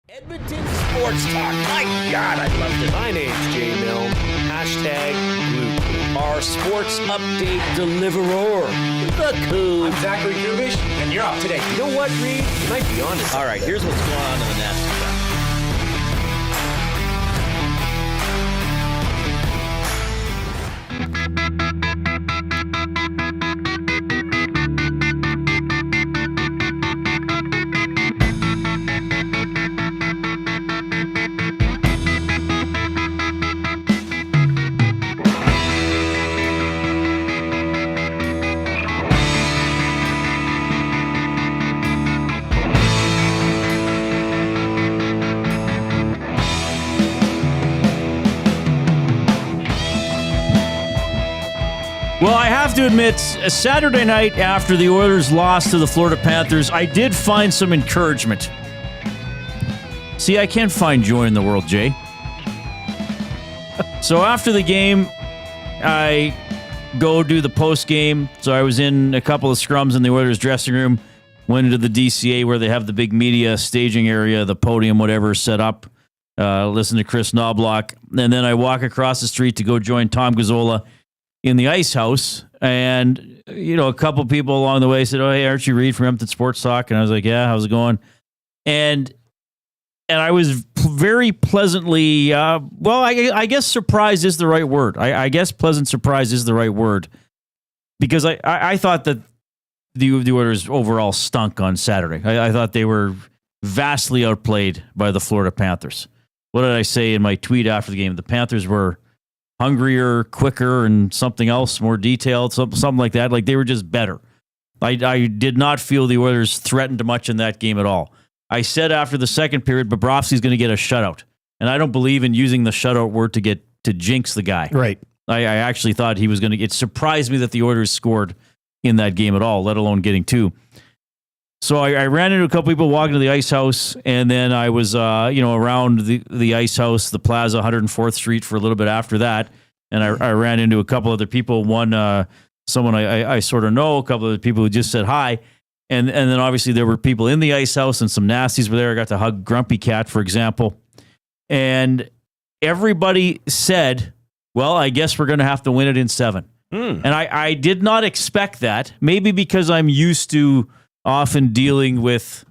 Edmonton Sports Talk. My God, I loved it. My name's Jay Milne. #Blue. Our sports update deliverer, the Coon. I'm Zachary Kubish, and you're up today. You know what, Reid? You might be on to something. All right, here's what's going on in the Nasty Cup. Well, I have to admit, Saturday night after the Oilers lost to the Florida Panthers, I did find some encouragement. See, I can't find joy in the world, Jay. So after the game, I go do the post game. So I was in a couple of scrums in the Oilers dressing room, went into the DCA where they have the big media staging area, the podium, whatever, set up. Listen to Chris Knoblauch. And then I walk across the street to go join Tom Gazzola in the ice house, and a couple people along the way said, "Oh, hey, aren't you Reid from Edmonton Sports Talk?" And I was like, "Yeah, how's it going?" And I was very pleasantly, I guess surprised is the right word. I guess pleasant surprise is the right word, because I thought that the Oilers overall stunk on Saturday. I thought they were vastly outplayed by the Florida Panthers. What did I say in my tweet after the game? The Panthers were hungrier, quicker, and something else, more detailed, something like that. Like, they were just better. I did not feel the Oilers threatened much in that game at all. I said after the second period, Bobrovsky's going to get a shutout. And I don't believe in using the shutout word to jinx the guy. Right. I actually thought he was going to. It surprised me that the Oilers scored in that game at all, let alone getting two. So I ran into a couple people walking to the ice house, and then I was, around the ice house, the Plaza, 104th Street for a little bit after that. And I ran into a couple other people. One, someone I sort of know, a couple of people who just said hi. And then obviously there were people in the ice house, and some nasties were there. I got to hug Grumpy Cat, for example. And everybody said, well, I guess we're going to have to win it in 7. And I did not expect that, maybe because I'm used to often dealing with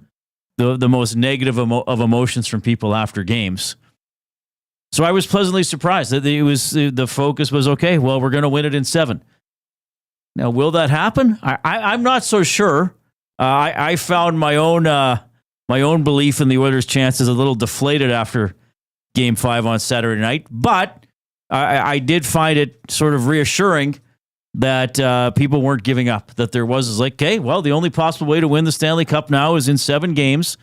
the most negative of emotions from people after games. So I was pleasantly surprised that the focus was, okay, well, we're going to win it in 7. Now, will that happen? I'm not so sure. I found my own belief in the Oilers' chances a little deflated after Game 5 on Saturday night, but I did find it sort of reassuring that people weren't giving up, that there was like, okay, well, the only possible way to win the Stanley Cup now is in 7 games,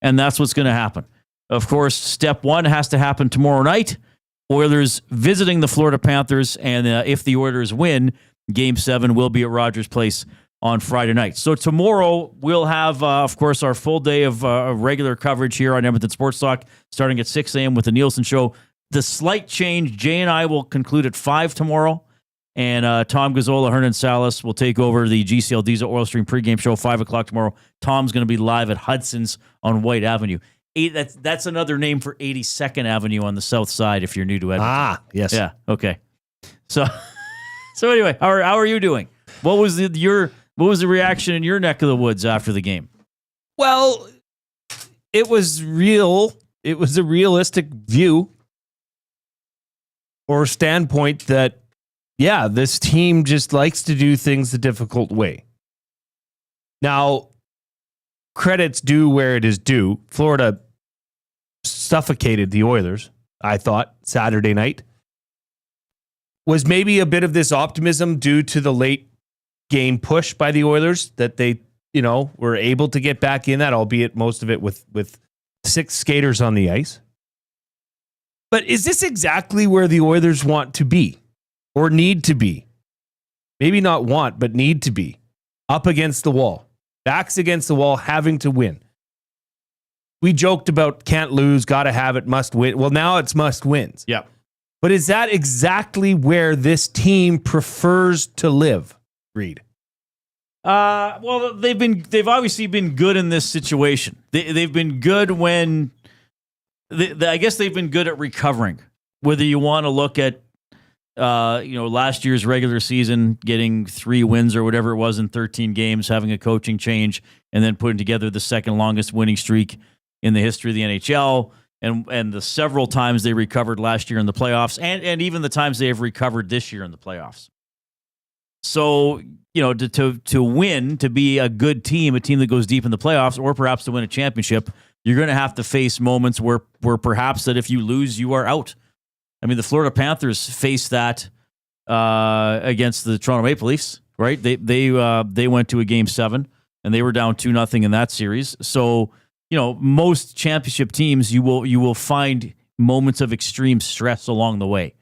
and that's what's going to happen. Of course, step 1 has to happen tomorrow night. Oilers visiting the Florida Panthers, and if the Oilers win, Game 7 will be at Rogers Place on Friday night. So tomorrow we'll have, of course, our full day of regular coverage here on Edmonton Sports Talk, starting at 6 a.m. with the Nielsen Show. The slight change, Jay and I will conclude at 5 tomorrow. And Tom Gazzola, Hernan Salas will take over the GCL Diesel Oil Stream pregame show, 5 o'clock tomorrow. Tom's going to be live at Hudson's on White Avenue. That's another name for 82nd Avenue on the south side if you're new to Edmonton. Ah, yes. Yeah, okay. So anyway, how are you doing? What was the reaction in your neck of the woods after the game? Well, it was real. It was a realistic view or standpoint that, yeah, this team just likes to do things the difficult way. Now, credit's due where it is due. Florida suffocated the Oilers, I thought, Saturday night. Was maybe a bit of this optimism due to the late game push by the Oilers that they, were able to get back in that, albeit most of it with 6 skaters on the ice. But is this exactly where the Oilers want to be? Or need to be? Maybe not want, but need to be. Up against the wall. Backs against the wall, having to win. We joked about can't lose, gotta have it, must win. Well, now it's must wins. Yeah. But is that exactly where this team prefers to live, Reid? Well, they've obviously been good in this situation. They've been good when I guess they've been good at recovering. Whether you want to look at, last year's regular season, getting 3 wins or whatever it was in 13 games, having a coaching change, and then putting together the second longest winning streak in the history of the NHL, and the several times they recovered last year in the playoffs, and even the times they have recovered this year in the playoffs. So, to win, to be a good team, a team that goes deep in the playoffs, or perhaps to win a championship, you're going to have to face moments where perhaps that if you lose, you are out. I mean, the Florida Panthers faced that against the Toronto Maple Leafs, right? They went to a Game 7, and they were down 2-0 in that series. So, most championship teams, you will find moments of extreme stress along the way.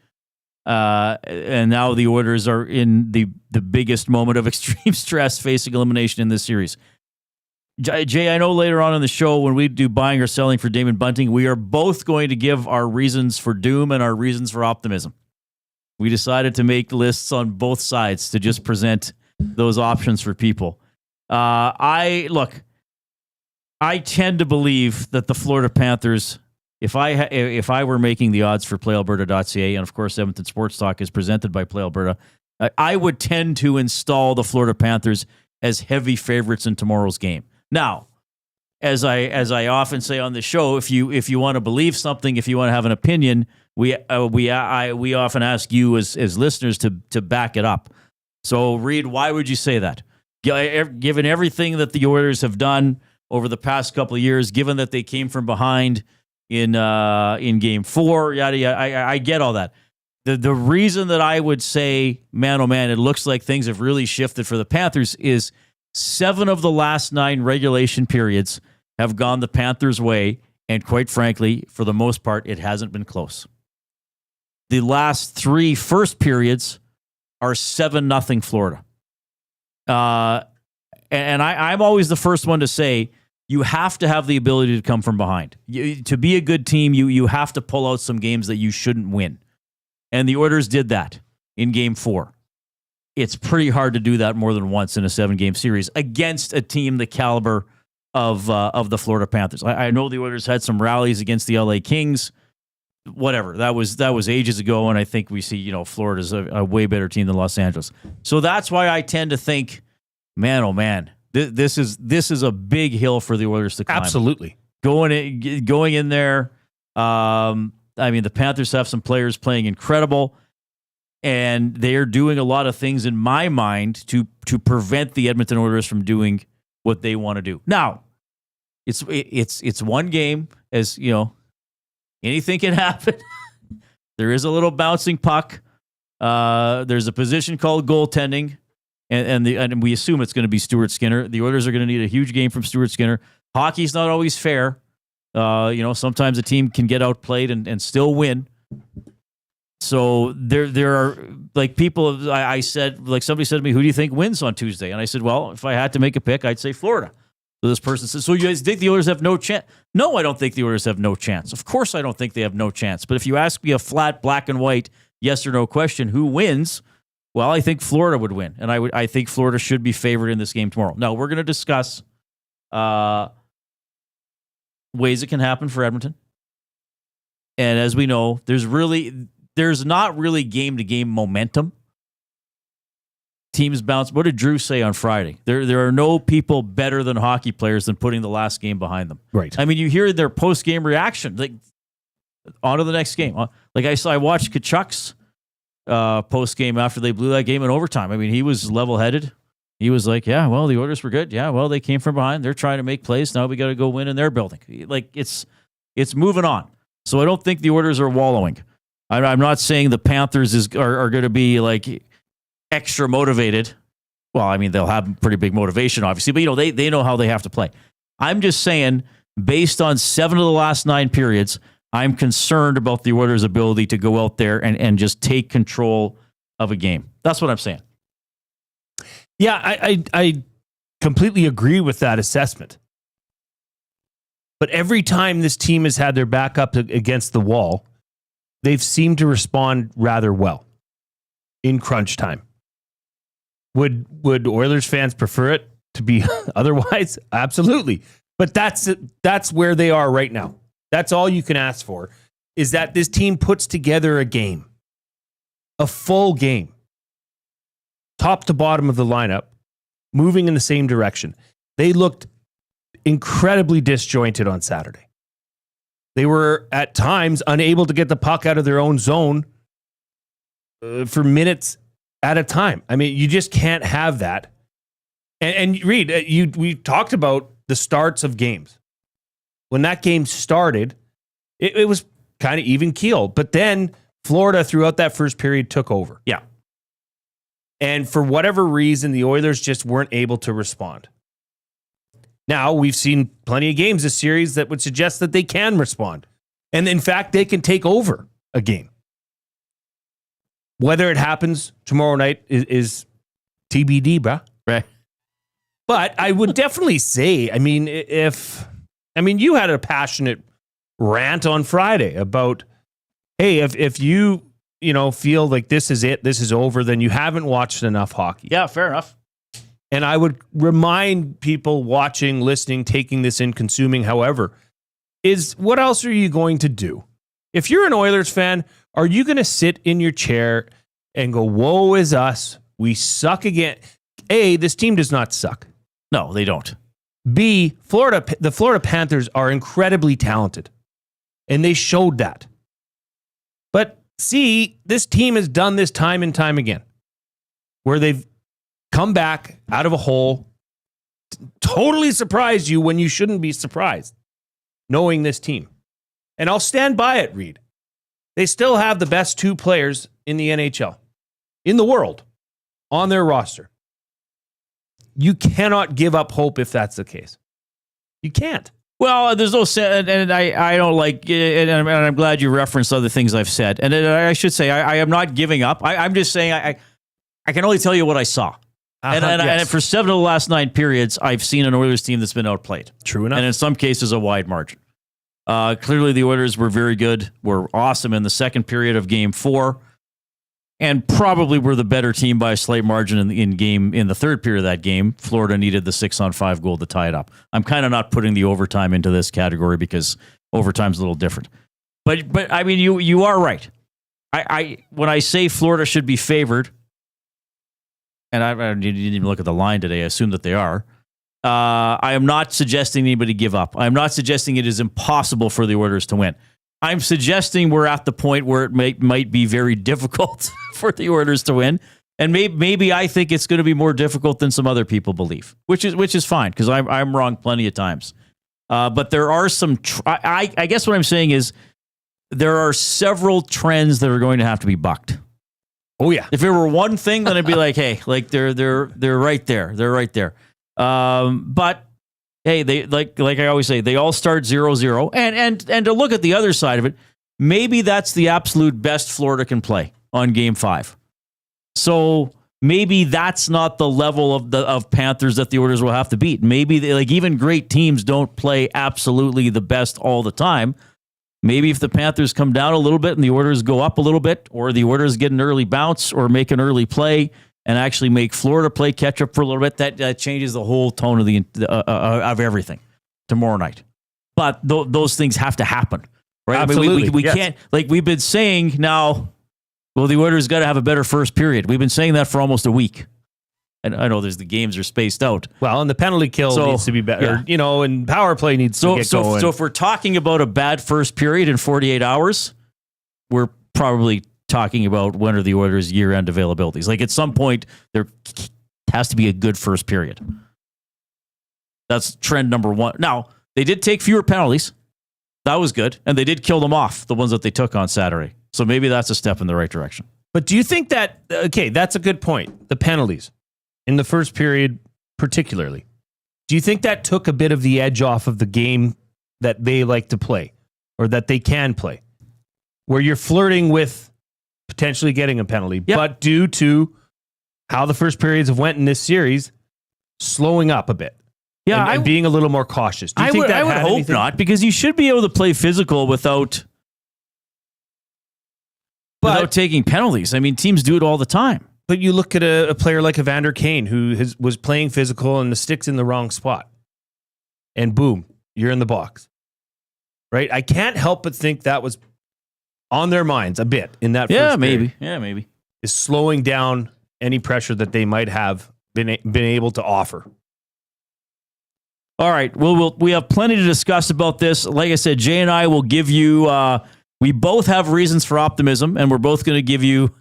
And now the Oilers are in the biggest moment of extreme stress, facing elimination in this series. Jay, I know later on in the show when we do buying or selling for Damon Bunting, we are both going to give our reasons for doom and our reasons for optimism. We decided to make lists on both sides to just present those options for people. I tend to believe that the Florida Panthers, if I were making the odds for PlayAlberta.ca, and of course Edmonton Sports Talk is presented by Play Alberta, I would tend to install the Florida Panthers as heavy favorites in tomorrow's game. Now, as I often say on the show, if you want to believe something, if you want to have an opinion, we often ask you as listeners to back it up. So, Reid, why would you say that? Given everything that the Oilers have done over the past couple of years, given that they came from behind in Game 4, yada yada, I get all that. The reason that I would say, man, oh man, it looks like things have really shifted for the Panthers is 7 of the last 9 regulation periods have gone the Panthers' way, and quite frankly, for the most part, it hasn't been close. The last 3 first periods are 7-0 Florida. And I'm always the first one to say, you have to have the ability to come from behind. To be a good team, you have to pull out some games that you shouldn't win. And the Oilers did that in Game 4. It's pretty hard to do that more than once in a 7-game series against a team the caliber of the Florida Panthers. I know the Oilers had some rallies against the LA Kings. Whatever. That was ages ago, and I think we see, Florida's a way better team than Los Angeles. So that's why I tend to think, man, oh man, this is a big hill for the Oilers to climb. Absolutely. Going in there. The Panthers have some players playing incredible, and they are doing a lot of things in my mind to prevent the Edmonton Oilers from doing what they want to do. Now, it's one game, as you know, anything can happen. There is a little bouncing puck. There's a position called goaltending, and we assume it's going to be Stuart Skinner. The Oilers are going to need a huge game from Stuart Skinner. Hockey's not always fair. Sometimes a team can get outplayed and still win. So there are like people. I said, like somebody said to me, "Who do you think wins on Tuesday?" And I said, "Well, if I had to make a pick, I'd say Florida." So this person says, "So you guys think the Oilers have no chance?" No, I don't think the Oilers have no chance. Of course, I don't think they have no chance. But if you ask me a flat black and white yes or no question, who wins? Well, I think Florida would win, and I think Florida should be favored in this game tomorrow. Now we're going to discuss ways it can happen for Edmonton. And as we know, there's not really game-to-game momentum. Teams bounce. What did Drew say on Friday? There are no people better than hockey players than putting the last game behind them. Right. I mean, you hear their post-game reaction, like on to the next game. Like I watched Tkachuk's post-game after they blew that game in overtime. I mean, he was level-headed. He was like, yeah, well, the Oilers were good. Yeah, well, they came from behind. They're trying to make plays. Now we got to go win in their building. Like, it's moving on. So I don't think the Oilers are wallowing. I'm not saying the Panthers are going to be like extra motivated. Well, I mean, they'll have pretty big motivation, obviously, but they know how they have to play. I'm just saying, based on 7 of the last 9 periods, I'm concerned about the Oilers' ability to go out there and just take control of a game. That's what I'm saying. Yeah, I completely agree with that assessment. But every time this team has had their back up against the wall, they've seemed to respond rather well in crunch time. Would Oilers fans prefer it to be otherwise? Absolutely. But that's where they are right now. That's all you can ask for, is that this team puts together a game, a full game, top to bottom of the lineup, moving in the same direction. They looked incredibly disjointed on Saturday. They were at times unable to get the puck out of their own zone for minutes at a time. I mean, you just can't have that. And Reid, we talked about the starts of games. When that game started, it was kind of even keel. But then Florida, throughout that first period, took over. Yeah. And for whatever reason, the Oilers just weren't able to respond. Now, we've seen plenty of games this series that would suggest that they can respond. And in fact, they can take over a game. Whether it happens tomorrow night is TBD, bruh. Right. But I would definitely say, I mean, you had a passionate rant on Friday about, hey, if you feel like this is it, this is over, then you haven't watched enough hockey. Yeah, fair enough. And I would remind people watching, listening, taking this in, consuming, however, is what else are you going to do? If you're an Oilers fan, are you going to sit in your chair and go, woe is us, we suck again? A, this team does not suck. No, they don't. B, the Florida Panthers are incredibly talented, and they showed that. But C, this team has done this time and time again, where they've come back out of a hole, totally surprised you when you shouldn't be surprised, knowing this team. And I'll stand by it, Reid. They still have the best two players in the NHL, in the world, on their roster. You cannot give up hope if that's the case. You can't. Well, there's no sense, and I don't like, and I'm glad you referenced other things I've said. And I should say, I am not giving up. I'm just saying, I can only tell you what I saw. And for 7 of the last 9 periods, I've seen an Oilers team that's been outplayed. True enough. And in some cases, a wide margin. Clearly, the Oilers were very good, were awesome in the second period of Game 4, and probably were the better team by a slight margin in the third period of that game. Florida needed the 6-on-5 goal to tie it up. I'm kind of not putting the overtime into this category because overtime's a little different. But I mean, you are right. When I say Florida should be favored, and I didn't even look at the line today, I assume that they are. I am not suggesting anybody give up. I'm not suggesting it is impossible for the Oilers to win. I'm suggesting we're at the point where it might be very difficult for the Oilers to win. And maybe I think it's going to be more difficult than some other people believe, which is fine because I'm wrong plenty of times. But there are some, I guess what I'm saying is there are several trends that are going to have to be bucked. Oh yeah. If it were one thing, then I'd be like, hey, like they're right there. They're right there. But hey, they like I always say, they all start 0-0. And to look at the other side of it, maybe that's the absolute best Florida can play on Game 5. So maybe that's not the level of Panthers that the Oilers will have to beat. Maybe even great teams don't play absolutely the best all the time. Maybe if the Panthers come down a little bit and the Oilers go up a little bit, or the Oilers get an early bounce or make an early play and actually make Florida play catch up for a little bit, that changes the whole tone of everything tomorrow night. But those things have to happen, right? Absolutely. I mean, we can't, like we've been saying now, well, the Oilers got to have a better first period. We've been saying that for almost a week. And I know the games are spaced out. Well, and the penalty kill needs to be better, and power play needs to get going. So if we're talking about a bad first period in 48 hours, we're probably talking about when are the Oilers' year-end availabilities. Like at some point, there has to be a good first period. That's trend number one. Now, they did take fewer penalties. That was good. And they did kill them off, the ones that they took on Saturday. So maybe that's a step in the right direction. But do you think that, okay, that's a good point, the penalties. In the first period, particularly, do you think that took a bit of the edge off of the game that they like to play or that they can play, where you're flirting with potentially getting a penalty, but due to how the first periods have went in this series, slowing up a bit, and being a little more cautious? Do you think that I would hope not, because you should be able to play physical without taking penalties. I mean, teams do it all the time. But you look at a player like Evander Kane, who was playing physical and the stick's in the wrong spot. And boom, you're in the box. right? I can't help but think that was on their minds a bit in that first period. Maybe. Is slowing down any pressure that they might have been able to offer. All right. Well, we have plenty to discuss about this. Like I said, Jay and I will give you, we both have reasons for optimism, and we're both going to give you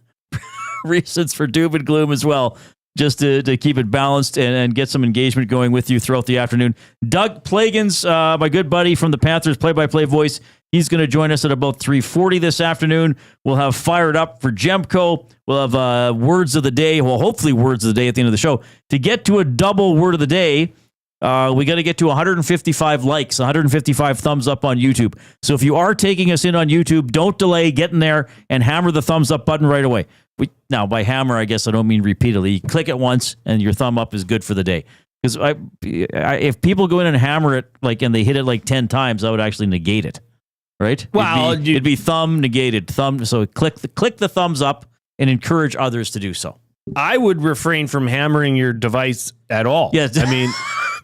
reasons for doom and gloom as well, just to keep it balanced and get some engagement going with you throughout the afternoon. Doug Plagens, my good buddy from the Panthers, play-by-play voice, he's going to join us at about 3:40 this afternoon. We'll have Fired Up for Gemco. We'll have Words of the Day. Well, hopefully Words of the Day at the end of the show. To get to a double Word of the Day, we got to get to 155 likes, 155 thumbs up on YouTube. So if you are taking us in on YouTube, don't delay, get in there and hammer the thumbs up button right away. Now, by hammer, I guess I don't mean repeatedly. You click it once and your thumb up is good for the day. Because if people go in and hammer it and they hit it 10 times, I would actually negate it. Right? Well, it'd be thumb negated. Thumb. So click the thumbs up and encourage others to do so. I would refrain from hammering your device at all. Yes. I mean,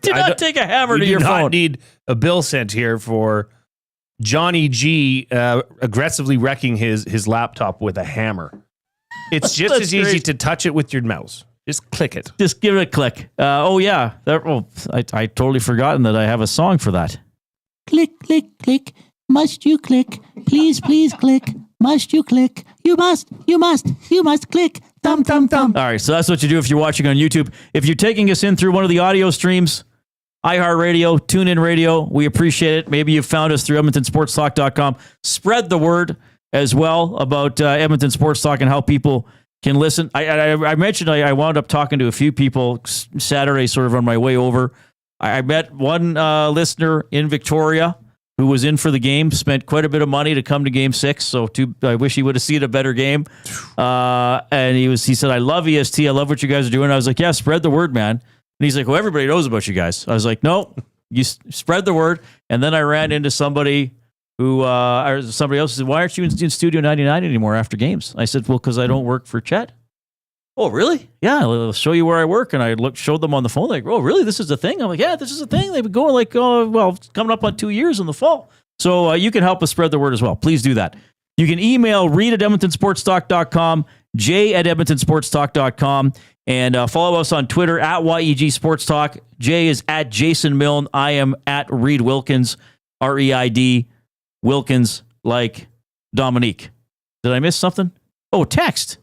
do not take a hammer to your phone. You do not need a bill sent here for Johnny G aggressively wrecking his laptop with a hammer. It's just as easy to touch it with your mouse. Just click it. Just give it a click. I totally forgotten that I have a song for that. Click, click, click. Must you click? Please, please click. Must you click? You must click. Thumb, thumb, thumb. All right, so that's what you do if you're watching on YouTube. If you're taking us in through one of the audio streams, iHeartRadio, TuneIn Radio, we appreciate it. Maybe you found us through EdmontonSportsTalk.com. Spread the word as well about Edmonton Sports Talk and how people can listen. I mentioned I wound up talking to a few people Saturday sort of on my way over. I met one listener in Victoria who was in for the game, spent quite a bit of money to come to Game 6, so I wish he would have seen a better game. And he said, I love EST, I love what you guys are doing. I was like, yeah, spread the word, man. And he's like, well, everybody knows about you guys. I was like, no, you spread the word. And then I ran into somebody or somebody else said, why aren't you in Studio 99 anymore after games? I said, well, because I don't work for Chet. Oh, really? Yeah, I'll show you where I work. And I showed them on the phone, oh, really? This is a thing? I'm like, yeah, this is a thing. They've been going coming up on 2 years in the fall. So you can help us spread the word as well. Please do that. You can email Reid at EdmontonSportsTalk.com, Jay at EdmontonSportsTalk.com, and follow us on Twitter at YEG Sports Talk. Jay is at Jason Milne. I am at Reid Wilkins, REID Wilkins, like Dominique. Did I miss something? Oh, text.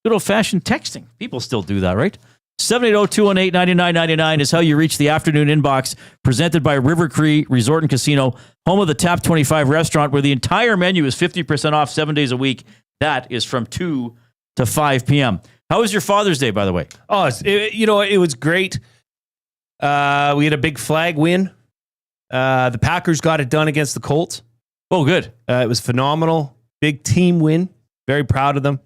Good old-fashioned texting. People still do that, right? 780-218-9999 is how you reach the afternoon inbox, presented by River Cree Resort and Casino, home of the Tap 25 restaurant, where the entire menu is 50% off 7 days a week. That is from 2 to 5 p.m. How was your Father's Day, by the way? Oh, it was great. We had a big flag win. The Packers got it done against the Colts. Oh, good. It was phenomenal. Big team win. Very proud of them.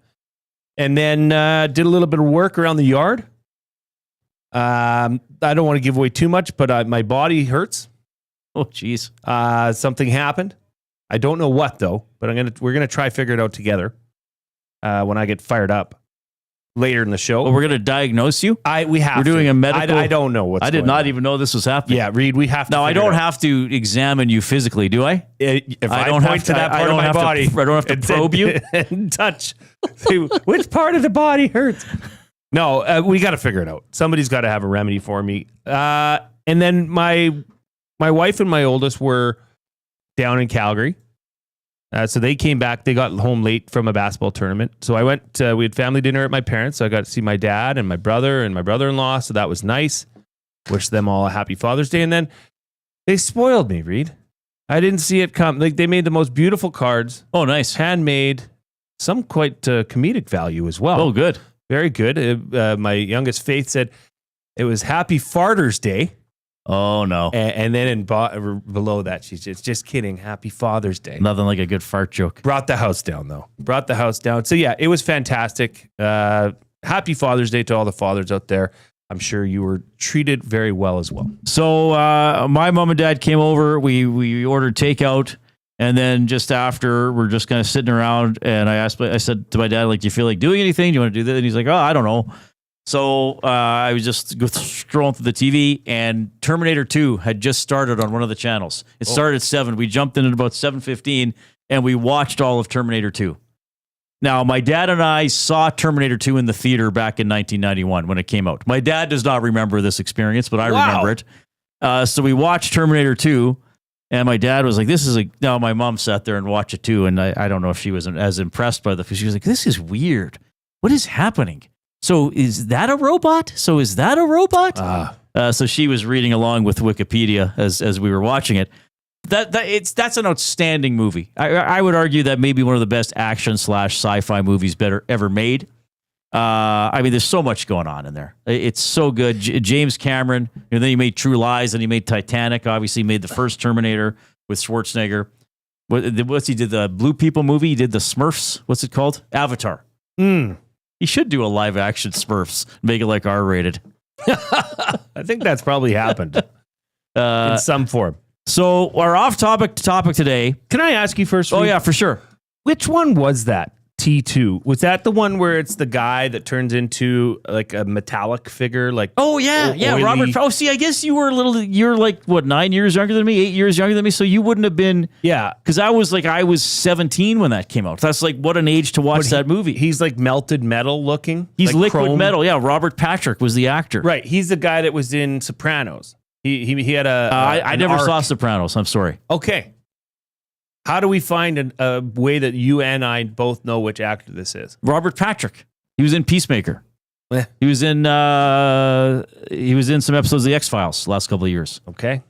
And then did a little bit of work around the yard. I don't want to give away too much, but my body hurts. Oh, geez. Something happened. I don't know what though, but we're gonna try figure it out together when I get fired up later in the show. Well, we're gonna diagnose you. We're doing a medical. I don't know what's. I did not even know this was happening. Yeah, Reid, we have to. Now I don't have to examine you physically, do I? If I don't point to that part of my body, I don't have to probe you and touch. Which part of the body hurts? No, we got to figure it out. Somebody's got to have a remedy for me. And then my wife and my oldest were down in Calgary. So they came back. They got home late from a basketball tournament. So I went, we had family dinner at my parents. So I got to see my dad and my brother and my brother-in-law. So that was nice. Wish them all a happy Father's Day. And then they spoiled me, Reid. I didn't see it come. They made the most beautiful cards. Oh, nice. Handmade. Some quite comedic value as well. Oh, good. Very good. My youngest Faith said it was Happy Farters Day. Oh, no. And then below that, she's just kidding. Happy Father's Day. Nothing like a good fart joke. Brought the house down, though. Brought the house down. So, yeah, it was fantastic. Happy Father's Day to all the fathers out there. I'm sure you were treated very well as well. So my mom and dad came over. We ordered takeout. And then just after, we're just kind of sitting around. And I said to my dad, do you feel like doing anything? Do you want to do that? And he's like, oh, I don't know. So I was just scrolling through the TV, and Terminator 2 had just started on one of the channels. It started at 7. We jumped in at about 7:15, and we watched all of Terminator 2. Now, my dad and I saw Terminator 2 in the theater back in 1991 when it came out. My dad does not remember this experience, but I remember it. So we watched Terminator 2, and my dad was like, now my mom sat there and watched it too, and I don't know if she was as impressed by she was like, this is weird. What is happening? So is that a robot? So she was reading along with Wikipedia as we were watching it. That's an outstanding movie. I would argue that maybe one of the best action / sci-fi movies ever made. I mean, there's so much going on in there. It's so good. James Cameron, and then he made True Lies, and he made Titanic. Obviously, he made the first Terminator with Schwarzenegger. What's he did? The Blue People movie. He did the Smurfs. What's it called? Avatar. He should do a live action Smurfs, make it like R-rated. I think that's probably happened in some form. So our off-topic topic today. Can I ask you first? Oh, yeah, for sure. Which one was that? T2. Was that the one where it's the guy that turns into like a metallic figure? Like, oh, yeah. Yeah, Robert. Oh, see, I guess you're like, what, 9 years younger than me, 8 years younger than me? So you wouldn't have been. Yeah. Because I was 17 when that came out. That's like, what an age to watch that movie. He's like melted metal looking. He's like liquid chrome. metal. Yeah, Robert Patrick was the actor. Right. He's the guy that was in Sopranos. He had I never arc. saw Sopranos. I'm sorry. Okay. How do we find a way that you and I both know which actor this is? Robert Patrick. He was in Peacemaker. Eh. He was in some episodes of the X-Files last couple of years. Okay.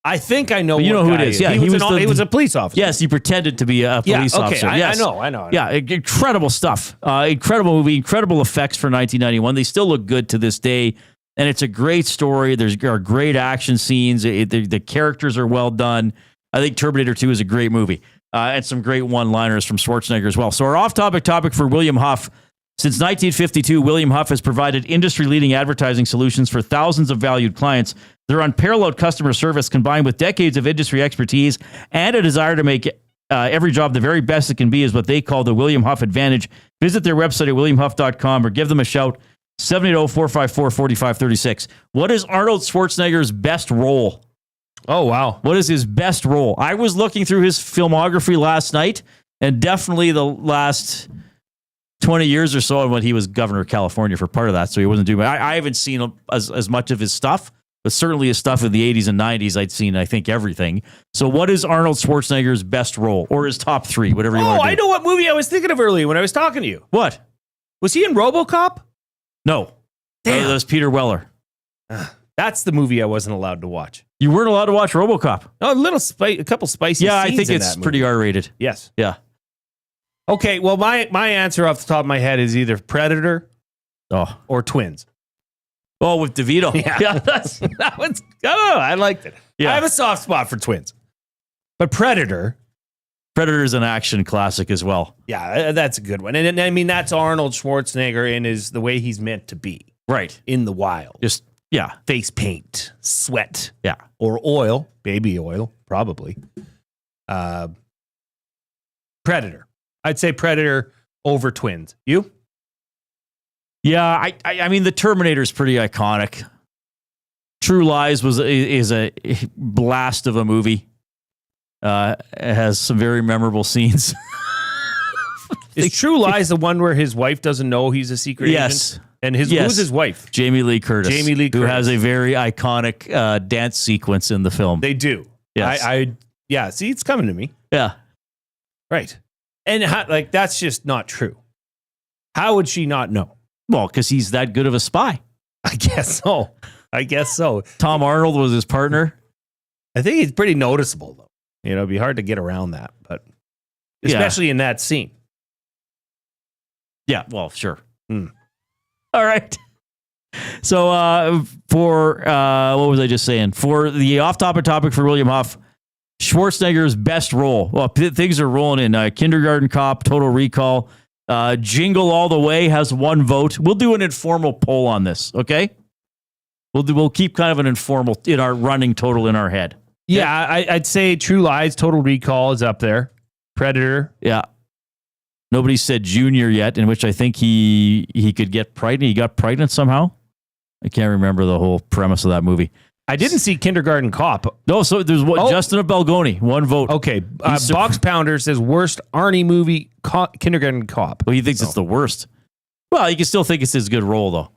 I think I know. But you know who it is. Yeah, he was a police officer. Yes, he pretended to be a police officer. Yes. I know. Yeah, incredible stuff. Incredible movie, incredible effects for 1991. They still look good to this day. And it's a great story. There are great action scenes. The characters are well done. I think Terminator 2 is a great movie. And some great one-liners from Schwarzenegger as well. So our off-topic topic for William Huff. Since 1952, William Huff has provided industry-leading advertising solutions for thousands of valued clients. Their unparalleled customer service, combined with decades of industry expertise and a desire to make every job the very best it can be, is what they call the William Huff Advantage. Visit their website at williamhuff.com or give them a shout. 780-454-4536. What is Arnold Schwarzenegger's best role? Oh, wow. What is his best role? I was looking through his filmography last night, and definitely the last 20 years or so when he was governor of California for part of that, so he wasn't doing. I haven't seen as much of his stuff, but certainly his stuff in the 80s and 90s, I'd seen, I think, everything. So what is Arnold Schwarzenegger's best role, or his top three, whatever you want to do? I know what movie I was thinking of earlier when I was talking to you. What? Was he in RoboCop? No. Damn. That was Peter Weller. That's the movie I wasn't allowed to watch. You weren't allowed to watch RoboCop? No, a couple spicy Yeah, I scenes think in it's that pretty movie. R-rated. Yes. Yeah. Okay, well, my answer off the top of my head is either Predator or Twins. Oh, with DeVito. Yeah, that one's. Oh, I liked it. Yeah. I have a soft spot for Twins, but Predator is an action classic as well. Yeah, that's a good one. And I mean, that's Arnold Schwarzenegger in the way he's meant to be. Right. In the wild. Just, yeah. Face paint, sweat. Yeah. Or oil, baby oil, probably. Predator. I'd say Predator over Twins. You? Yeah, I mean, the Terminator is pretty iconic. True Lies is a blast of a movie. It has some very memorable scenes. Is True Lies the one where his wife doesn't know he's a secret agent? And who's his wife? Jamie Lee Curtis. Who has a very iconic dance sequence in the film. They do. Yes. Yeah, see, it's coming to me. Yeah. Right. And that's just not true. How would she not know? Well, because he's that good of a spy. I guess so. Tom Arnold was his partner. I think he's pretty noticeable, though. It'd be hard to get around that, but especially in that scene. Yeah, well, sure. All right. So for what was I just saying? For the off-topic topic for William Huff, Schwarzenegger's best role. Well, things are rolling in. Kindergarten Cop, Total Recall, Jingle All the Way has 1 vote. We'll do an informal poll on this, okay? We'll keep kind of an informal in our running total in our head. Yeah, I'd say True Lies, Total Recall is up there. Predator. Yeah. Nobody said junior yet, in which I think he could get pregnant. He got pregnant somehow. I can't remember the whole premise of that movie. I didn't see Kindergarten Cop. No, so there's Justin Belgoni, 1 vote. Okay, Box Pounder says worst Arnie movie, Kindergarten Cop. Well, he thinks it's the worst. Well, you can still think it's his good role, though.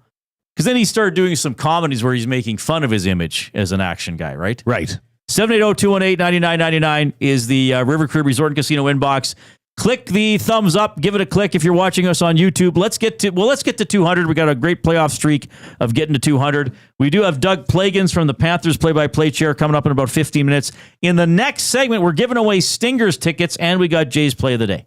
Because then he started doing some comedies where he's making fun of his image as an action guy, right? Right. 780-218-9999 is the River Crib Resort and Casino inbox. Click the thumbs up. Give it a click if you're watching us on YouTube. Let's get to 200. We got a great playoff streak of getting to 200. We do have Doug Plagens from the Panthers play-by-play chair coming up in about 15 minutes. In the next segment, we're giving away Stingers tickets, and we got Jay's play of the day.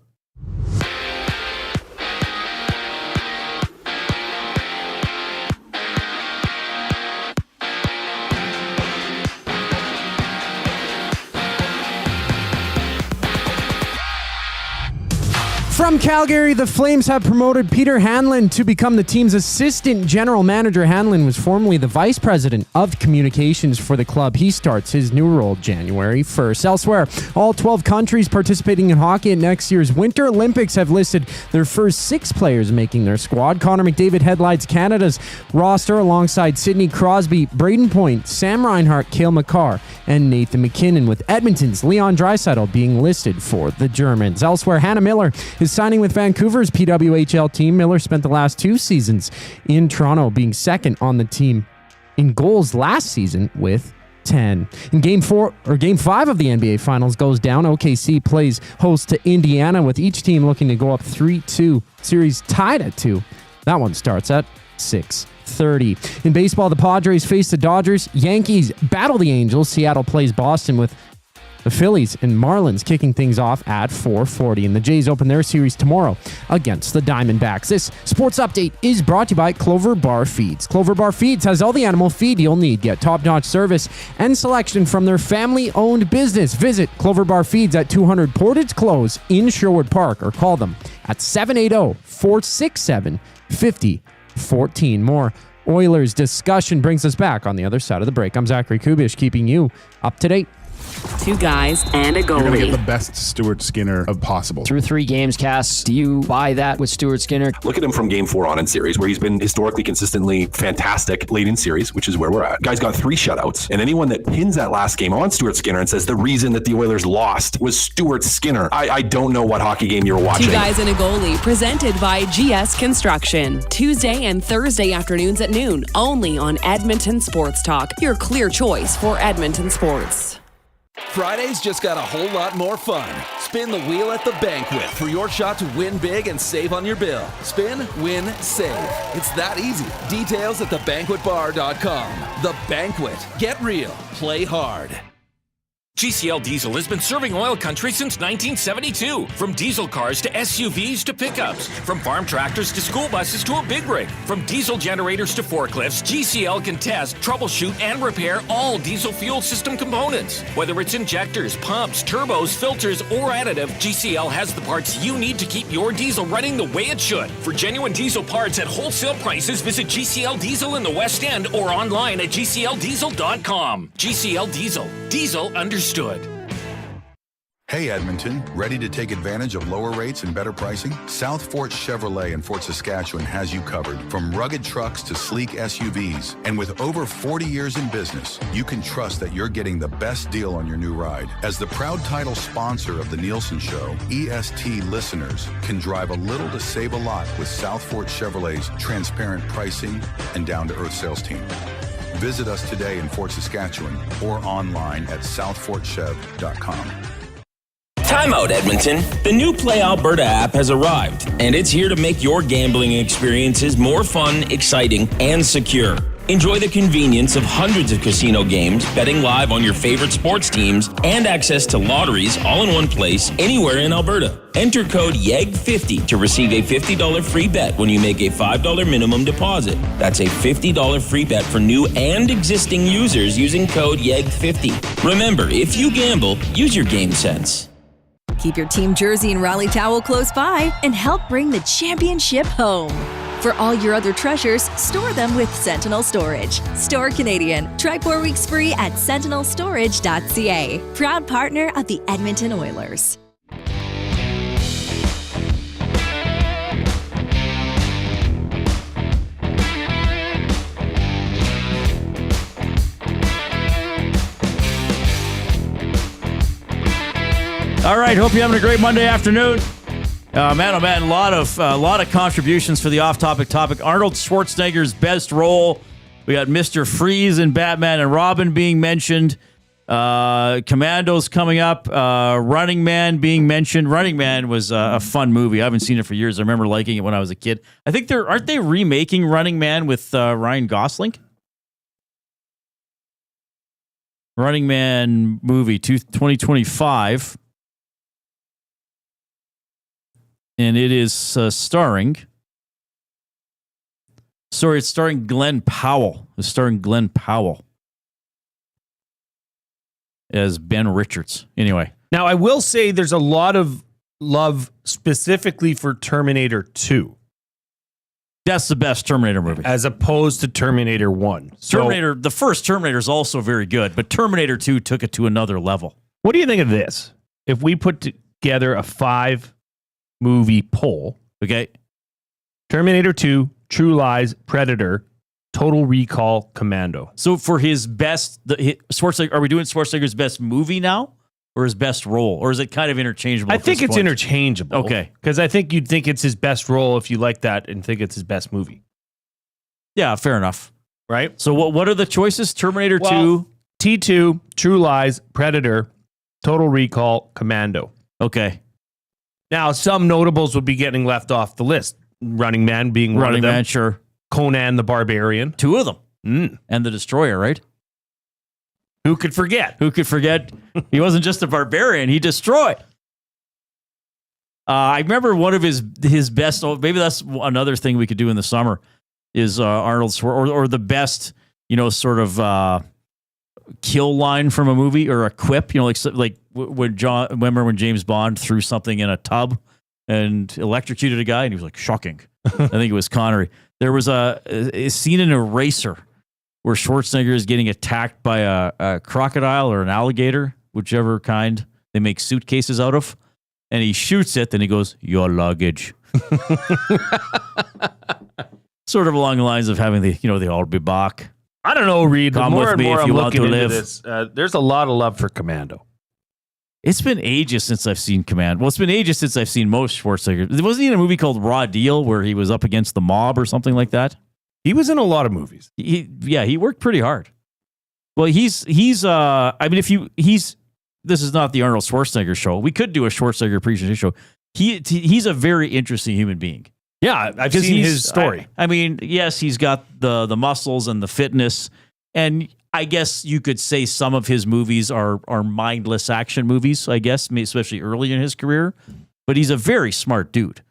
From Calgary, the Flames have promoted Peter Hanlon to become the team's assistant general manager. Hanlon was formerly the vice president of communications for the club. He starts his new role January 1st. Elsewhere, all 12 countries participating in hockey at next year's Winter Olympics have listed their first 6 players making their squad. Connor McDavid headlines Canada's roster alongside Sidney Crosby, Braden Point, Sam Reinhart, Cale Makar, and Nathan McKinnon, with Edmonton's Leon Draisaitl being listed for the Germans. Elsewhere, Hannah Miller is signing with Vancouver's PWHL team. Miller spent the last 2 seasons in Toronto, being second on the team in goals last season with 10. In Game 5 of the NBA Finals goes down. OKC plays host to Indiana, with each team looking to go up 3-2. Series tied at 2. That one starts at 6:30. In baseball, the Padres face the Dodgers. Yankees battle the Angels. Seattle plays Boston, with the Phillies and Marlins kicking things off at 4:40. And the Jays open their series tomorrow against the Diamondbacks. This sports update is brought to you by Clover Bar Feeds. Clover Bar Feeds has all the animal feed you'll need. Get top-notch service and selection from their family-owned business. Visit Clover Bar Feeds at 200 Portage Close in Sherwood Park, or call them at 780-467-5014. More Oilers discussion brings us back on the other side of the break. I'm Zachary Kubish, keeping you up to date. 2 guys and a goalie. You're going to get the best Stuart Skinner of possible. Through 3 games, Cass, do you buy that with Stuart Skinner? Look at him from Game 4 on in series, where he's been historically consistently fantastic late in series, which is where we're at. Guy's got 3 shutouts, and anyone that pins that last game on Stuart Skinner and says the reason that the Oilers lost was Stuart Skinner, I don't know what hockey game you're watching. 2 guys and a goalie, presented by GS Construction. Tuesday and Thursday afternoons at noon, only on Edmonton Sports Talk, your clear choice for Edmonton sports. Fridays just got a whole lot more fun. Spin the wheel at the Banquet for your shot to win big and save on your bill. Spin, win, save. It's that easy. Details at thebanquetbar.com. The Banquet. Get real. Play hard. GCL Diesel has been serving oil country since 1972. From diesel cars to SUVs to pickups. From farm tractors to school buses to a big rig. From diesel generators to forklifts, GCL can test, troubleshoot, and repair all diesel fuel system components. Whether it's injectors, pumps, turbos, filters, or additive, GCL has the parts you need to keep your diesel running the way it should. For genuine diesel parts at wholesale prices, visit GCL Diesel in the West End or online at GCLDiesel.com. GCL Diesel. Diesel understood. Hey Edmonton, ready to take advantage of lower rates and better pricing? South Fort Chevrolet in Fort Saskatchewan has you covered. From rugged trucks to sleek SUVs. And with over 40 years in business, you can trust that you're getting the best deal on your new ride. As the proud title sponsor of the Nielsen Show, EST listeners can drive a little to save a lot with South Fort Chevrolet's transparent pricing and down-to-earth sales team. Visit us today in Fort Saskatchewan or online at southfortchev.com. Time out, Edmonton. The new Play Alberta app has arrived, and it's here to make your gambling experiences more fun, exciting, and secure. Enjoy the convenience of hundreds of casino games, betting live on your favorite sports teams, and access to lotteries all in one place anywhere in Alberta. Enter code YEG50 to receive a $50 free bet when you make a $5 minimum deposit. That's a $50 free bet for new and existing users using code YEG50. Remember, if you gamble, use your game sense. Keep your team jersey and rally towel close by and help bring the championship home. For all your other treasures, store them with Sentinel Storage. Store Canadian. Try 4 weeks free at sentinelstorage.ca. Proud partner of the Edmonton Oilers. All right, hope you're having a great Monday afternoon. Man, oh man, a lot of contributions for the off-topic topic. Arnold Schwarzenegger's best role. We got Mr. Freeze and Batman and Robin being mentioned. Commandos coming up. Running Man being mentioned. Running Man was a fun movie. I haven't seen it for years. I remember liking it when I was a kid. I think aren't they remaking Running Man with Ryan Gosling? Running Man movie 2025. And it is starring Glenn Powell. It's starring Glenn Powell as Ben Richards. Anyway. Now, I will say there's a lot of love specifically for Terminator 2. That's the best Terminator movie. As opposed to Terminator 1. The first Terminator is also very good, but Terminator 2 took it to another level. What do you think of this? If we put together a 5-movie poll. Okay. Terminator 2, True Lies, Predator, Total Recall, Commando. So for his best, Schwarzenegger, are we doing Schwarzenegger's best movie now? Or his best role? Or is it kind of interchangeable? I think it's interchangeable. Okay. Because I think you'd think it's his best role if you like that and think it's his best movie. Yeah, fair enough. Right? So what are the choices? Terminator 2? T2, True Lies, Predator, Total Recall, Commando. Okay. Now, some notables would be getting left off the list. Running Man being one of them. Running Man, sure. Conan the Barbarian. 2 of them. And the Destroyer, right? Who could forget? Who could forget? He wasn't just a barbarian; he destroyed. I remember one of his best. Maybe that's another thing we could do in the summer is Arnold's or the best, sort of kill line from a movie or a quip. Like when remember when James Bond threw something in a tub and electrocuted a guy, and he was like, shocking. I think it was Connery. There was a scene in Eraser where Schwarzenegger is getting attacked by a crocodile or an alligator, whichever kind they make suitcases out of. And he shoots it, and he goes, your luggage. Sort of along the lines of having the I'll be back. I don't know, Reid. The Come more with and me more if I'm you want looking to into live. this, there's a lot of love for Commando. It's been ages since I've seen Commando. Well, it's been ages since I've seen most Schwarzenegger. Wasn't he in a movie called Raw Deal where he was up against the mob or something like that? He was in a lot of movies. He worked pretty hard. Well, this is not the Arnold Schwarzenegger show. We could do a Schwarzenegger appreciation show. He's a very interesting human being. Yeah, I've seen his story. Yes, he's got the muscles and the fitness, and I guess you could say some of his movies are mindless action movies, I guess, especially early in his career. But he's a very smart dude.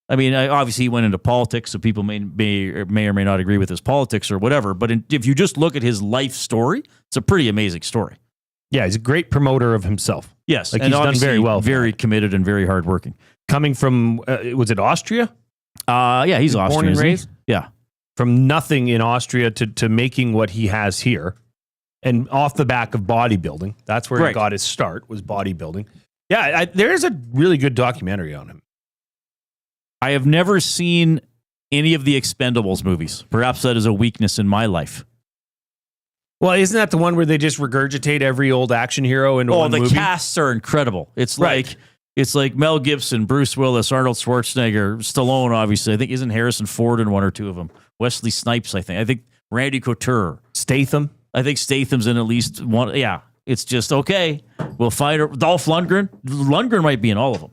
Obviously he went into politics, so people may or may not agree with his politics or whatever. But if you just look at his life story, it's a pretty amazing story. Yeah, he's a great promoter of himself. Yes, he's done very well. Very committed and very hardworking. Coming from, was it Austria? Yeah, he's Austrian. Born and raised? Yeah. From nothing in Austria to making what he has here. And off the back of bodybuilding. That's where he got his start, was bodybuilding. Yeah, there's a really good documentary on him. I have never seen any of the Expendables movies. Perhaps that is a weakness in my life. Well, isn't that the one where they just regurgitate every old action hero into one movie? The casts are incredible. It's like Mel Gibson, Bruce Willis, Arnold Schwarzenegger, Stallone, obviously. I think isn't Harrison Ford in one or two of them. Wesley Snipes, I think. I think Randy Couture. Statham. I think Statham's in at least one. Yeah, it's just okay. We'll find her. Dolph Lundgren. Lundgren might be in all of them.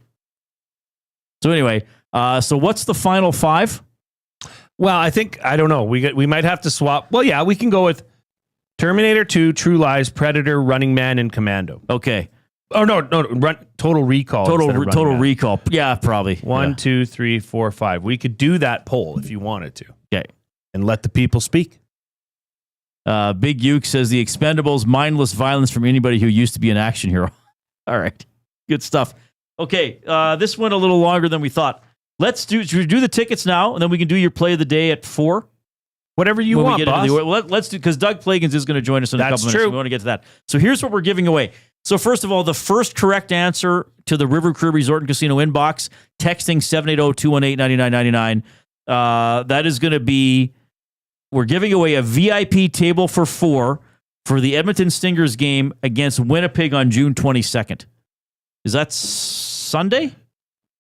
So anyway, so what's the final 5? Well, I don't know. We might have to swap. Well, yeah, we can go with Terminator 2, True Lies, Predator, Running Man, and Commando. Okay. Oh, no. Total Recall. Total Recall. Yeah, probably. 1, 2, 3, 4, 5. We could do that poll if you wanted to. Okay. And let the people speak. Big Uke says the Expendables, mindless violence from anybody who used to be an action hero. All right. Good stuff. Okay. This went a little longer than we thought. Should we do the tickets now, and then we can do your play of the day at 4? Whatever you want, boss. Let's do, because Doug Plagens is going to join us in a couple minutes. We want to get to that. So here's what we're giving away. So first of all, the first correct answer to the River Crew Resort and Casino inbox, texting 780-218-9999. That is going to be, we're giving away a VIP table for 4 for the Edmonton Stingers game against Winnipeg on June 22nd. Is that Sunday?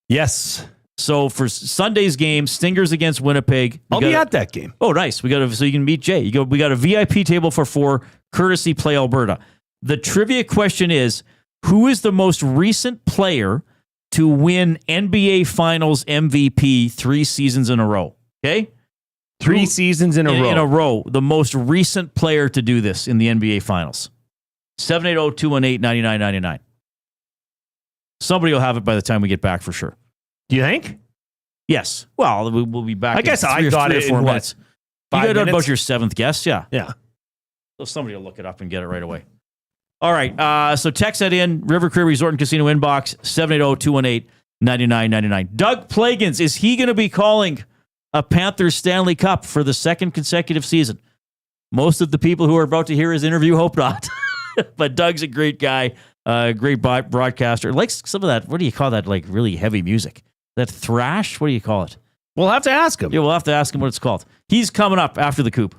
Yes. So for Sunday's game, Stingers against Winnipeg. I'll be at that game. Oh, nice. So you can meet Jay. We got a VIP table for 4, courtesy Play Alberta. The trivia question is, who is the most recent player to win NBA Finals MVP 3 seasons in a row? Okay? 3 seasons in a row. In a row. The most recent player to do this in the NBA Finals. 780-218-9999. Somebody will have it by the time we get back for sure. Do you think? Yes. Well, we'll be back. I guess I got it in 4 what, minutes. You 5 got it minutes? about your 7th guess, yeah. Yeah. So somebody will look it up and get it right away. All right. So text that in. River Cree Resort and Casino inbox, 780-218-9999. Doug Plagens, is he going to be calling a Panthers Stanley Cup for the 2nd consecutive season? Most of the people who are about to hear his interview hope not. But Doug's a great guy, great broadcaster. Likes some of that, what do you call that, like really heavy music? That thrash? What do you call it? We'll have to ask him. Yeah, we'll have to ask him what it's called. He's coming up after the Coop.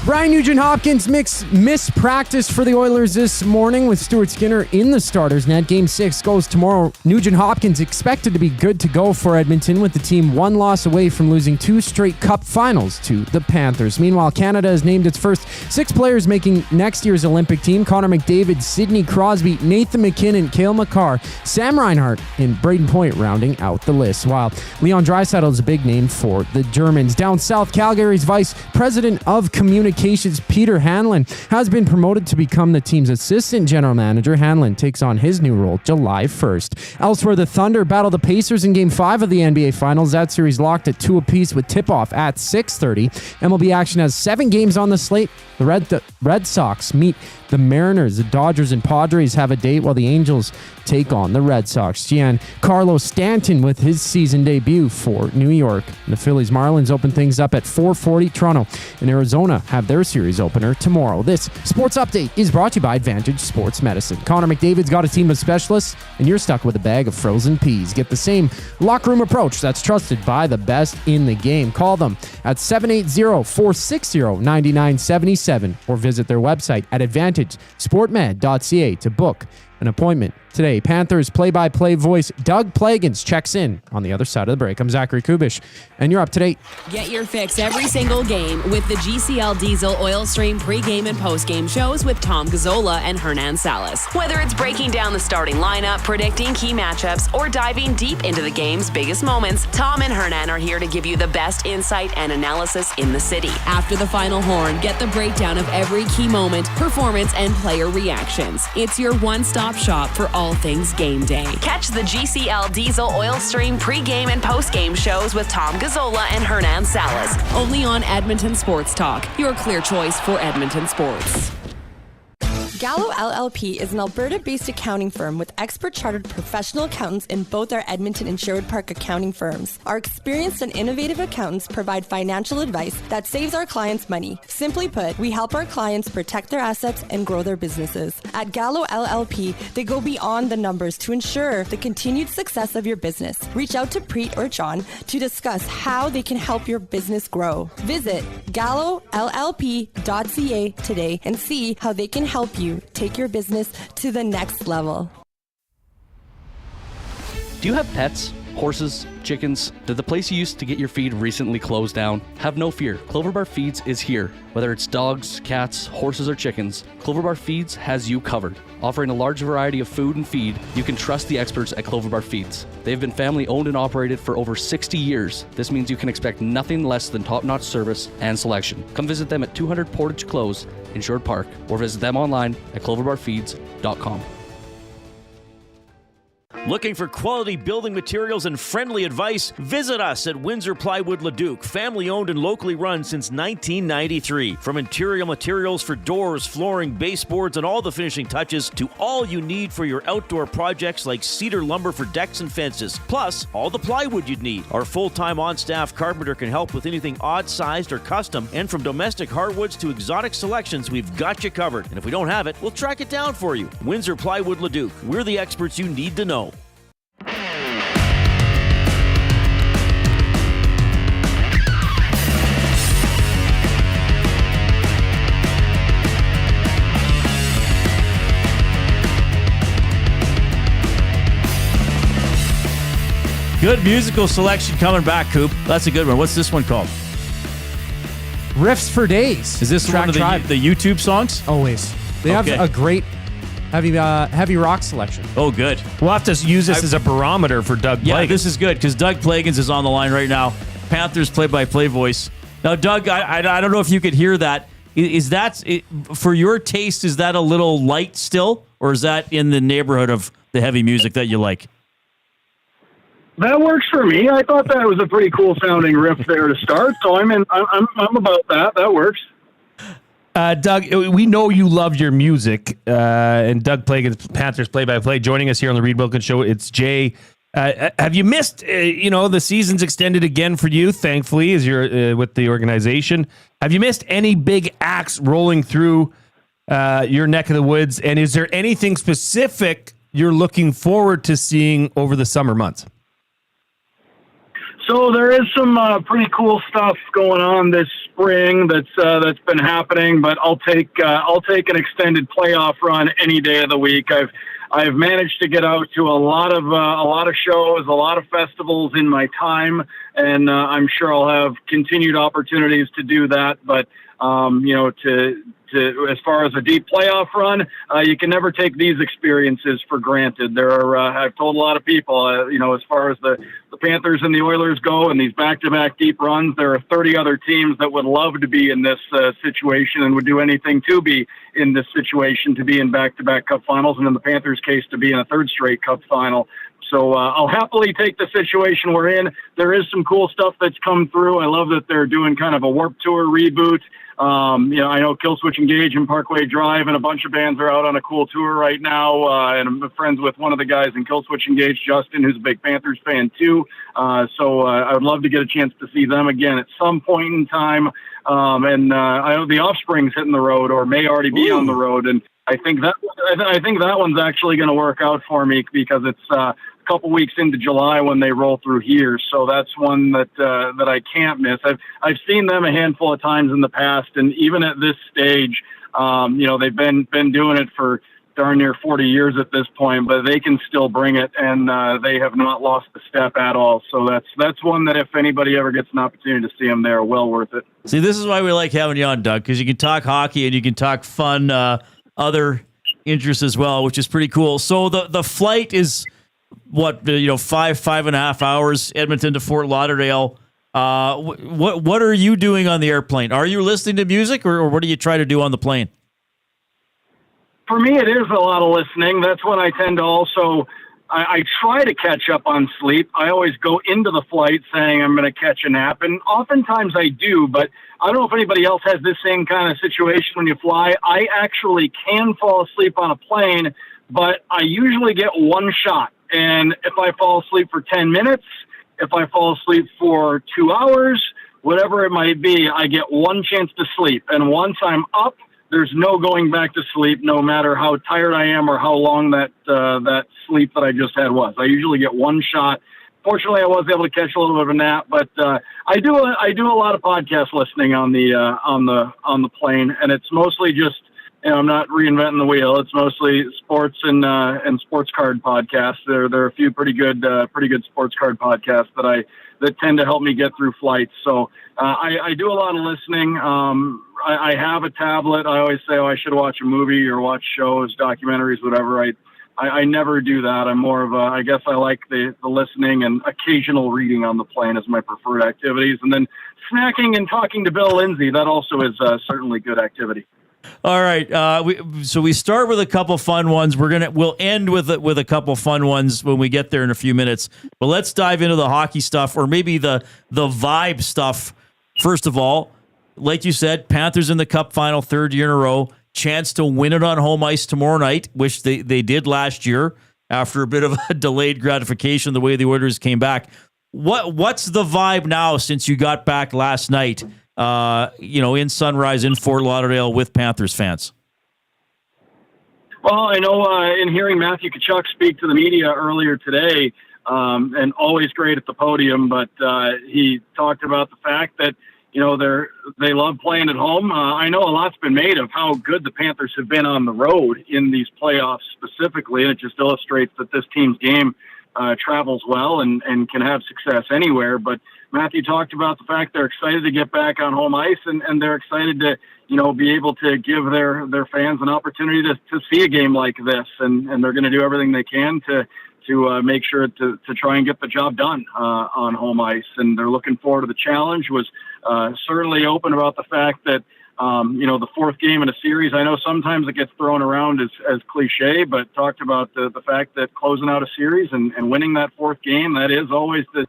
Brian Nugent-Hopkins missed practice for the Oilers this morning with Stuart Skinner in the starters net. Game 6 goes tomorrow. Nugent-Hopkins expected to be good to go for Edmonton, with the team 1 loss away from losing 2 straight Cup finals to the Panthers. Meanwhile, Canada has named its first 6 players making next year's Olympic team. Connor McDavid, Sidney Crosby, Nathan McKinnon, Cale Makar, Sam Reinhart, and Braden Point rounding out the list, while Leon Draisaitl is a big name for the Germans. Down south, Calgary's Vice President of Communications, Peter Hanlon, has been promoted to become the team's assistant general manager. Hanlon takes on his new role July 1st. Elsewhere, the Thunder battle the Pacers in Game 5 of the NBA Finals. That series locked at 2 apiece with tip-off at 6:30. MLB action has 7 games on the slate. The Red Sox meet the Mariners. The Dodgers and Padres have a date, while the Angels take on the Red Sox. Giancarlo Stanton with his season debut for New York. The Phillies Marlins open things up at 4:40. Toronto and Arizona have their series opener tomorrow. This sports update is brought to you by Advantage Sports Medicine. Connor McDavid's got a team of specialists, and you're stuck with a bag of frozen peas. Get the same locker room approach that's trusted by the best in the game. Call them at 780-460-9977 or visit their website at advantagesportmed.ca to book an appointment today. Panthers play-by-play voice Doug Plagens checks in on the other side of the break. I'm Zachary Kubish, and you're up to date. Get your fix every single game with the GCL Diesel Oil Stream pregame and postgame shows with Tom Gazzola and Hernan Salas. Whether it's breaking down the starting lineup, predicting key matchups, or diving deep into the game's biggest moments, Tom and Hernan are here to give you the best insight and analysis in the city. After the final horn, get the breakdown of every key moment, performance, and player reactions. It's your one-stop shop for all things game day. Catch the GCL Diesel Oil Stream pregame and postgame shows with Tom Gazzola and Hernan Salas. Only on Edmonton Sports Talk, your clear choice for Edmonton sports. Gallo LLP is an Alberta-based accounting firm with expert chartered professional accountants in both our Edmonton and Sherwood Park accounting firms. Our experienced and innovative accountants provide financial advice that saves our clients money. Simply put, we help our clients protect their assets and grow their businesses. At Gallo LLP, they go beyond the numbers to ensure the continued success of your business. Reach out to Preet or John to discuss how they can help your business grow. Visit gallollp.ca today and see how they can help you take your business to the next level. Do you have pets? Horses? Chickens? Did the place you used to get your feed recently close down? Have no fear. Clover Bar Feeds is here. Whether it's dogs, cats, horses, or chickens, Clover Bar Feeds has you covered. Offering a large variety of food and feed, you can trust the experts at Clover Bar Feeds. They've been family owned and operated for over 60 years. This means you can expect nothing less than top-notch service and selection. Come visit them at 200 Portage Close in Sherwood Park, or visit them online at cloverbarfeeds.com. Looking for quality building materials and friendly advice? Visit us at Windsor Plywood Leduc, family owned and locally run since 1993. From interior materials for doors, flooring, baseboards, and all the finishing touches to all you need for your outdoor projects like cedar lumber for decks and fences, plus all the plywood you'd need. Our full-time on-staff carpenter can help with anything odd-sized or custom, and from domestic hardwoods to exotic selections, we've got you covered. And if we don't have it, we'll track it down for you. Windsor Plywood Leduc. We're the experts you need to know. Good musical selection coming back, Coop. That's a good one. What's this one called? Riffs for Days. Is this one of the YouTube songs? Always. They have a great heavy rock selection. Oh, good. We'll have to use this as a barometer for Doug Plagens. Yeah, this is good because Doug Plagens is on the line right now. Panthers play-by-play voice. Now, Doug, I don't know if you could hear that. Is that, for your taste, is that a little light still? Or is that in the neighborhood of the heavy music that you like? That works for me. I thought that was a pretty cool sounding riff there to start, so I'm about that. That works. Doug, we know you love your music, and Doug Plagens, Panthers play-by-play, joining us here on the Reid Wilkins Show. It's Jay. Have you missed? The season's extended again for you, thankfully, as you're with the organization. Have you missed any big acts rolling through your neck of the woods? And is there anything specific you're looking forward to seeing over the summer months? So there is some pretty cool stuff going on this spring that's been happening, but I'll take an extended playoff run any day of the week. I've managed to get out to a lot of shows, a lot of festivals in my time, and I'm sure I'll have continued opportunities to do that. But as far as a deep playoff run, you can never take these experiences for granted. There are, I've told a lot of people, as far as the Panthers and the Oilers go and these back-to-back deep runs, there are 30 other teams that would love to be in this situation and would do anything to be in this situation, to be in back-to-back Cup finals, and in the Panthers' case, to be in a third straight Cup final. So I'll happily take the situation we're in. There is some cool stuff that's come through. I love that they're doing kind of a Warped Tour reboot. I know Killswitch Engage and Parkway Drive and a bunch of bands are out on a cool tour right now. And I'm friends with one of the guys in Killswitch Engage, Justin, who's a big Panthers fan too. So I would love to get a chance to see them again at some point in time. I know the Offspring's hitting the road or may already be on the road. And I think that one's actually going to work out for me because it's a couple weeks into July when they roll through here. So that's one that I can't miss. I've seen them a handful of times in the past, and even at this stage, they've been doing it for darn near 40 years at this point, but they can still bring it, and they have not lost a step at all. So that's one that if anybody ever gets an opportunity to see them there, well worth it. See, this is why we like having you on, Doug, because you can talk hockey and you can talk fun, other interests as well, which is pretty cool. So the flight is what, 5.5 hours, Edmonton to Fort Lauderdale. What are you doing on the airplane? Are you listening to music, or what do you try to do on the plane? For me, it is a lot of listening. That's when I tend to also, I try to catch up on sleep. I always go into the flight saying I'm going to catch a nap, and oftentimes I do, but I don't know if anybody else has this same kind of situation when you fly. I actually can fall asleep on a plane, but I usually get one shot. And if I fall asleep for 10 minutes, if I fall asleep for 2 hours, whatever it might be, I get one chance to sleep. And once I'm up, there's no going back to sleep, no matter how tired I am or how long that sleep that I just had was. I usually get one shot. Fortunately, I was able to catch a little bit of a nap, but I do a lot of podcast listening on the plane, and it's mostly just, I'm not reinventing the wheel. It's mostly sports and sports card podcasts. There are a few pretty good sports card podcasts that tend to help me get through flights. So I do a lot of listening. I have a tablet. I always say, I should watch a movie or watch shows, documentaries, whatever. I never do that. I'm more of I guess I like the listening and occasional reading on the plane as my preferred activities. And then snacking and talking to Bill Lindsay, that also is certainly good activity. All right. So we start with a couple fun ones. We'll end with a couple fun ones when we get there in a few minutes. But let's dive into the hockey stuff, or maybe the vibe stuff. First of all, like you said, Panthers in the Cup final, third year in a row. Chance to win it on home ice tomorrow night, which they did last year after a bit of a delayed gratification the way the Oilers came back. What's the vibe now since you got back last night? In Sunrise, in Fort Lauderdale with Panthers fans? Well, I know in hearing Matthew Tkachuk speak to the media earlier today, and always great at the podium, but he talked about the fact that, they love playing at home. I know a lot's been made of how good the Panthers have been on the road in these playoffs specifically, and it just illustrates that this team's game travels well and can have success anywhere. But Matthew talked about the fact they're excited to get back on home ice, and they're excited to, be able to give their fans an opportunity to see a game like this. And they're going to do everything they can to make sure to try and get the job done on home ice. And they're looking forward to the challenge. Was certainly open about the fact that, the fourth game in a series, I know sometimes it gets thrown around as cliche, but talked about the fact that closing out a series and winning that fourth game, that is always the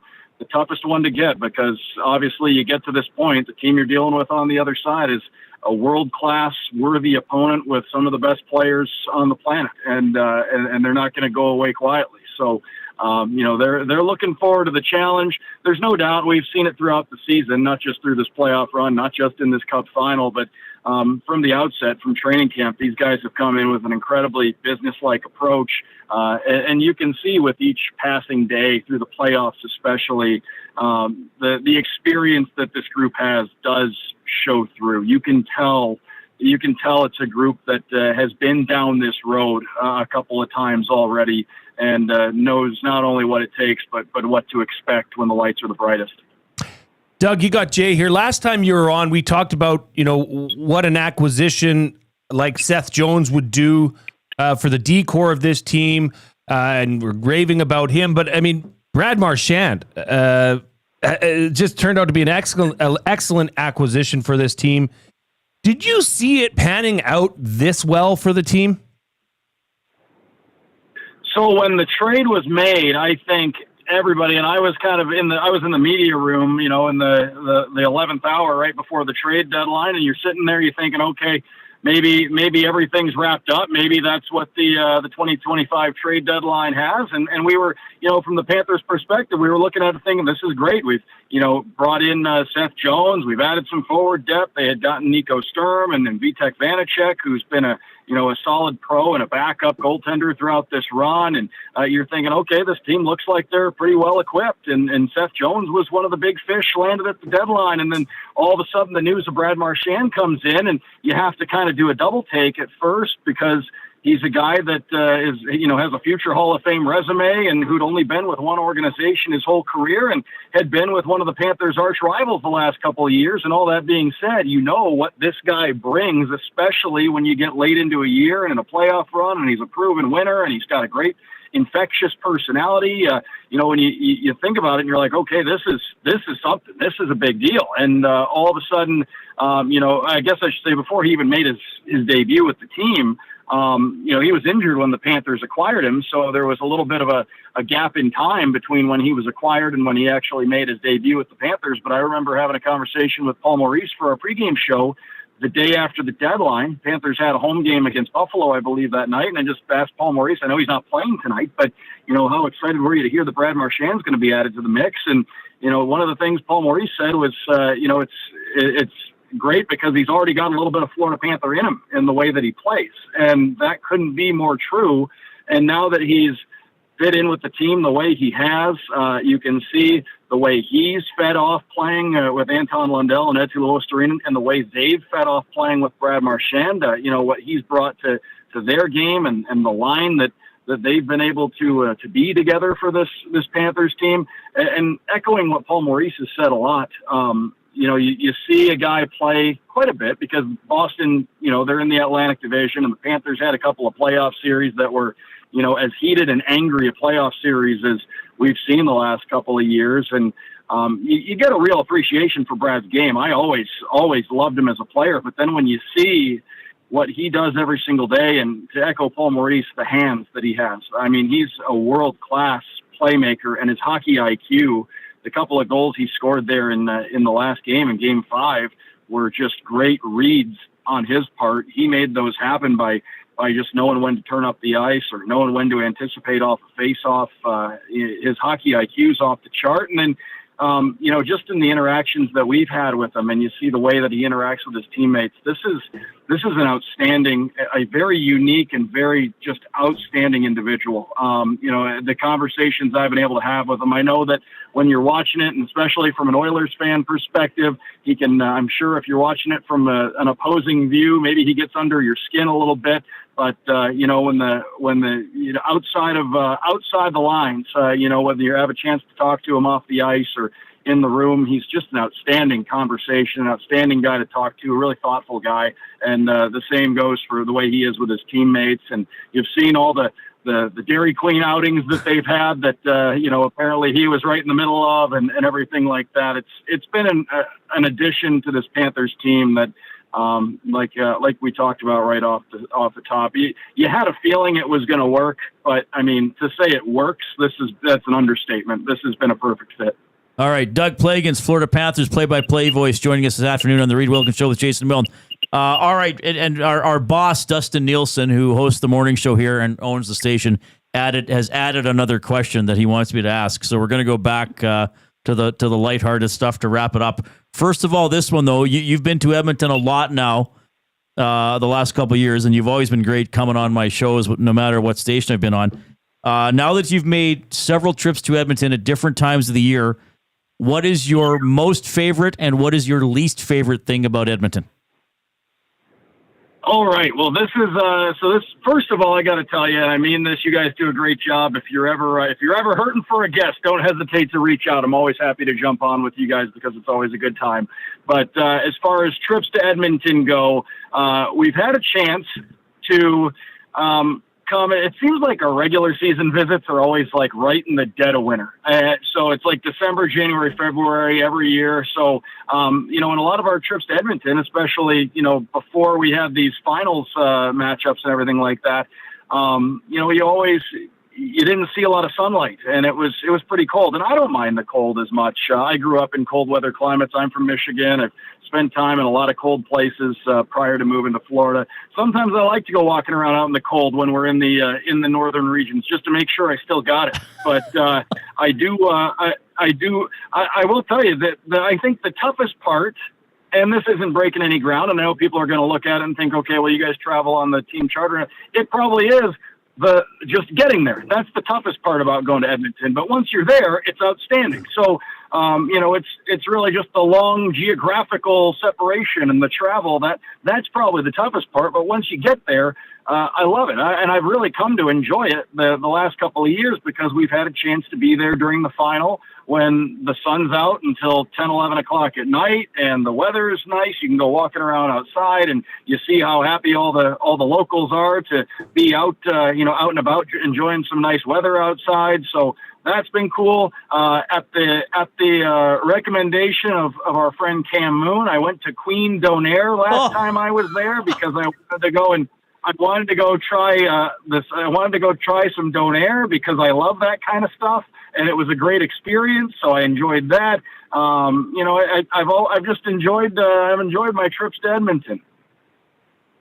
toughest one to get, because obviously you get to this point, the team you're dealing with on the other side is a world-class, worthy opponent with some of the best players on the planet, and they're not going to go away quietly. So, they're looking forward to the challenge. There's no doubt we've seen it throughout the season, not just through this playoff run, not just in this Cup final, but from the outset, from training camp, these guys have come in with an incredibly business-like approach, and you can see with each passing day through the playoffs, especially the experience that this group has does show through. You can tell it's a group that has been down this road a couple of times already, and knows not only what it takes, but what to expect when the lights are the brightest. Doug, you got Jay here. Last time you were on, we talked about, what an acquisition like Seth Jones would do for the decor of this team, and we're raving about him. But, I mean, Brad Marchand just turned out to be an excellent acquisition for this team. Did you see it panning out this well for the team? So when the trade was made, I think everybody, and I was kind of in the media room, in the 11th hour right before the trade deadline, and you're sitting there, you're thinking, okay, maybe everything's wrapped up. Maybe that's what the 2025 trade deadline has. And we were, from the Panthers' perspective, we were looking at it thinking, this is great. We've, brought in Seth Jones. We've added some forward depth. They had gotten Nico Sturm and then Vitek Vanacek, who's been a solid pro and a backup goaltender throughout this run. And you're thinking, okay, this team looks like they're pretty well equipped. And Seth Jones was one of the big fish landed at the deadline. And then all of a sudden the news of Brad Marchand comes in, and you have to kind of do a double take at first, because he's a guy that has a future Hall of Fame resume, and who'd only been with one organization his whole career and had been with one of the Panthers' arch rivals the last couple of years. And all that being said, what this guy brings, especially when you get late into a year and in a playoff run, and he's a proven winner, and he's got a great infectious personality. When you think about it, and you're like, okay, this is something. This is a big deal. And all of a sudden, I guess I should say, before he even made his debut with the team, he was injured when the Panthers acquired him, so there was a little bit of a gap in time between when he was acquired and when he actually made his debut with the Panthers. But I remember having a conversation with Paul Maurice for our pregame show the day after the deadline. Panthers had a home game against Buffalo, I believe, that night, and I just asked Paul Maurice, I know he's not playing tonight, but, how excited were you to hear that Brad Marchand's going to be added to the mix? And, one of the things Paul Maurice said was, it's great because he's already got a little bit of Florida Panther in him in the way that he plays. And that couldn't be more true. And now that he's fit in with the team the way he has, you can see the way he's fed off playing with Anton Lundell and Eetu Luostarinen, and the way they've fed off playing with Brad Marchand, what he's brought to their game, and the line that they've been able to be together for this Panthers team. And echoing what Paul Maurice has said a lot, you see a guy play quite a bit because Boston, they're in the Atlantic Division, and the Panthers had a couple of playoff series that were, as heated and angry a playoff series as we've seen the last couple of years. And you get a real appreciation for Brad's game. I always loved him as a player, but then when you see what he does every single day. And to echo Paul Maurice, the hands that he has. I mean, he's a world-class playmaker, and his hockey IQ, the couple of goals he scored there in the last game, in Game 5, were just great reads on his part. He made those happen by just knowing when to turn up the ice or knowing when to anticipate off a face-off. His hockey IQ's off the chart. And then, just in the interactions that we've had with him, and you see the way that he interacts with his teammates, this is an outstanding, a very unique and very just outstanding individual. The conversations I've been able to have with him, I know that when you're watching it, and especially from an Oilers fan perspective, he can, I'm sure if you're watching it from an opposing view, maybe he gets under your skin a little bit. But when the outside the lines, whether you have a chance to talk to him off the ice or in the room, he's just an outstanding conversation, an outstanding guy to talk to, a really thoughtful guy. And the same goes for the way he is with his teammates. And you've seen all the Dairy Queen outings that they've had that apparently he was right in the middle of, and everything like that. It's been an addition to this Panthers team that. Like we talked about right off the top, you had a feeling it was going to work, but I mean, to say it works, that's an understatement. This has been a perfect fit. All right, Doug Plagens, Florida Panthers play-by-play voice, joining us this afternoon on the Reid Wilkins Show with Jason Milne. All right, and our boss Dustin Nielsen, who hosts the morning show here and owns the station, has added another question that he wants me to ask. So we're going to go back to the lighthearted stuff to wrap it up. First of all, this one, though, you've been to Edmonton a lot now the last couple of years, and you've always been great coming on my shows, no matter what station I've been on. Now that you've made several trips to Edmonton at different times of the year, what is your most favorite and what is your least favorite thing about Edmonton? All right. Well, this is first of all, I got to tell you, and I mean this, you guys do a great job. If you're ever hurting for a guest, don't hesitate to reach out. I'm always happy to jump on with you guys because it's always a good time. But as far as trips to Edmonton go, we've had a chance to come. It seems like our regular season visits are always like right in the dead of winter. So it's like December, January, February every year. So, in a lot of our trips to Edmonton, especially, before we had these finals matchups and everything like that, you didn't see a lot of sunlight, and it was pretty cold. And I don't mind the cold as much. I grew up in cold weather climates. I'm from Michigan. I've spent time in a lot of cold places prior to moving to Florida. Sometimes I like to go walking around out in the cold when we're in the northern regions, just to make sure I still got it. But I will tell you that I think the toughest part, and this isn't breaking any ground, and I know people are going to look at it and think, okay, well, you guys travel on the team charter. It probably is. Just getting there. That's the toughest part about going to Edmonton. But once you're there, it's outstanding. So, it's really just the long geographical separation and the travel. That's probably the toughest part. But once you get there, I love it. And I've really come to enjoy it the last couple of years because we've had a chance to be there during the final when the sun's out until 10, 11 o'clock at night and the weather is nice. You can go walking around outside and you see how happy all the locals are to be out and about enjoying some nice weather outside. So that's been cool. At the recommendation of our friend Cam Moon, I went to Queen Donair last time I was there because I wanted to go try I wanted to go try some Donair because I love that kind of stuff, and it was a great experience. So I enjoyed that. I've just enjoyed my trips to Edmonton.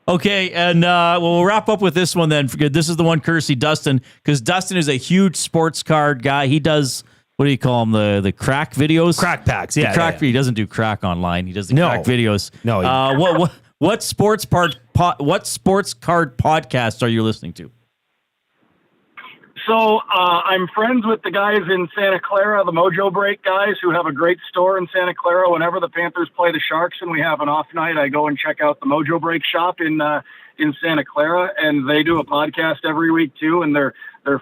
Okay, and we'll wrap up with this one then. This is the one courtesy Dustin, because Dustin is a huge sports card guy. He does, what do you call them, the crack videos? Crack packs, yeah. He doesn't do crack online. He does the crack videos. No. What sports card podcast are you listening to? So I'm friends with the guys in Santa Clara, the Mojo Break guys, who have a great store in Santa Clara. Whenever the Panthers play the Sharks and we have an off night, I go and check out the Mojo Break shop in Santa Clara, and they do a podcast every week too. And they're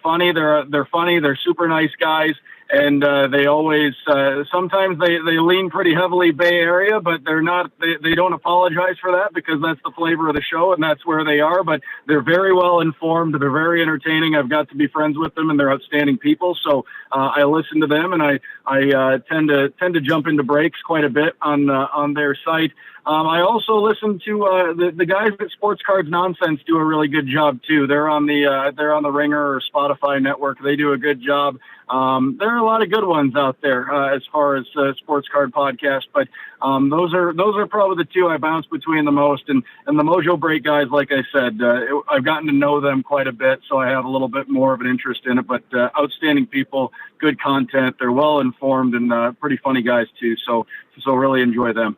funny. They're funny. They're super nice guys. And they always sometimes they lean pretty heavily Bay Area, but they're not. They don't apologize for that because that's the flavor of the show and that's where they are. But they're very well informed. They're very entertaining. I've got to be friends with them, and they're outstanding people. So I listen to them, and I I tend to jump into breaks quite a bit on their site. I also listen to the guys at Sports Cards Nonsense do a really good job too. They're on the Ringer or Spotify network. They do a good job. There are a lot of good ones out there as far as sports card podcasts, but those are probably the two I bounce between the most. And the Mojo Break guys, like I said, I've gotten to know them quite a bit, so I have a little bit more of an interest in it. But outstanding people, good content. They're well informed and pretty funny guys too. So really enjoy them.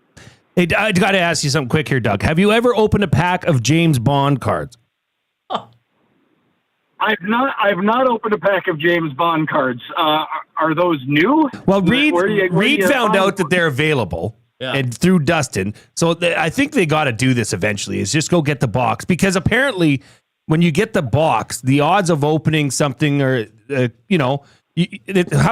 Hey, I got to ask you something quick here, Doug. Have you ever opened a pack of James Bond cards? I've not opened a pack of James Bond cards. Are those new? Well, Reid found out that they're available and through Dustin. So I think they got to do this eventually, is just go get the box. Because apparently when you get the box, the odds of opening something are, how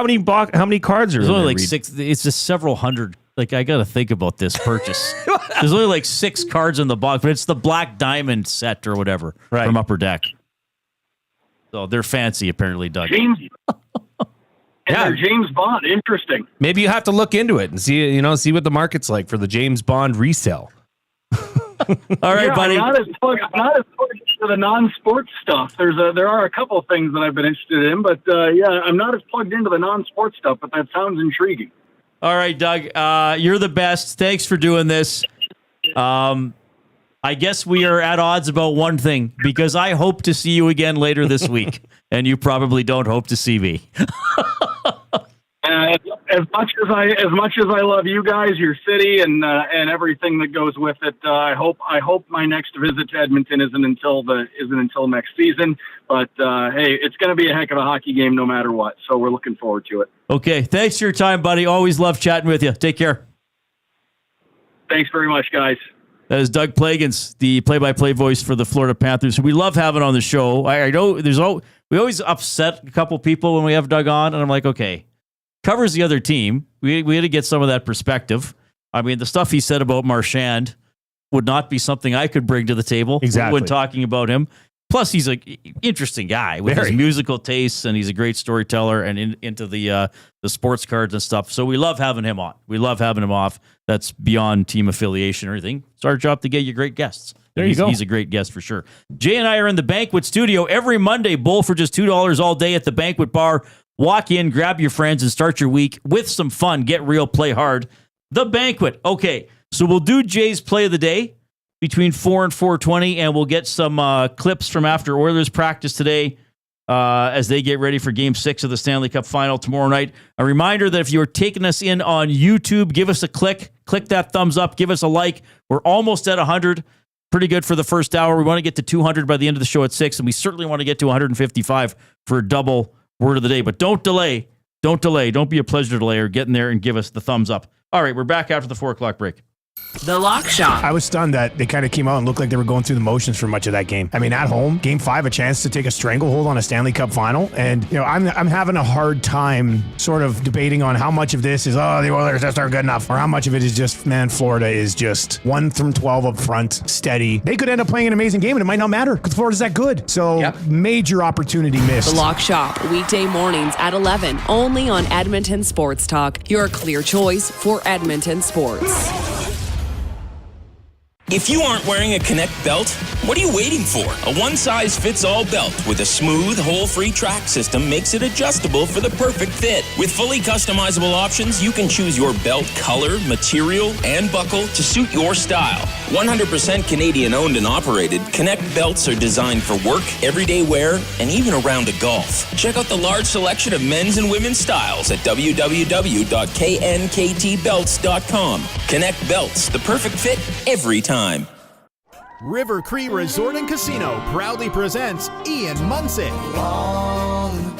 many cards are There's in only there, like Reid? 6. It's just several hundred. Like, I got to think about this purchase. There's only like 6 cards in the box, but it's the Black Diamond set or whatever from Upper Deck. So they're fancy, apparently, Doug. James. They're James Bond. Interesting. Maybe you have to look into it and see what the market's like for the James Bond resale. All right, buddy. I'm not as plugged into the non-sports stuff. There are a couple of things that I've been interested in, but I'm not as plugged into the non-sports stuff, but that sounds intriguing. All right, Doug, you're the best. Thanks for doing this. I guess we are at odds about one thing, because I hope to see you again later this week, and you probably don't hope to see me. As much as I love you guys, your city, and everything that goes with it, I hope my next visit to Edmonton isn't until next season. But hey, it's going to be a heck of a hockey game no matter what. So we're looking forward to it. Okay, thanks for your time, buddy. Always love chatting with you. Take care. Thanks very much, guys. That is Doug Plagens, the play-by-play voice for the Florida Panthers, who we love having on the show. I know we always upset a couple people when we have Doug on, and I'm like, okay, covers the other team. We had to get some of that perspective. I mean, the stuff he said about Marchand would not be something I could bring to the table when talking about him. Plus, he's an interesting guy with his musical tastes, and he's a great storyteller and into the sports cards and stuff. So we love having him on. We love having him off. That's beyond team affiliation or anything. It's our job to get you great guests. There you go. He's a great guest for sure. Jay and I are in the Banquet Studio every Monday. Bowl for just $2 all day at the Banquet Bar. Walk in, grab your friends, and start your week with some fun. Get real, play hard. The Banquet. Okay, so we'll do Jay's play of the day between 4 and 4:20, and we'll get some clips from after Oilers practice today as they get ready for Game 6 of the Stanley Cup Final tomorrow night. A reminder that if you're taking us in on YouTube, give us a click that thumbs up, give us a like. We're almost at 100. Pretty good for the first hour. We want to get to 200 by the end of the show at 6, and we certainly want to get to 155 for a double word of the day. But don't delay. Don't be a pleasure delayer. Get in there and give us the thumbs up. All right, we're back after the 4 o'clock break. The Lock Shop. I was stunned that they kind of came out and looked like they were going through the motions for much of that game. I mean, at home, Game 5, a chance to take a stranglehold on a Stanley Cup final. And, I'm having a hard time sort of debating on how much of this is, the Oilers just aren't good enough, or how much of it is just, man, Florida is just 1 from 12 up front, steady. They could end up playing an amazing game, and it might not matter because Florida's that good. So, major opportunity missed. The Lock Shop, weekday mornings at 11, only on Edmonton Sports Talk, your clear choice for Edmonton sports. If you aren't wearing a Connect belt, what are you waiting for? A one-size-fits-all belt with a smooth, hole-free track system makes it adjustable for the perfect fit. With fully customizable options, you can choose your belt color, material, and buckle to suit your style. 100% Canadian-owned and operated, Connect belts are designed for work, everyday wear, and even a round of golf. Check out the large selection of men's and women's styles at www.knktbelts.com. Connect belts, the perfect fit every time. River Cree Resort and Casino proudly presents Ian Munsick. Long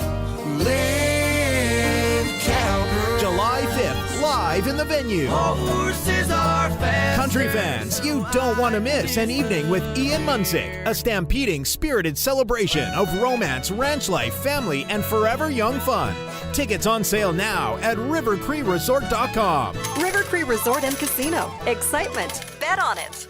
live Cowgirl. July 5th, live in the venue. All horses are fast. Country fans, you don't want to miss an evening with Ian Munsick, a stampeding, spirited celebration of romance, ranch life, family, and forever young fun. Tickets on sale now at rivercreeresort.com. River Cree Resort and Casino. Excitement. Bet on it.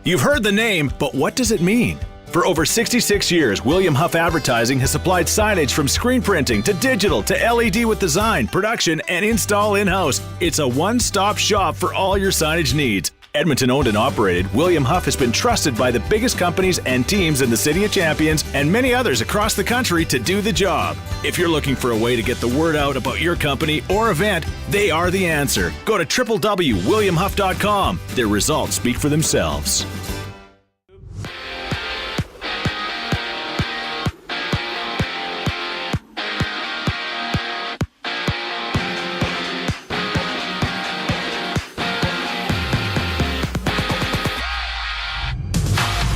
You've heard the name, but what does it mean? For over 66 years, William Huff Advertising has supplied signage from screen printing to digital to LED with design, production, and install in-house. It's a one-stop shop for all your signage needs. Edmonton owned and operated, William Huff has been trusted by the biggest companies and teams in the City of Champions and many others across the country to do the job. If you're looking for a way to get the word out about your company or event, they are the answer. Go to www.williamhuff.com. Their results speak for themselves.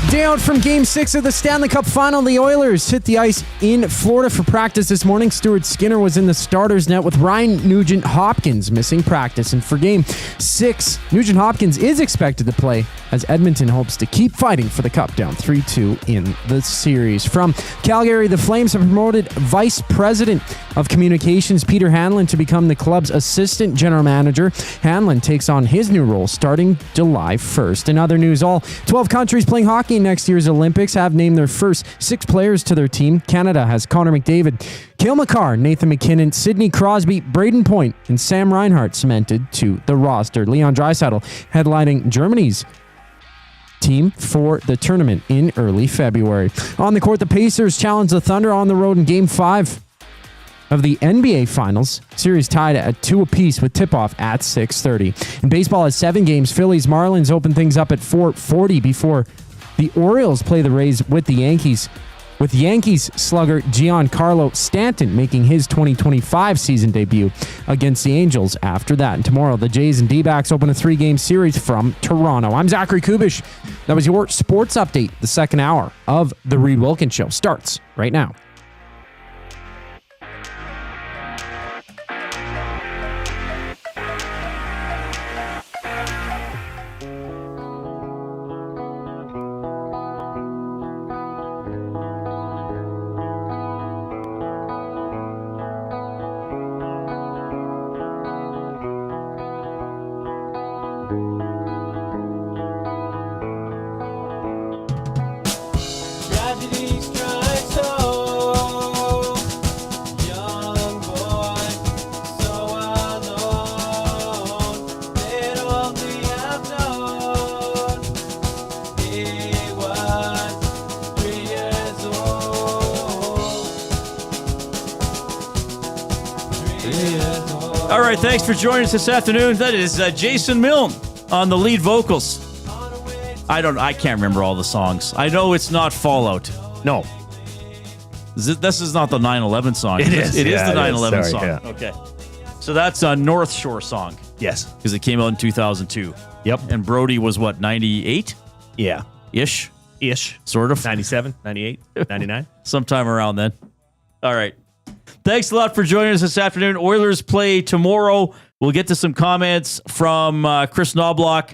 Day out from Game 6 of the Stanley Cup Final, the Oilers hit the ice in Florida for practice this morning. Stuart Skinner was in the starters net with Ryan Nugent-Hopkins missing practice. And for Game 6, Nugent-Hopkins is expected to play as Edmonton hopes to keep fighting for the Cup, down 3-2 in the series. From Calgary, the Flames have promoted Vice President of Communications Peter Hanlon to become the club's Assistant General Manager. Hanlon takes on his new role starting July 1st. In other news, all 12 countries playing hockey in next year's Olympics have named their first 6 players to their team. Canada has Connor McDavid, Cale Makar, Nathan McKinnon, Sidney Crosby, Braden Point, and Sam Reinhart cemented to the roster. Leon Draisaitl headlining Germany's team for the tournament in early February. On the court, the Pacers challenge the Thunder on the road in Game 5 of the NBA Finals. Series tied at 2 apiece with tip-off at 6:30. And baseball has 7 games. Phillies Marlins open things up at 4:40 before the Orioles play the Rays with the Yankees, with Yankees slugger Giancarlo Stanton making his 2025 season debut against the Angels after that. And tomorrow, the Jays and D-backs open a 3-game series from Toronto. I'm Zachary Kubish. That was your sports update. The second hour of the Reid Wilkins Show starts right now. All right, thanks for joining us this afternoon. That is Jason Milne on the lead vocals. I can't remember all the songs. I know it's not Fallout. No. This is not the 9/11 song. It is the 9/11 song. Yeah. Okay. So that's a North Shore song. Yes. Because it came out in 2002. Yep. And Brody was what, 98? Yeah. Ish? Sort of. 97, 98, 99. Sometime around then. All right. Thanks a lot for joining us this afternoon. Oilers play tomorrow. We'll get to some comments from Chris Knoblauch,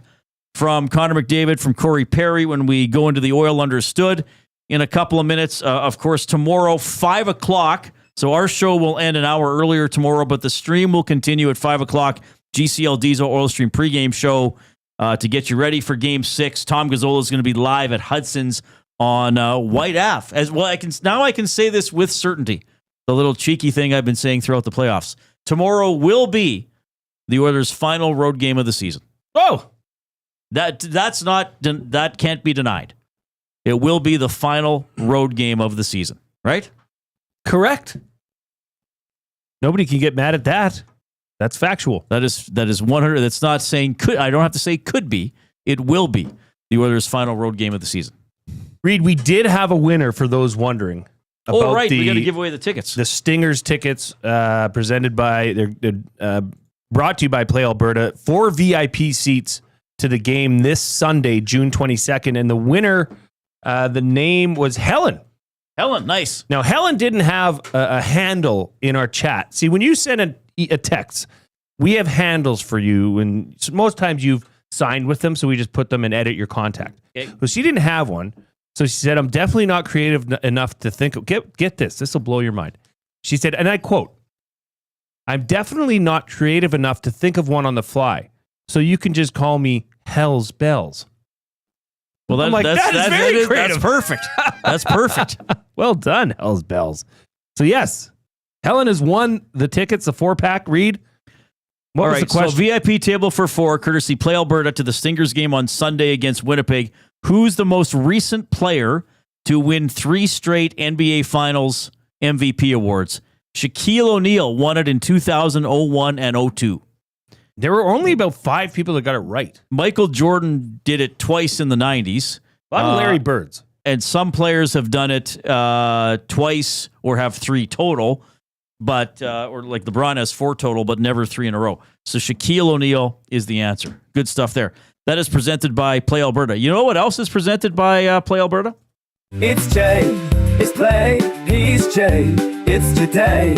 from Connor McDavid, from Corey Perry when we go into the Oil Understood in a couple of minutes. Of course, tomorrow, 5 o'clock. So our show will end an hour earlier tomorrow, but the stream will continue at 5 o'clock. GCL Diesel Oil Stream pregame show to get you ready for Game 6. Tom Gazzola is going to be live at Hudson's on White Ave. As well, I can say this with certainty. The little cheeky thing I've been saying throughout the playoffs. Tomorrow will be the Oilers' final road game of the season. Oh, that can't be denied. It will be the final road game of the season, right? Correct. Nobody can get mad at that. That's factual. That is 100. That's not saying could. I don't have to say could be. It will be the Oilers' final road game of the season. Reed, we did have a winner for those wondering. Oh, right. We got to give away the tickets. The Stingers tickets presented by, they're brought to you by Play Alberta. 4 VIP seats to the game this Sunday, June 22nd. And the winner, the name was Helen. Helen, nice. Now, Helen didn't have a handle in our chat. See, when you send a text, we have handles for you. And most times you've signed with them, so we just put them and edit your contact. Okay. Well, she didn't have one. So she said, I'm definitely not creative enough to think of, get this. This will blow your mind. She said, and I quote, I'm definitely not creative enough to think of one on the fly. So you can just call me Hell's Bells. Well, I'm like, that's very creative. That's perfect. That's perfect. Well done, Hell's Bells. So yes, Helen has won the tickets, the 4-pack. Reid, what was the question? So VIP table for 4, courtesy Play Alberta, to the Stingers game on Sunday against Winnipeg. Who's the most recent player to win 3 straight NBA Finals MVP awards? Shaquille O'Neal won it in 2000, 01, and 02. There were only about 5 people that got it right. Michael Jordan did it twice in the 90s. A lot of Larry Birds. And some players have done it twice or have 3 total, but or like LeBron has 4 total, but never 3 in a row. So Shaquille O'Neal is the answer. Good stuff there. That is presented by Play Alberta. You know what else is presented by Play Alberta? It's Jay, it's Play, he's Jay, it's today.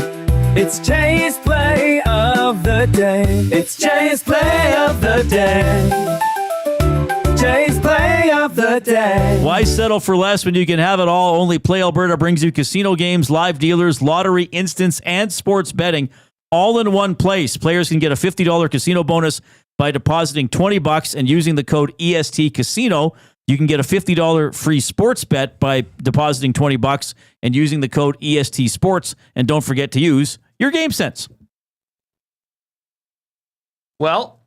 It's Jay's Play of the Day. It's Jay's Play of the Day. Jay's Play of the Day. Why settle for less when you can have it all? Only Play Alberta brings you casino games, live dealers, lottery, instants, and sports betting all in one place. Players can get a $50 casino bonus by depositing $20 and using the code EST Casino. You can get a $50 free sports bet by depositing $20 and using the code EST Sports. And don't forget to use your game sense. Well,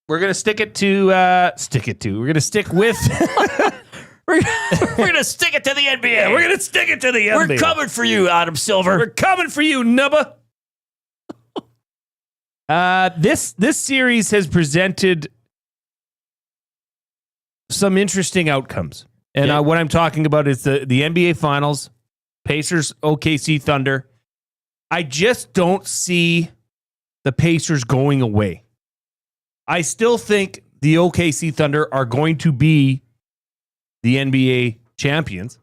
we're going to stick it to, we're going to stick with, we're going to stick it to the NBA. We're going to stick it to the NBA. We're coming for you, Adam Silver. We're coming for you, Nubba. This series has presented some interesting outcomes. And what I'm talking about is the NBA Finals, Pacers, OKC Thunder. I just don't see the Pacers going away. I still think the OKC Thunder are going to be the NBA champions.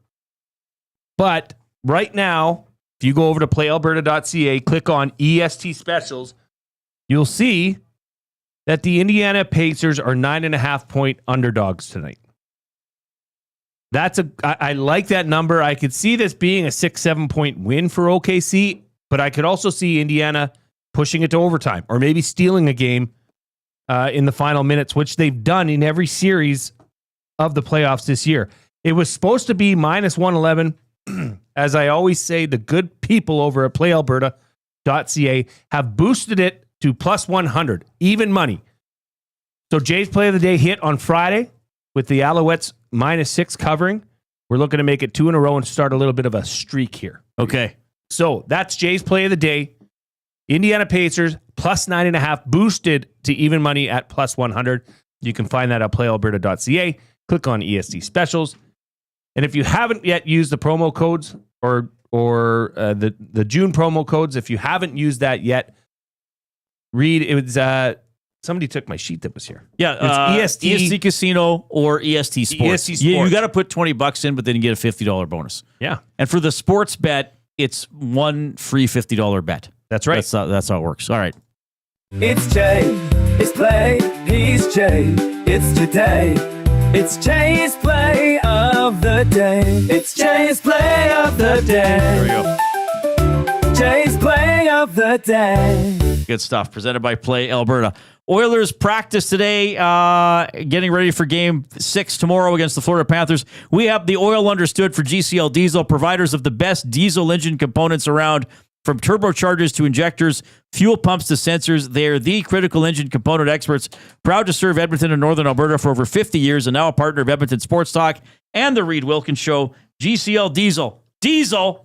But right now, if you go over to playalberta.ca, click on EST Specials, you'll see that the Indiana Pacers are 9.5-point underdogs tonight. I like that number. I could see this being a 6-7 point win for OKC, but I could also see Indiana pushing it to overtime or maybe stealing a game in the final minutes, which they've done in every series of the playoffs this year. It was supposed to be minus 111. As I always say, the good people over at playalberta.ca have boosted it to plus 100, even money. So Jay's Play of the Day hit on Friday with the Alouettes -6 covering. We're looking to make it 2 in a row and start a little bit of a streak here. Okay. So that's Jay's Play of the Day. Indiana Pacers plus 9.5 boosted to even money at plus 100. You can find that at playalberta.ca. Click on EST Specials. And if you haven't yet used the promo codes or the June promo codes, if you haven't used that yet, Reid, it was somebody took my sheet that was here. Yeah, it's EST Casino or EST Sports. EST Sports. You got to put $20 in, but then you get a $50 bonus. Yeah. And for the sports bet, it's one free $50 bet. That's right. That's how it works. All right. It's Jay, it's Play, he's Jay, it's today. It's Jay's Play of the Day. It's Jay's Play of the Day. There we go. Jay's Play of the Day. Good stuff. Presented by Play Alberta. Oilers practice today, getting ready for Game 6 tomorrow against the Florida Panthers. We have the oil understood for GCL Diesel, providers of the best diesel engine components around. From turbochargers to injectors, fuel pumps to sensors, they're the critical engine component experts. Proud to serve Edmonton and Northern Alberta for over 50 years and now a partner of Edmonton Sports Talk and the Reid Wilkins Show. GCL Diesel. Diesel.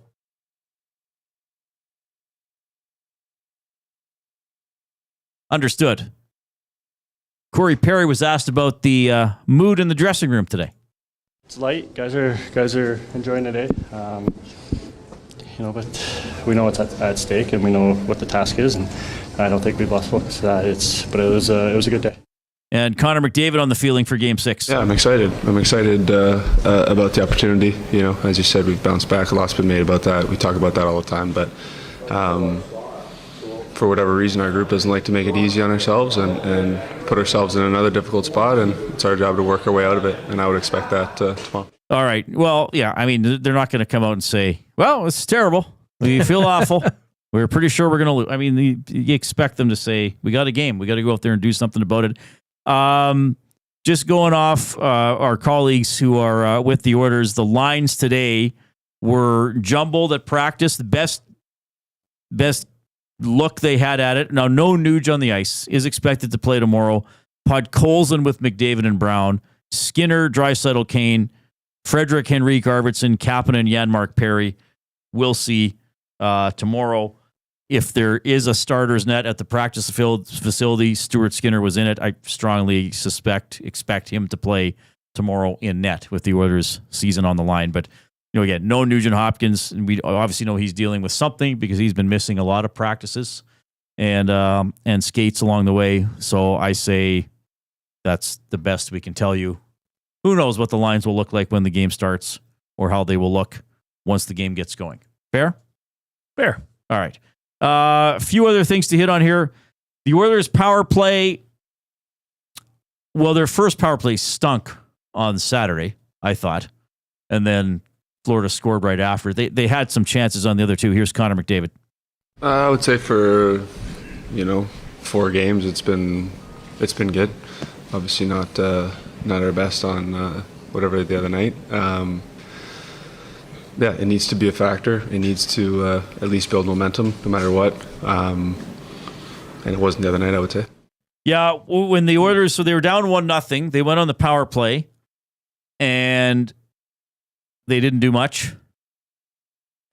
Understood. Corey Perry was asked about the mood in the dressing room today. It's light. Guys are enjoying the day. But we know what's at stake, and we know what the task is, and I don't think we've lost focus to that. But it was a good day. And Connor McDavid on the feeling for Game 6. Yeah, I'm excited. About the opportunity. As you said, we've bounced back. A lot's been made about that. We talk about that all the time, but for whatever reason, our group doesn't like to make it easy on ourselves and put ourselves in another difficult spot, and it's our job to work our way out of it, and I would expect that tomorrow. All right. Well, yeah, I mean, they're not going to come out and say, well, it's terrible. We feel awful. We're pretty sure we're going to lose. I mean, you expect them to say, we got a game. We got to go out there and do something about it. just going off our colleagues who are with the Oilers, the lines today were jumbled at practice. The best look they had at it. Now, no Nuge on the ice, is expected to play tomorrow. Podkolzin with McDavid and Brown, Skinner, Draisaitl, Kane, Frederick, Henrique, Arvidsson, Kapanen, Janmark, Perry. We'll see tomorrow. If there is a starter's net at the practice facility, Stuart Skinner was in it. I strongly expect him to play tomorrow in net with the Oilers' season on the line. But again, no Nugent Hopkins, and we obviously know he's dealing with something because he's been missing a lot of practices and skates along the way. So I say that's the best we can tell you. Who knows what the lines will look like when the game starts or how they will look once the game gets going. Fair? Fair. All right. A few other things to hit on here. The Oilers' power play, well, their first power play stunk on Saturday, I thought. And then Florida scored right after. They had some chances on the other two. Here's Connor McDavid. I would say for 4 games, it's been good. Obviously not our best on whatever the other night. Yeah, it needs to be a factor. It needs to at least build momentum, no matter what. And it wasn't the other night, I would say. Yeah, when the Oilers, so they were down 1-0. They went on the power play, and they didn't do much.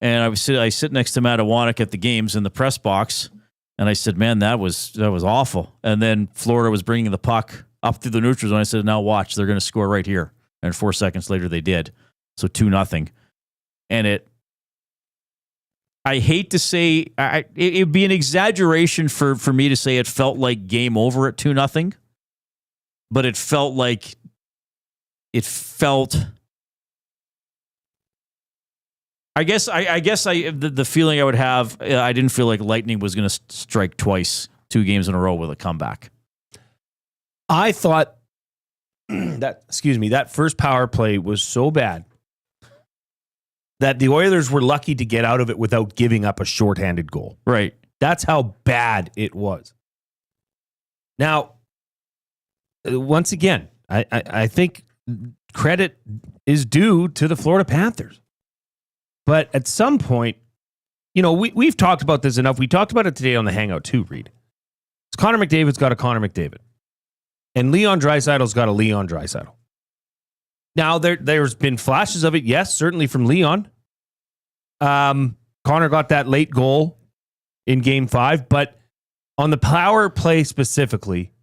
And I sit next to Matt Iwanek at the games in the press box, and I said, "Man, that was awful." And then Florida was bringing the puck up through the neutral zone. I said, "Now watch, they're going to score right here." And 4 seconds later, they did. So 2-0. And I hate to say, it'd be an exaggeration for me to say it felt like game over at 2-0, but it felt like the feeling I would have, I didn't feel like lightning was going to strike twice, 2 games in a row with a comeback. I thought that first power play was so bad that the Oilers were lucky to get out of it without giving up a shorthanded goal. Right. That's how bad it was. Now, once again, I think credit is due to the Florida Panthers. But at some point, we've talked about this enough. We talked about it today on the Hangout too, Reid. Connor McDavid's got a Connor McDavid. And Leon Draisaitl's got a Leon Draisaitl. Now, there's been flashes of it, yes, certainly from Leon. Connor got that late goal in Game 5, but on the power play specifically,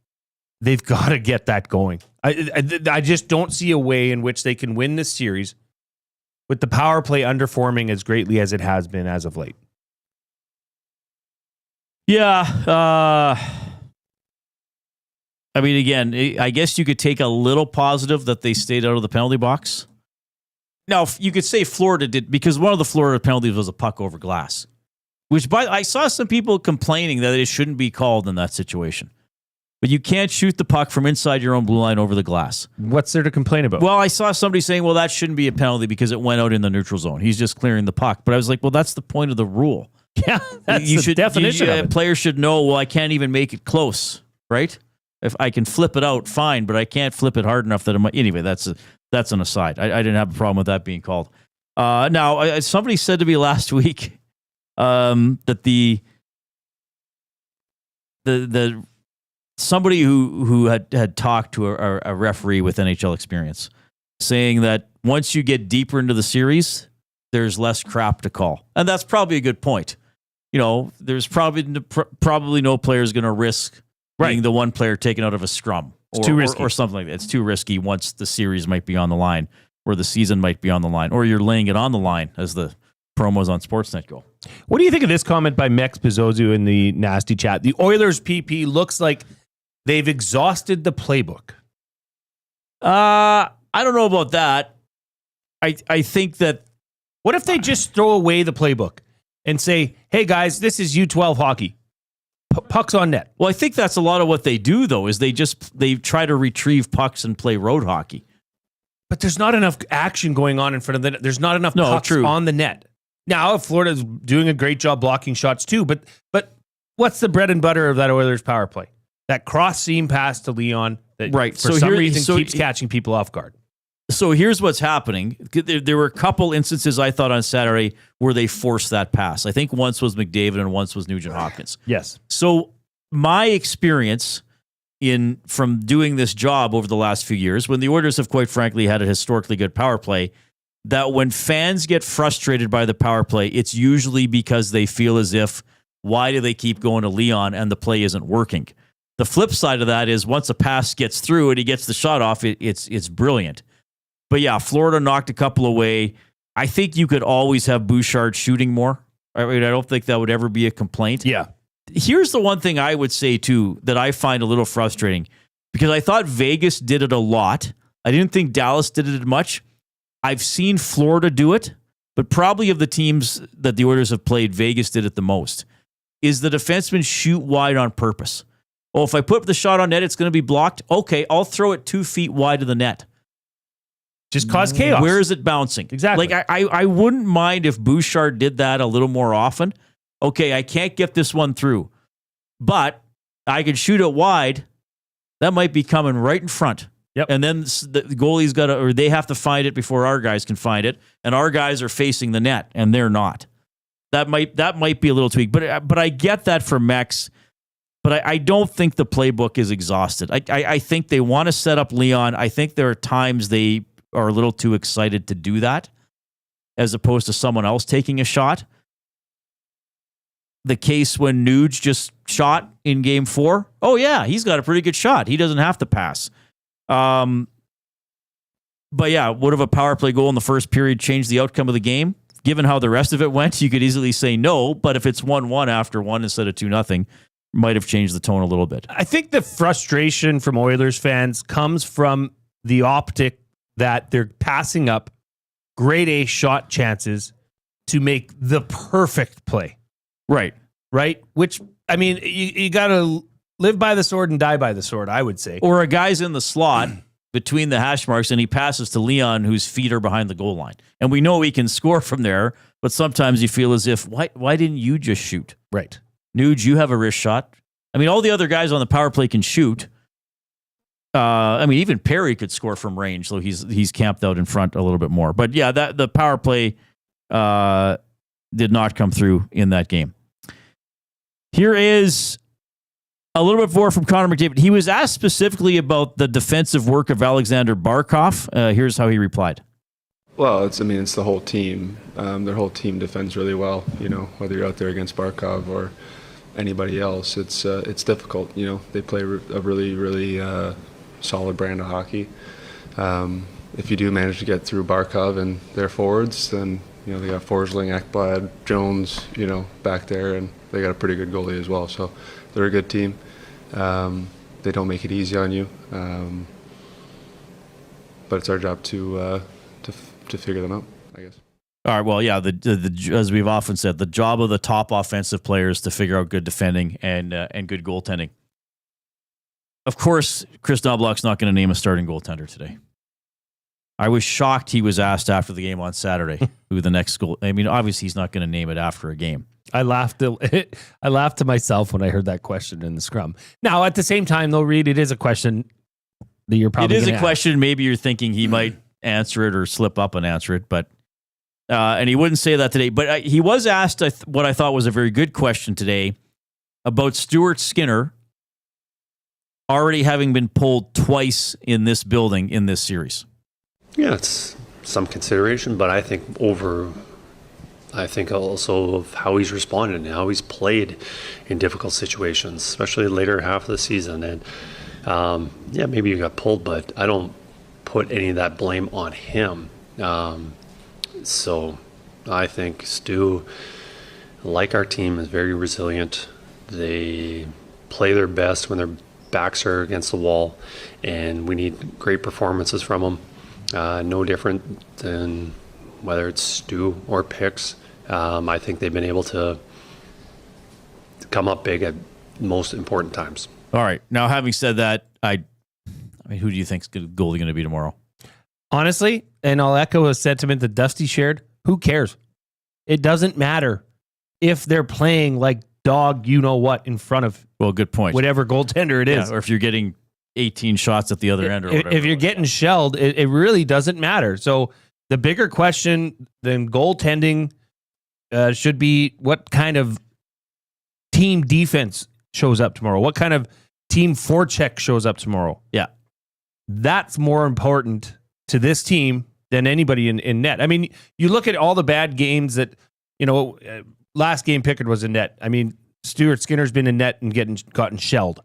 they've got to get that going. I just don't see a way in which they can win this series with the power play underperforming as greatly as it has been as of late. Yeah, I mean, again, I guess you could take a little positive that they stayed out of the penalty box. Now, you could say Florida did, because one of the Florida penalties was a puck over glass, which I saw some people complaining that it shouldn't be called in that situation. But you can't shoot the puck from inside your own blue line over the glass. What's there to complain about? Well, I saw somebody saying, well, that shouldn't be a penalty because it went out in the neutral zone. He's just clearing the puck. But I was like, well, that's the point of the rule. Yeah, that's the definition of it. Players should know, well, I can't even make it close, right? If I can flip it out, fine, but I can't flip it hard enough that it might. Anyway, that's an aside. I didn't have a problem with that being called. Now, somebody said to me last week that the somebody who had talked to a referee with NHL experience, saying that once you get deeper into the series, there's less crap to call, and that's probably a good point. There's probably no player is going to risk being the one player taken out of a scrum or something like that. It's too risky once the series might be on the line, or the season might be on the line, or you're laying it on the line, as the promos on Sportsnet go. What do you think of this comment by Mex Pizzozu in the nasty chat? The Oilers PP looks like they've exhausted the playbook. I don't know about that. I think that... What if they just throw away the playbook and say, hey guys, this is U12 hockey. Pucks on net. Well, I think that's a lot of what they do, though, is they try to retrieve pucks and play road hockey. But there's not enough action going on in front of the net. There's not enough pucks on the net. Now, Florida's doing a great job blocking shots too, but what's the bread and butter of that Oilers power play? That cross seam pass to Leon that Right. for some reason keeps catching people off guard. So here's what's happening. There were a couple instances I thought on Saturday where they forced that pass. I think once was McDavid and once was Nugent Hopkins. Yes. So my experience from doing this job over the last few years, when the Oilers have quite frankly had a historically good power play, that when fans get frustrated by the power play, it's usually because they feel as if, why do they keep going to Leon and the play isn't working? The flip side of that is once a pass gets through and he gets the shot off, it's brilliant. But yeah, Florida knocked a couple away. I think you could always have Bouchard shooting more. I mean, I don't think that would ever be a complaint. Yeah. Here's the one thing I would say, too, that I find a little frustrating, because I thought Vegas did it a lot. I didn't think Dallas did it much. I've seen Florida do it, but probably of the teams that the Oilers have played, Vegas did it the most, is the defensemen shoot wide on purpose. Oh, if I put the shot on net, it's going to be blocked. Okay, I'll throw it 2 feet wide of the net. Just cause chaos. Where is it bouncing? Exactly. Like I wouldn't mind if Bouchard did that a little more often. Okay, I can't get this one through, but I can shoot it wide. That might be coming right in front. Yep. And then the goalie's got to, or they have to find it before our guys can find it, and our guys are facing the net, and they're not. That might be a little tweak, but I get that for Mex. But I don't think the playbook is exhausted. I think they want to set up Leon. I think there are times they are a little too excited to do that, as opposed to someone else taking a shot. The case when Nuge just shot in Game 4. Oh yeah, he's got a pretty good shot. He doesn't have to pass. But yeah, would have a power play goal in the first period changed the outcome of the game? Given how the rest of it went, you could easily say no. But if it's 1-1 after 1 instead of 2-0, might have changed the tone a little bit. I think the frustration from Oilers fans comes from the optic that they're passing up grade A shot chances to make the perfect play. Right. Which, I mean, you got to live by the sword and die by the sword, I would say. Or a guy's in the slot between the hash marks and he passes to Leon, whose feet are behind the goal line. And we know he can score from there, but sometimes you feel as if, why didn't you just shoot? Right. Nuge, you have a wrist shot. I mean, all the other guys on the power play can shoot. I mean, even Perry could score from range, so he's camped out in front a little bit more. But yeah, the power play did not come through in that game. Here is a little bit more from Connor McDavid. He was asked specifically about the defensive work of Alexander Barkov. Here's how he replied. Well, it's the whole team. Their whole team defends really well. You know, whether you're out there against Barkov or anybody else, it's difficult. You know, they play a really, really solid brand of hockey. If you do manage to get through Barkov and their forwards, then you know they got Forsling, Ekblad, Jones, you know, back there, and they got a pretty good goalie as well. So they're a good team. They don't make it easy on you, but it's our job to figure them out, I guess. All right. Well, yeah. The as we've often said, the job of the top offensive players to figure out good defending and good goaltending. Of course, Chris Knoblauch's not going to name a starting goaltender today. I was shocked he was asked after the game on Saturday who the next goal. I mean, obviously he's not going to name it after a game. I laughed to myself when I heard that question in the scrum. Now, at the same time, though, Reid, it is a question that you're probably. It is a question. Maybe you're thinking he might answer it or slip up and answer it, but and he wouldn't say that today. But he was asked what I thought was a very good question today about Stuart Skinner already having been pulled twice in this building in this series. Yeah, it's some consideration, but I think also of how he's responded and how he's played in difficult situations, especially later half of the season. And maybe you got pulled, but I don't put any of that blame on him. So I think Stu, like our team, is very resilient. They play their best when their backs are against the wall, and we need great performances from them. No different than whether it's Stu or Picks. I think they've been able to come up big at most important times. All right. Now, having said that, I mean, who do you think's goalie going to be tomorrow? Honestly, and I'll echo a sentiment that Dusty shared, who cares? It doesn't matter if they're playing like dog, you know what, in front of good point. Whatever goaltender it is. Or if you're getting 18 shots at the other end or whatever. If you're getting shelled, it really doesn't matter. So the bigger question than goaltending should be what kind of team defense shows up tomorrow. What kind of team forecheck shows up tomorrow? Yeah. That's more important to this team than anybody in net. I mean, you look at all the bad games that, last game Pickard was in net. I mean, Stuart Skinner's been in net and gotten shelled.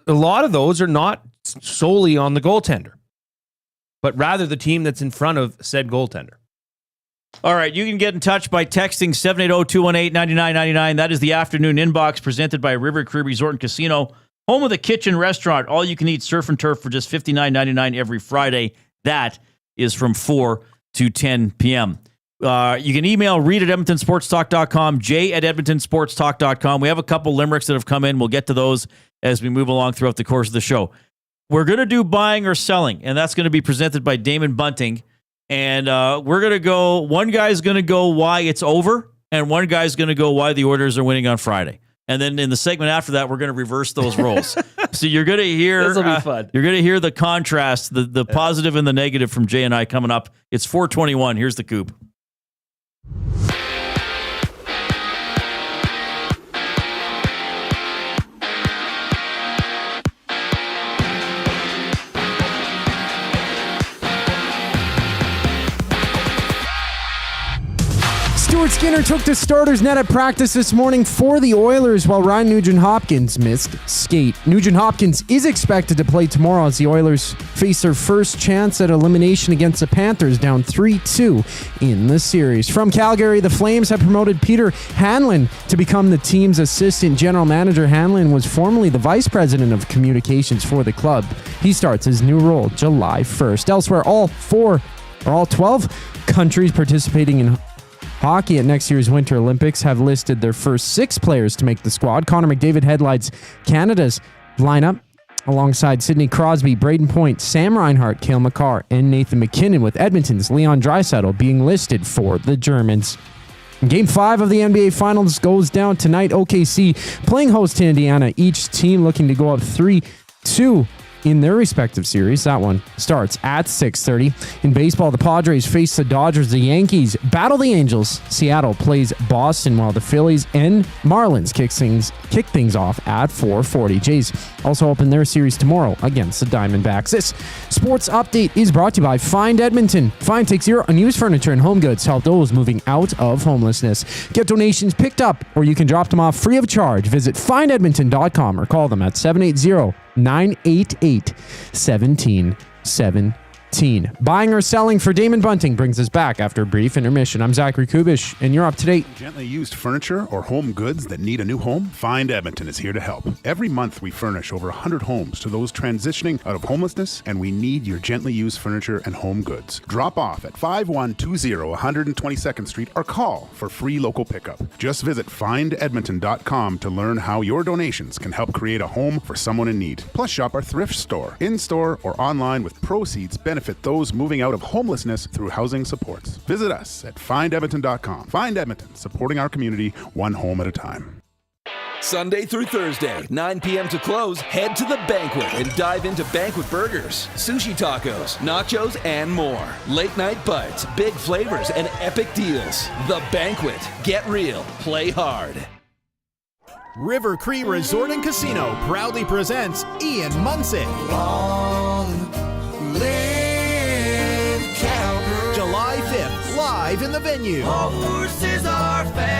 A lot of those are not solely on the goaltender, but rather the team that's in front of said goaltender. All right, you can get in touch by texting 780-218-9999. That is the afternoon inbox presented by River Cree Resort and Casino, home of the kitchen restaurant. All you can eat surf and turf for just $59.99 every Friday. That is from 4 to 10 p.m. You can email Reid at EdmontonSportsTalk.com, Jay at EdmontonSportsTalk.com. We have a couple limericks that have come in. We'll get to those as we move along throughout the course of the show. We're going to do buying or selling, and that's going to be presented by Damon Bunting. And we're going to go, one guy's going to go why it's over, and one guy's going to go why the Oilers are winning on Friday. And then in the segment after that, we're going to reverse those roles. So you're going to hear, this will be fun. You're going to hear the contrast, the positive and the negative from Jay and I coming up. It's 4:21. Here's the Coop. Stuart Skinner took the starter's net at practice this morning for the Oilers while Ryan Nugent-Hopkins missed skate. Nugent-Hopkins is expected to play tomorrow as the Oilers face their first chance at elimination against the Panthers, down 3-2 in the series. From Calgary, the Flames have promoted Peter Hanlon to become the team's assistant general manager. Hanlon was formerly the vice president of communications for the club. He starts his new role July 1st. Elsewhere, all 12 countries participating in hockey at next year's Winter Olympics have listed their first 6 players to make the squad. Connor McDavid headlights Canada's lineup alongside Sidney Crosby, Braden Point, Sam Reinhart, Cale Makar, and Nathan McKinnon, with Edmonton's Leon Draisaitl being listed for the Germans. Game 5 of the NBA Finals goes down tonight. OKC playing host to Indiana, each team looking to go up 3-2 in their respective series. That one starts at 6:30. In baseball, the Padres face the Dodgers. The Yankees battle the Angels. Seattle plays Boston, while the Phillies and Marlins kick things off at 4:40. Jays also open their series tomorrow against the Diamondbacks. This sports update is brought to you by Find Edmonton. Find takes your unused furniture and home goods to help those moving out of homelessness. Get donations picked up, or you can drop them off free of charge. Visit findedmonton.com or call them at 780-988-1717. Buying or selling for Damon Bunting brings us back after a brief intermission. I'm Zachary Kubish, and you're up to date. Gently used furniture or home goods that need a new home? Find Edmonton is here to help. Every month we furnish over 100 homes to those transitioning out of homelessness, and we need your gently used furniture and home goods. Drop off at 5120 122nd Street or call for free local pickup. Just visit findedmonton.com to learn how your donations can help create a home for someone in need. Plus, shop our thrift store, in-store or online, with proceeds benefit those moving out of homelessness through housing supports. Visit us at findedmonton.com. Find Edmonton, supporting our community one home at a time. Sunday through Thursday, 9 p.m. to close, head to The Banquet and dive into banquet burgers, sushi tacos, nachos, and more. Late night bites, big flavors, and epic deals. The Banquet. Get real. Play hard. River Cree Resort and Casino proudly presents Ian Munsick. July 5th, live in the venue.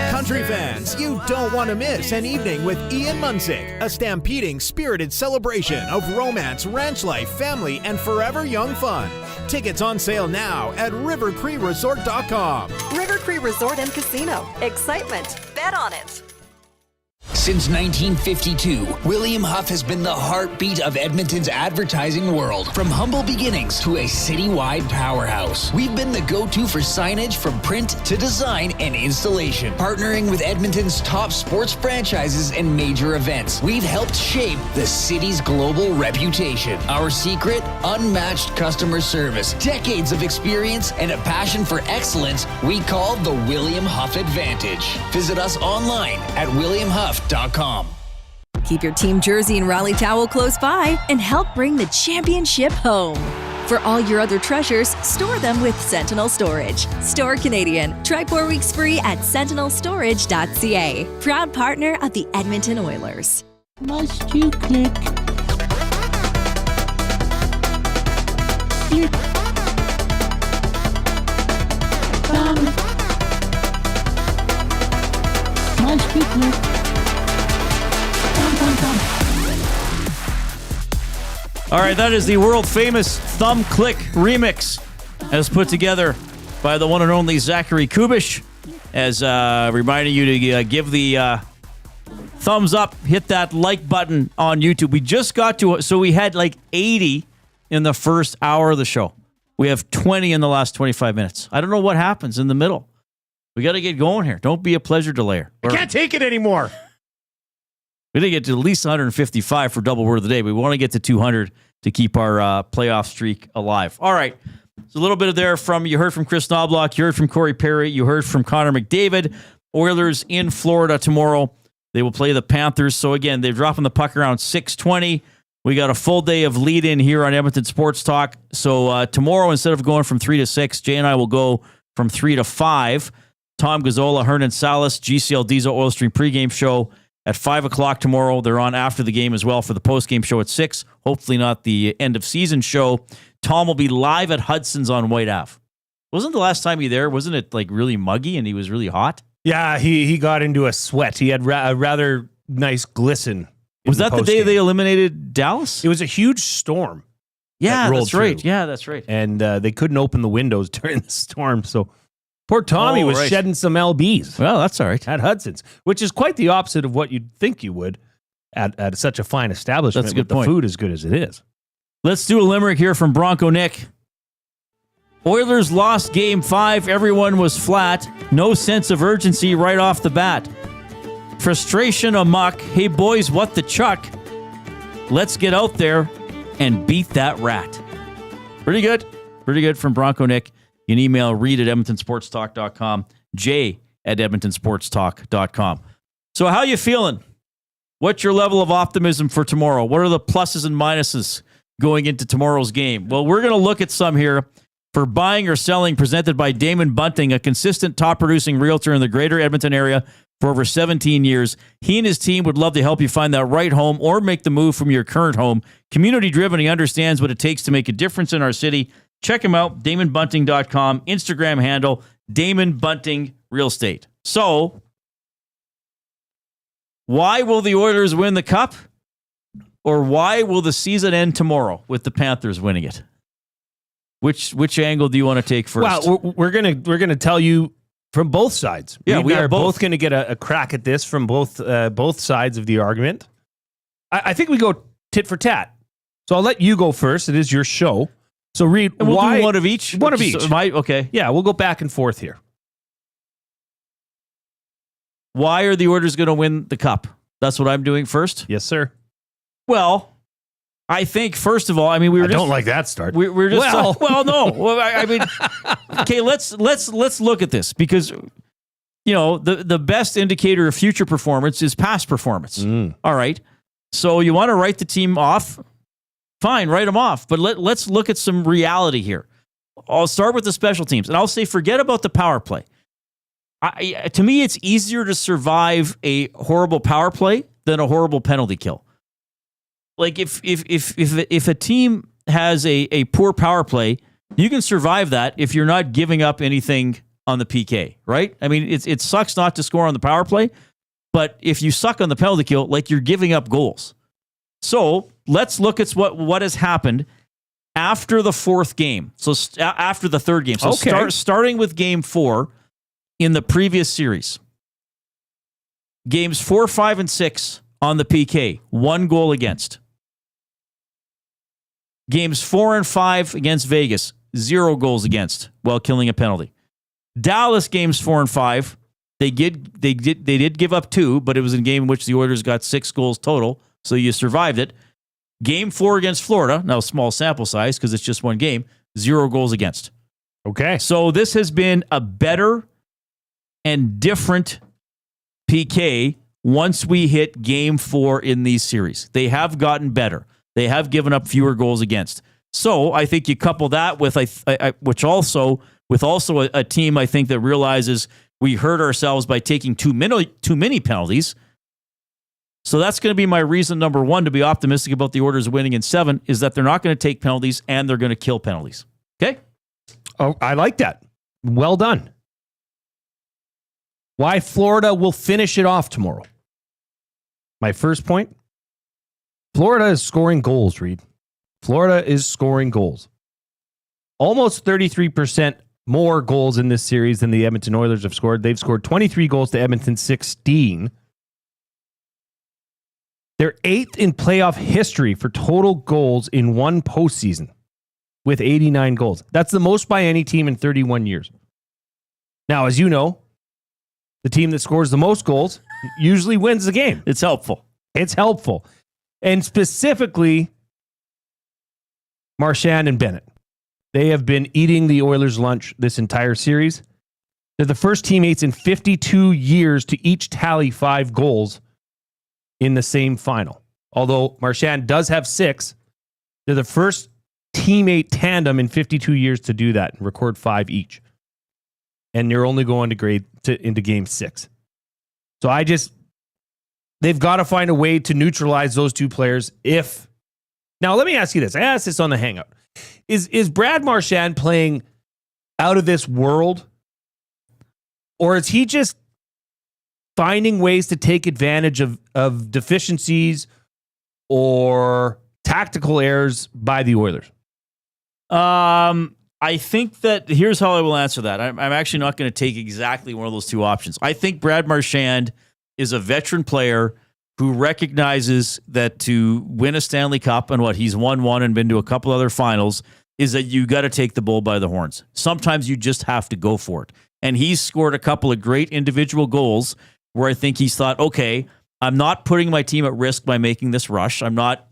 Country fans, you don't want to miss an evening with Ian Munsick, a stampeding, spirited celebration of romance, ranch life, family, and forever young fun. Tickets on sale now at rivercreeresort.com. River Cree Resort and Casino. Excitement. Bet on it. Since 1952, William Huff has been the heartbeat of Edmonton's advertising world. From humble beginnings to a citywide powerhouse, we've been the go-to for signage from print to design and installation. Partnering with Edmonton's top sports franchises and major events, we've helped shape the city's global reputation. Our secret? Unmatched customer service, decades of experience, and a passion for excellence we call the William Huff Advantage. Visit us online at williamhuff.com. Keep your team jersey and rally towel close by and help bring the championship home. For all your other treasures, store them with Sentinel Storage. Store Canadian. Try 4 weeks free at sentinelstorage.ca. Proud partner of the Edmonton Oilers. Must you click? Your thumb. Must you click? Thumb, thumb, thumb. All right, that is the world famous Thumb Click remix, as put together by the one and only Zachary Kubish. As reminding you to give the thumbs up, hit that like button on YouTube. We just got to, so we had like 80 in the first hour of the show. We have 20 in the last 25 minutes. I don't know what happens in the middle. We got to get going here. Don't be a pleasure delayer. I can't take it anymore. We didn't get to at least 155 for double word of the day. We want to get to 200 to keep our playoff streak alive. All right. So a little bit of there from, you heard from Chris Knoblauch, you heard from Corey Perry, you heard from Connor McDavid. Oilers in Florida tomorrow. They will play the Panthers. So again, they're dropping the puck around 6:20. We got a full day of lead-in here on Edmonton Sports Talk. So tomorrow, instead of going from 3 to 6, Jay and I will go from 3 to 5. Tom Gazzola, Hernan Salas, GCL Diesel Oil Stream pregame show at 5 o'clock tomorrow. They're on after the game as well for the postgame show at 6. Hopefully not the end of season show. Tom will be live at Hudson's on White Ave. Wasn't the last time he there? Wasn't it like really muggy and he was really hot? Yeah, he got into a sweat. He had a rather nice glisten. Was that the day they eliminated Dallas? It was a huge storm. Yeah, rolled that's right. through. Yeah, that's right. And they couldn't open the windows during the storm, so poor Tommy was shedding some LBs. Well, that's all right. At Hudson's, which is quite the opposite of what you'd think you would at such a fine establishment. That's a good with point. The food as good as it is. Let's do a limerick here from Bronco Nick. Oilers lost Game 5. Everyone was flat. No sense of urgency right off the bat. Frustration amok. Hey, boys, what the chuck? Let's get out there and beat that rat. Pretty good. Pretty good from Bronco Nick. You can email Reid at edmontonsportstalk.com, Jay at edmontonsportstalk.com. So how you feeling? What's your level of optimism for tomorrow? What are the pluses and minuses going into tomorrow's game? Well, we're going to look at some here for buying or selling, presented by Damon Bunting, a consistent top-producing realtor in the greater Edmonton area for over 17 years. He and his team would love to help you find that right home or make the move from your current home. Community-driven, he understands what it takes to make a difference in our city. Check him out, DamonBunting.com, Instagram handle, Damon Bunting Real Estate. So, why will the Oilers win the Cup? Or why will the season end tomorrow with the Panthers winning it? Which angle do you want to take first? Well, we're gonna tell you from both sides. Yeah, we are are both going to get a crack at this from both sides of the argument. I think we go tit for tat. So I'll let you go first. It is your show. So Reid, and we'll why do one of each. One of each. Okay. Yeah, we'll go back and forth here. Why are the Oilers going to win the Cup? That's what I'm doing first. Yes, sir. Well, I think first of all, I mean, I don't like that start. We're just no. Well, I mean, okay, let's look at this, because the best indicator of future performance is past performance. All right, so you want to write the team off? Fine, write them off. But let's look at some reality here. I'll start with the special teams, and I'll say forget about the power play. To me, it's easier to survive a horrible power play than a horrible penalty kill. Like if a team has a poor power play, you can survive that if you're not giving up anything on the PK, right? I mean, it sucks not to score on the power play, but if you suck on the penalty kill, like, you're giving up goals. So let's look at what has happened after the fourth game. So after the third game. So starting with game 4 in the previous series. Games 4, 5, and 6 on the PK, 1 goal against. Games 4 and 5 against Vegas, 0 goals against while killing a penalty. Dallas games 4 and 5, they did give up 2, but it was a game in which the Oilers got 6 goals total, so you survived it. Game 4 against Florida, now small sample size because it's just 1 game, 0 goals against. Okay. So this has been a better and different PK once we hit game 4 in these series. They have gotten better. They have given up fewer goals against. So I think you couple that with also a team I think that realizes we hurt ourselves by taking too many penalties. So that's going to be my reason number 1 to be optimistic about the Oilers winning in 7 is that they're not going to take penalties and they're going to kill penalties. Okay? Oh, I like that. Well done. Why Florida will finish it off tomorrow. My first point, Florida is scoring goals, Reid. Florida is scoring goals. Almost 33% more goals in this series than the Edmonton Oilers have scored. They've scored 23 goals to Edmonton 16. They're 8th in playoff history for total goals in one postseason with 89 goals. That's the most by any team in 31 years. Now, as you know, the team that scores the most goals usually wins the game. It's helpful. It's helpful. And specifically, Marchand and Bennett. They have been eating the Oilers' lunch this entire series. They're the first teammates in 52 years to each tally 5 goals in the same final. Although Marchand does have 6, they're the first teammate tandem in 52 years to do that and record 5 each. And you're only going into game 6. So they've got to find a way to neutralize those two players Now, let me ask you this. I asked this on the Hangout. Is Brad Marchand playing out of this world? Or is he just finding ways to take advantage of deficiencies or tactical errors by the Oilers? I think that here's how I will answer that. I'm actually not going to take exactly one of those two options. I think Brad Marchand is a veteran player who recognizes that to win a Stanley Cup and he's won one and been to a couple other finals is that you got to take the bull by the horns. Sometimes you just have to go for it. And he's scored a couple of great individual goals where I think he's thought, okay, I'm not putting my team at risk by making this rush. I'm not,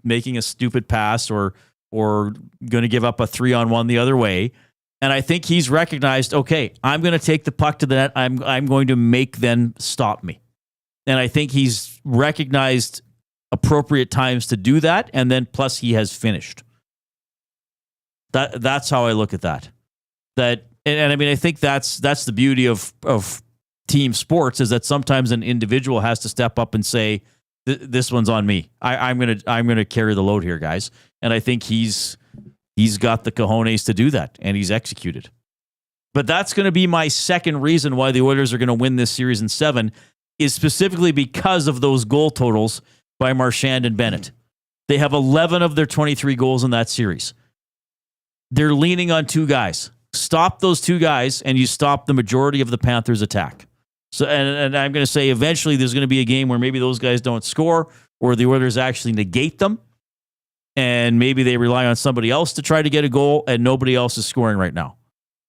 making a stupid pass or going to give up a 3-on-1 the other way. And I think he's recognized, okay, I'm going to take the puck to the net. I'm going to make them stop me. And I think he's recognized appropriate times to do that. And then plus he has finished. That's how I look at that. And I mean, I think that's the beauty of team sports is that sometimes an individual has to step up and say, this one's on me. I'm gonna carry the load here, guys. And I think he's got the cojones to do that, and he's executed. But that's going to be my second reason why the Oilers are going to win this series in 7 is specifically because of those goal totals by Marchand and Bennett. They have 11 of their 23 goals in that series. They're leaning on 2 guys. Stop those 2 guys, and you stop the majority of the Panthers' attack. So, and I'm going to say eventually there's going to be a game where maybe those guys don't score, or the Oilers actually negate them, and maybe they rely on somebody else to try to get a goal, and nobody else is scoring right now.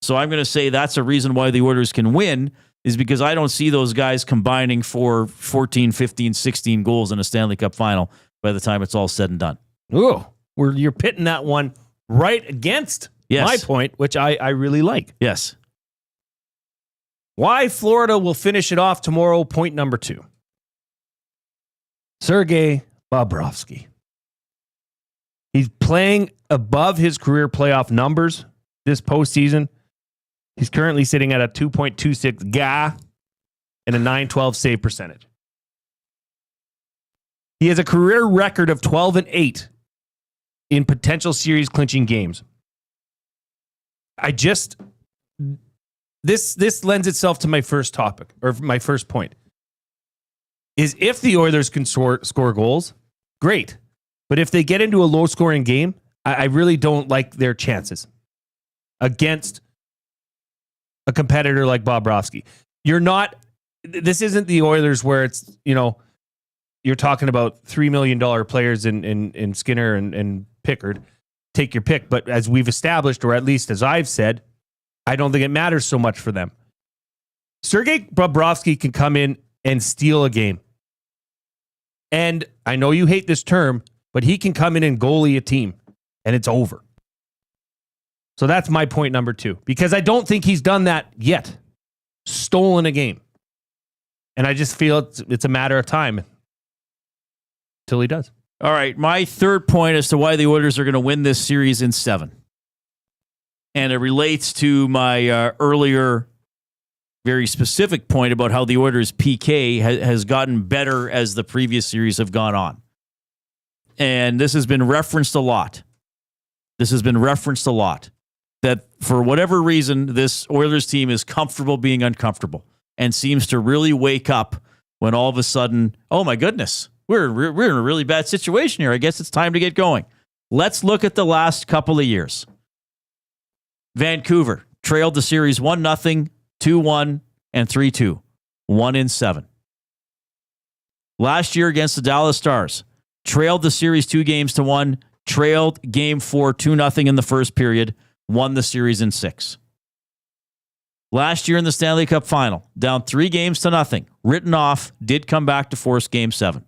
So I'm going to say that's a reason why the Oilers can win, is because I don't see those guys combining for 14, 15, 16 goals in a Stanley Cup final by the time it's all said and done. Ooh, you're pitting that one right against my point, which I really like. Yes. Why Florida will finish it off tomorrow, point number 2. Sergei Bobrovsky. He's playing above his career playoff numbers this postseason. He's currently sitting at a 2.26 GA and a 912 save percentage. He has a career record of 12-8 in potential series clinching games. This lends itself to my first topic, or my first point, is if the Oilers can score goals, great. But if they get into a low-scoring game, I really don't like their chances against a competitor like Bobrovsky. This isn't the Oilers where it's, you're talking about $3 million players in Skinner and Pickard. Take your pick. But as we've established, or at least as I've said, I don't think it matters so much for them. Sergei Bobrovsky can come in and steal a game. And I know you hate this term, but he can come in and goalie a team, and it's over. So that's my point number 2, because I don't think he's done that yet. Stolen a game. And I just feel it's a matter of time till he does. All right, my third point as to why the Oilers are going to win this series in 7. And it relates to my earlier very specific point about how the Oilers' PK has gotten better as the previous series have gone on. And this has been referenced a lot. That for whatever reason, this Oilers team is comfortable being uncomfortable and seems to really wake up when all of a sudden, oh my goodness, we're in a really bad situation here. I guess it's time to get going. Let's look at the last couple of years. Vancouver trailed the series 1-0, 2-1, and 3-2. 1 in 7. Last year against the Dallas Stars, trailed the series 2-1, trailed game 4 2-0 in the first period, won the series in 6. Last year in the Stanley Cup final, down 3-0, written off, did come back to force game 7.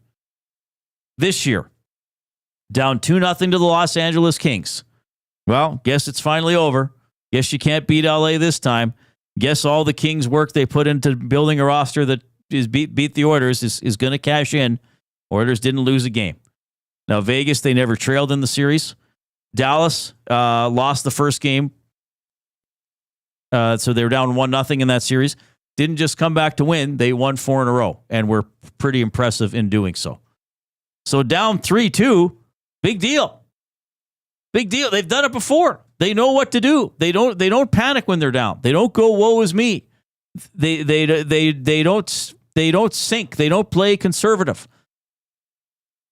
This year, down 2-0 to the Los Angeles Kings. Well, guess it's finally over. Guess you can't beat LA this time. Guess all the Kings' work they put into building a roster that is beat the Oilers is going to cash in. Oilers didn't lose a game. Now, Vegas, they never trailed in the series. Dallas lost the first game. So they were down 1-0 in that series. Didn't just come back to win. They won 4 in a row and were pretty impressive in doing so. So down 3-2, big deal. Big deal. They've done it before. They know what to do. They don't panic when they're down. They don't go, woe is me. They don't sink. They don't play conservative.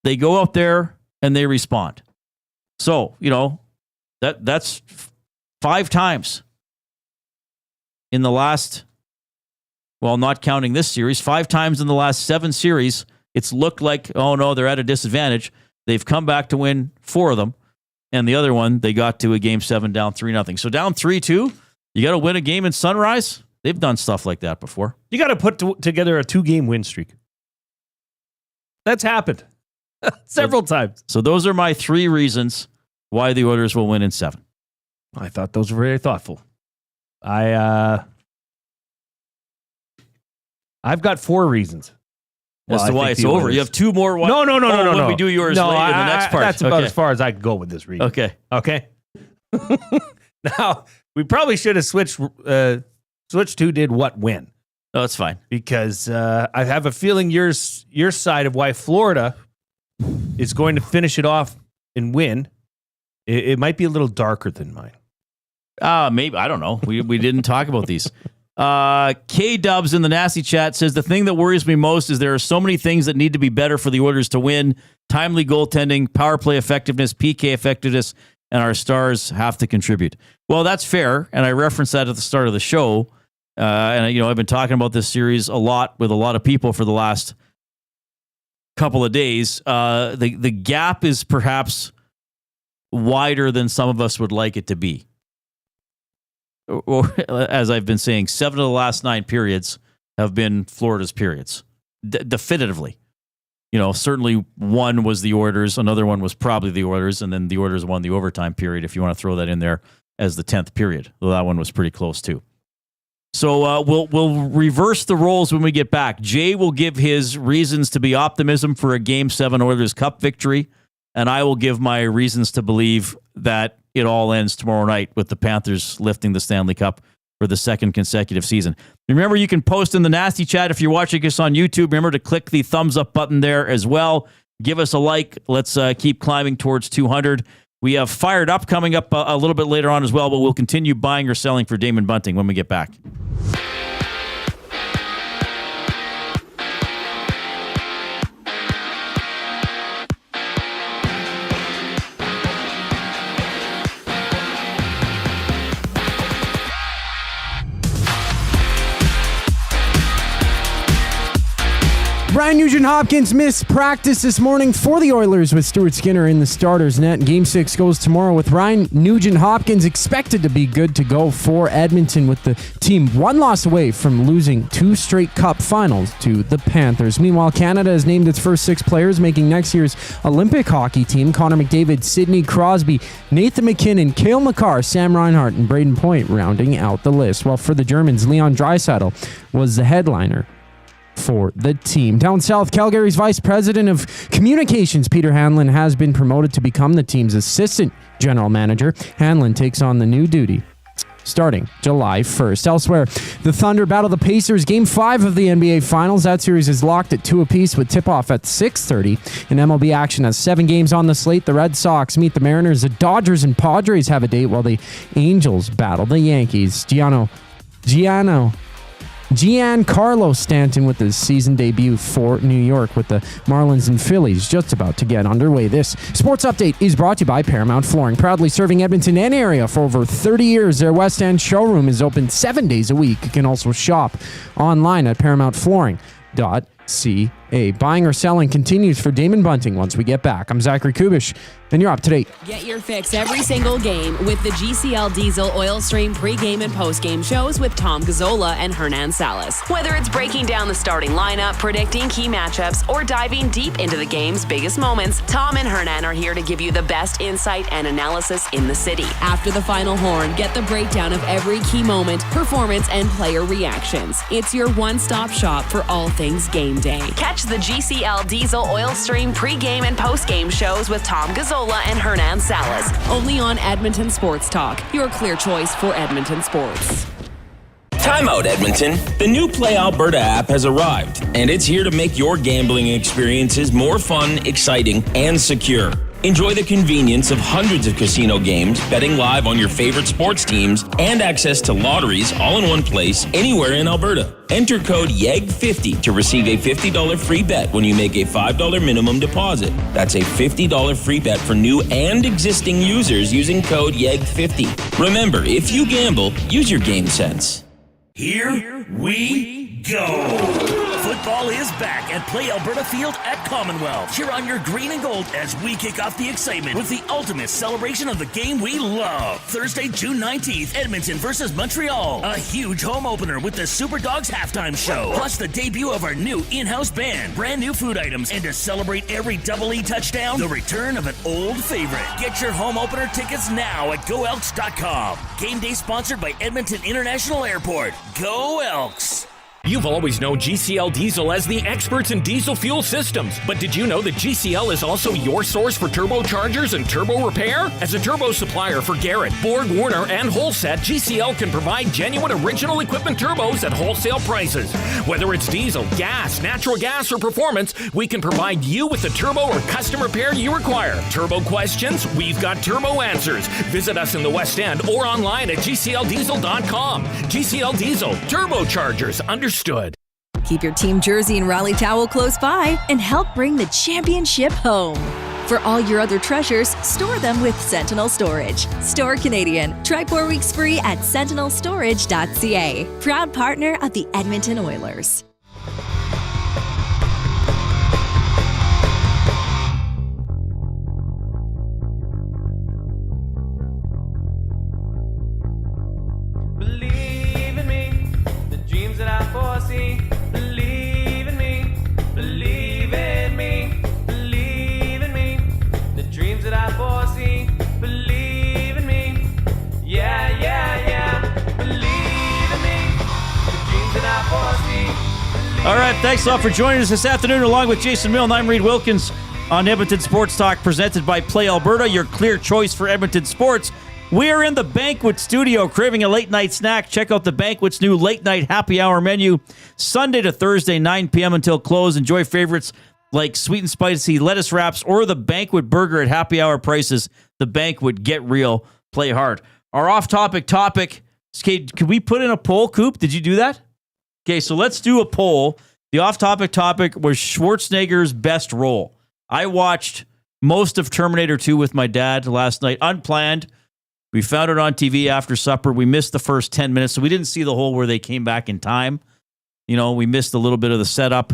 They go out there and they respond. So, that's 5 times in the last, well, not counting this series, 5 times in the last 7 series, it's looked like, oh no, they're at a disadvantage. They've come back to win 4 of them. And the other one, they got to a game 7 down 3-0. So down 3-2, you got to win a game in Sunrise. They've done stuff like that before. You got to put together a 2-game win streak. That's happened several times. So those are my 3 reasons why the Oilers will win in 7. I thought those were very thoughtful. I've got 4 reasons. As to why it's over. You have 2 more. No. When we do yours later in the next part. That's about as far as I can go with this reading. Okay. Now, we probably should have switched who did what when. No, that's fine. Because I have a feeling your side of why Florida is going to finish it off and win, it might be a little darker than mine. Maybe. I don't know. We didn't talk about these. K-Dubs in the nasty chat says, the thing that worries me most is there are so many things that need to be better for the Oilers to win. Timely goaltending, power play effectiveness, PK effectiveness, and our stars have to contribute. Well, that's fair, and I referenced that at the start of the show. And I've been talking about this series a lot with a lot of people for the last couple of days. The gap is perhaps wider than some of us would like it to be. Or, as I've been saying, 7 of the last 9 periods have been Florida's periods. Definitively. Certainly one was the Oilers, another one was probably the Oilers, and then the Oilers won the overtime period, if you want to throw that in there as the 10th period. Though that one was pretty close too. So we'll reverse the roles when we get back. Jay will give his reasons to be optimism for a Game 7 Oilers Cup victory, and I will give my reasons to believe that it all ends tomorrow night with the Panthers lifting the Stanley Cup for the 2nd consecutive season. Remember, you can post in the nasty chat if you're watching us on YouTube. Remember to click the thumbs up button there as well. Give us a like. Let's keep climbing towards 200. We have Fired Up coming up a little bit later on as well, but we'll continue buying or selling for Damon Bunting when we get back. Ryan Nugent-Hopkins missed practice this morning for the Oilers with Stuart Skinner in the starter's net. Game 6 goes tomorrow with Ryan Nugent-Hopkins expected to be good to go for Edmonton, with the team 1 loss away from losing 2 straight Cup finals to the Panthers. Meanwhile, Canada has named its first 6 players making next year's Olympic hockey team. Connor McDavid, Sidney Crosby, Nathan McKinnon, Cale Makar, Sam Reinhart, and Braden Point rounding out the list. While for the Germans, Leon Draisaitl was the headliner for the team. Down south, Calgary's Vice President of Communications, Peter Hanlon, has been promoted to become the team's Assistant General Manager. Hanlon takes on the new duty starting July 1st. Elsewhere, the Thunder battle the Pacers. Game 5 of the NBA Finals. That series is locked at 2 apiece with tip-off at 6:30. And MLB action has 7 games on the slate. The Red Sox meet the Mariners. The Dodgers and Padres have a date while the Angels battle the Yankees. Giancarlo Stanton with his season debut for New York, with the Marlins and Phillies just about to get underway. This sports update is brought to you by Paramount Flooring, proudly serving Edmonton and area for over 30 years. Their West End showroom is open 7 days a week. You can also shop online at ParamountFlooring.ca. Buying or selling continues for Damon Bunting once we get back. I'm Zachary Kubish, and you're up to date. Get your fix every single game with the GCL Diesel Oil Stream pregame and postgame shows with Tom Gazzola and Hernan Salas. Whether it's breaking down the starting lineup, predicting key matchups, or diving deep into the game's biggest moments, Tom and Hernan are here to give you the best insight and analysis in the city. After the final horn, get the breakdown of every key moment, performance, and player reactions. It's your one-stop shop for all things game day. Catch the GCL Diesel Oil Stream pregame and postgame shows with Tom Gazzola and Hernan Salas, only on Edmonton Sports Talk, your clear choice for Edmonton sports. Timeout Edmonton. The new Play Alberta app has arrived, and it's here to make your gambling experiences more fun, exciting, and secure. Enjoy the convenience of hundreds of casino games, betting live on your favorite sports teams, and access to lotteries all in one place, anywhere in Alberta. Enter code YEG50 to receive a $50 free bet when you make a $5 minimum deposit. That's a $50 free bet for new and existing users using code YEG50. Remember, if you gamble, use your game sense. Here we go. Football is back at Play Alberta Field at Commonwealth. Cheer on your green and gold as we kick off the excitement with the ultimate celebration of the game we love. Thursday, June 19th, Edmonton versus Montreal. A huge home opener with the Super Dogs halftime show. Plus the debut of our new in-house band, brand new food items, and to celebrate every Double E touchdown, the return of an old favorite. Get your home opener tickets now at GoElks.com. Game day sponsored by Edmonton International Airport. Go Elks! You've always known GCL Diesel as the experts in diesel fuel systems, but did you know that GCL is also your source for turbochargers and turbo repair? As a turbo supplier for Garrett, Borg Warner, and Holset, GCL can provide genuine original equipment turbos at wholesale prices. Whether it's diesel, gas, natural gas, or performance, we can provide you with the turbo or custom repair you require. Turbo questions? We've got turbo answers. Visit us in the West End or online at GCLDiesel.com. GCL Diesel, turbochargers, understood. Keep your team jersey and rally towel close by and help bring the championship home. For all your other treasures, store them with Sentinel Storage. Store Canadian. Try 4 weeks free at sentinelstorage.ca. Proud partner of the Edmonton Oilers. Believe in me, the dreams that I foresee. Believe in me, believe in me, believe in me, the dreams that I foresee. Believe in me, yeah, yeah, yeah. Believe in me, the dreams that I foresee. All right, thanks a lot for joining us this afternoon along with Jason Milne. I'm Reid Wilkins on Edmonton Sports Talk, presented by Play Alberta, your clear choice for Edmonton sports. We are in the Banquet Studio, craving a late-night snack. Check out the Banquet's new late-night happy hour menu, Sunday to Thursday, 9 p.m. until close. Enjoy favorites like sweet and spicy lettuce wraps or the Banquet burger at happy hour prices. The Banquet, get real, play hard. Our off-topic topic, okay, could we put in a poll, Coop? Did you do that? Okay, so let's do a poll. The off-topic topic was Schwarzenegger's best role. I watched most of Terminator 2 with my dad last night, unplanned. We found it on TV after supper. We missed the first 10 minutes, so we didn't see the whole where they came back in time. You know, we missed a little bit of the setup.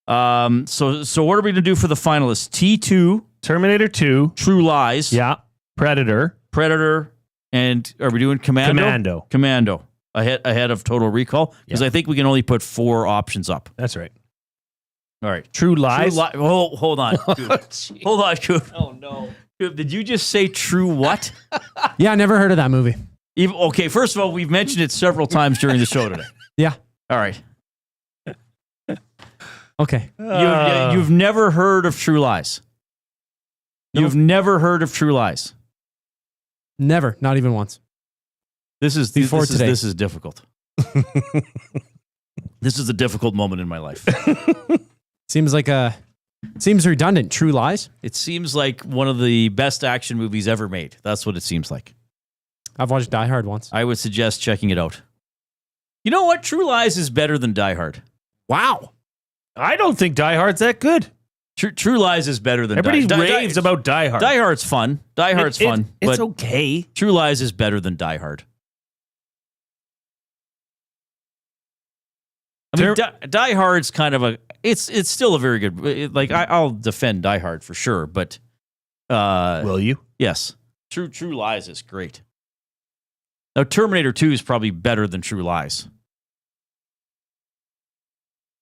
So what are we going to do for the finalists? T2. Terminator 2. True Lies. Yeah. Predator. And are we doing Commando? Commando. Ahead of Total Recall? Because I think we can only put 4 options up. That's right. All right. True Lies. Hold on. Hold on, Coop. Oh, no. Coop, did you just say true what? Yeah, I never heard of that movie. Okay, first of all, we've mentioned it several times during the show today. Yeah. All right. Okay. You've never heard of True Lies. You've never heard of True Lies. Never. Not even once. This is today. This is difficult. This is a difficult moment in my life. Seems redundant. True Lies. It seems like one of the best action movies ever made. That's what it seems like. I've watched Die Hard once. I would suggest checking it out. You know what? True Lies is better than Die Hard. Wow. I don't think Die Hard's that good. True Lies is better than Everybody Die Hard. raves about Die Hard. Die Hard's fun. Die Hard's fun. It's but okay. True Lies is better than Die Hard. I mean, Die Hard's kind of a... It's still a very good... Like, I'll defend Die Hard for sure, but... Will you? Yes. True Lies is great. Now, Terminator 2 is probably better than True Lies.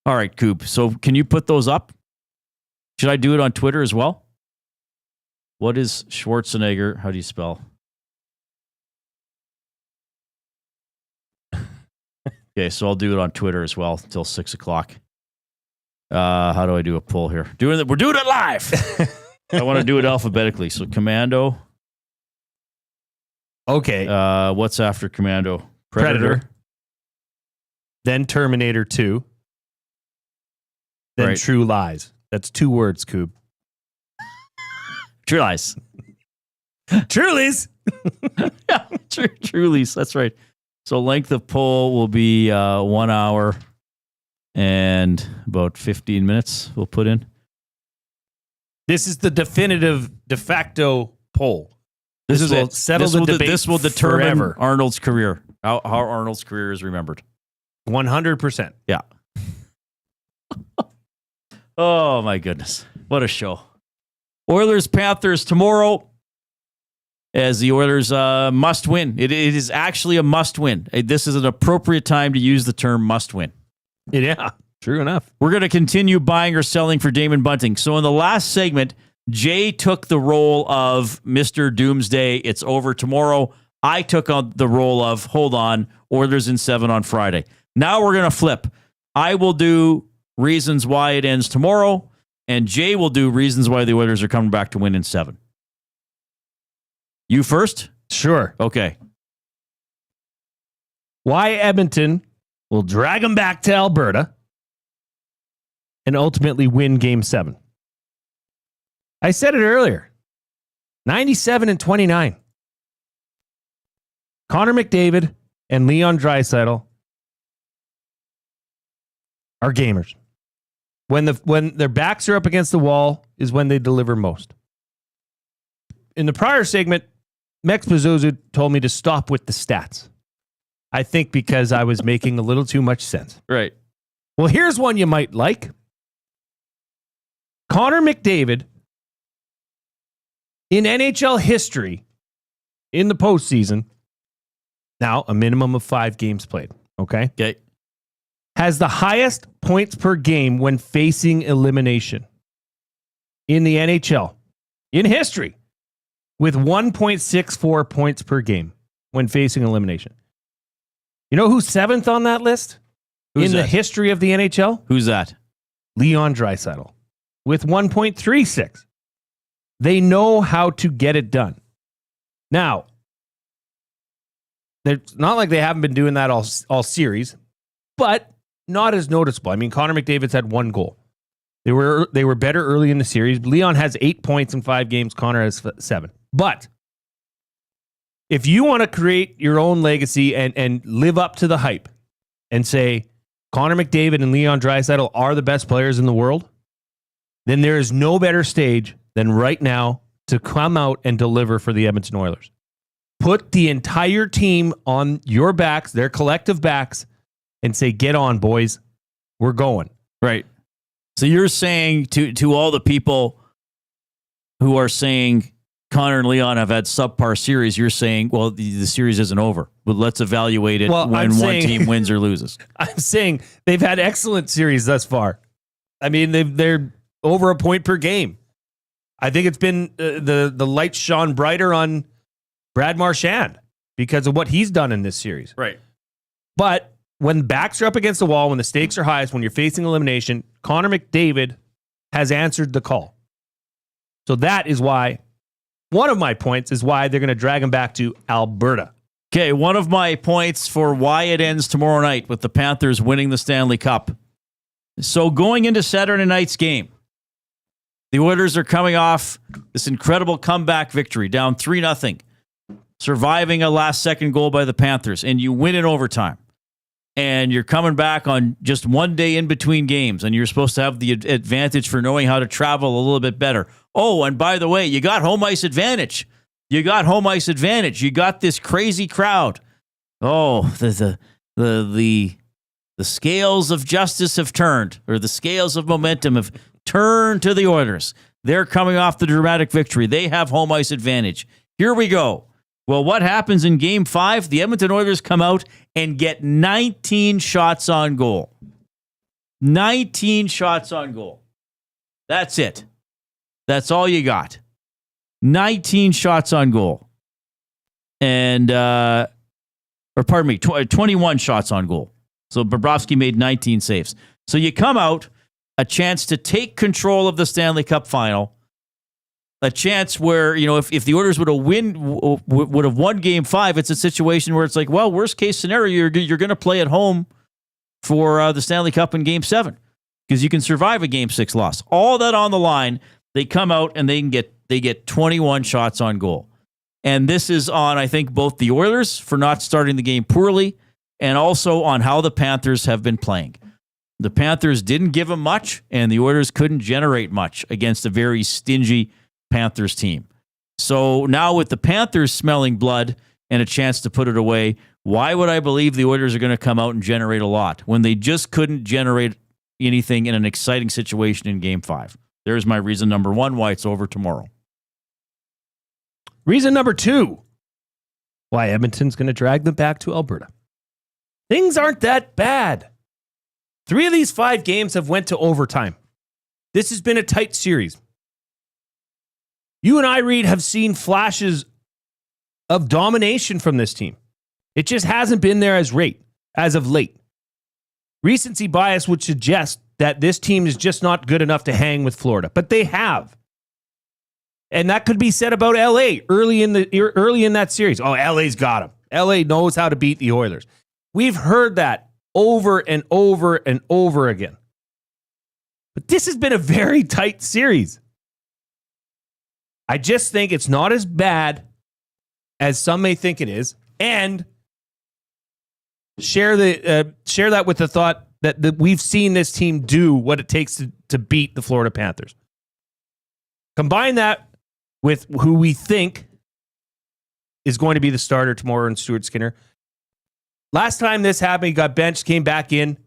All right, Coop. So can you put those up? Should I do it on Twitter as well? What is Schwarzenegger? How do you spell? Okay, so I'll do it on Twitter as well until 6 o'clock. How do I do a poll here? We're doing it live. I want to do it alphabetically. So Commando. Okay. What's after Commando? Predator. Then Terminator 2. Then Right. True Lies. That's 2 words, Coop. True Lies. Trulies. Yeah, Trulies. That's right. So length of poll will be 1 hour and about 15 minutes we'll put in. This is the definitive de facto poll. This will settle the debate. This will determine forever. Arnold's career. How Arnold's career is remembered. 100%. Yeah. Oh, my goodness. What a show. Oilers Panthers tomorrow, as the Oilers must win. It is actually a must win. This is an appropriate time to use the term must win. Yeah, true enough. We're going to continue buying or selling for Damon Bunting. So in the last segment, Jay took the role of Mr. Doomsday. It's over tomorrow. I took on the role of, hold on, Oilers in 7 on Friday. Now we're going to flip. I will do reasons why it ends tomorrow, and Jay will do reasons why the Oilers are coming back to win in 7. You first? Sure. Okay. Why Edmonton will drag them back to Alberta and ultimately win Game 7. I said it earlier. 97-29. Connor McDavid and Leon Draisaitl are gamers. When their backs are up against the wall is when they deliver most. In the prior segment, Mex Pizzozu told me to stop with the stats. I think because I was making a little too much sense. Right. Well, here's one you might like. Connor McDavid, in NHL history, in the postseason, now a minimum of 5 games played, okay? Okay. Has the highest points per game when facing elimination in the NHL in history with 1.64 points per game when facing elimination. You know who's 7th on that list? Who's in that? the history of the NHL? Who's that? Leon Draisaitl with 1.36. They know how to get it done. Now, it's not like they haven't been doing that all series, but not as noticeable. I mean, Connor McDavid's had 1 goal. They were better early in the series. Leon has 8 points in 5 games. Connor has 7. But if you want to create your own legacy and live up to the hype and say Connor McDavid and Leon Draisaitl are the best players in the world, then there is no better stage than right now to come out and deliver for the Edmonton Oilers. Put the entire team on your backs, their collective backs, and say, get on, boys. We're going. Right. So you're saying to all the people who are saying Connor and Leon have had subpar series, you're saying, well, the series isn't over, but let's evaluate it when one team wins or loses. I'm saying they've had excellent series thus far. I mean, they're over a point per game. I think it's been the lights shone brighter on Brad Marchand because of what he's done in this series. Right. But when backs are up against the wall, when the stakes are highest, when you're facing elimination, Connor McDavid has answered the call. So that is why, one of my points is why they're going to drag him back to Alberta. Okay, one of my points for why it ends tomorrow night with the Panthers winning the Stanley Cup. So going into Saturday night's game, the Oilers are coming off this incredible comeback victory, down 3-0, surviving a last-second goal by the Panthers, and you win in overtime. And you're coming back on just one day in between games, and you're supposed to have the advantage for knowing how to travel a little bit better. Oh, and by the way, you got home ice advantage. You got home ice advantage. You got this crazy crowd. Oh, the scales of justice have turned, or the scales of momentum have turned to the Oilers. They're coming off the dramatic victory. They have home ice advantage. Here we go. Well, what happens in Game 5? The Edmonton Oilers come out and get 19 shots on goal. 19 shots on goal. That's it. That's all you got. 19 shots on goal. And, 21 shots on goal. So Bobrovsky made 19 saves. So you come out, a chance to take control of the Stanley Cup final. A chance where, if the Oilers would have won Game 5, it's a situation where it's like, well, worst case scenario, you're going to play at home for the Stanley Cup in Game 7 because you can survive a Game 6 loss. All that on the line, they come out and they get 21 shots on goal. And this is on, I think, both the Oilers for not starting the game poorly and also on how the Panthers have been playing. The Panthers didn't give them much, and the Oilers couldn't generate much against a very stingy Panthers team. So now with the Panthers smelling blood and a chance to put it away, why would I believe the Oilers are going to come out and generate a lot when they just couldn't generate anything in an exciting situation in Game 5? There's my reason number 1 why it's over tomorrow. Reason number 2 why Edmonton's going to drag them back to Alberta. Things aren't that bad. 3 of these 5 games have went to overtime. This has been a tight series. You and I, Reid, have seen flashes of domination from this team. It just hasn't been there as of late. Recency bias would suggest that this team is just not good enough to hang with Florida, but they have. And that could be said about LA early in that series. Oh, LA's got them. LA knows how to beat the Oilers. We've heard that over and over and over again. But this has been a very tight series. I just think it's not as bad as some may think it is, and share that with the thought that we've seen this team do what it takes to beat the Florida Panthers. Combine that with who we think is going to be the starter tomorrow in Stuart Skinner. Last time this happened, he got benched, came back in,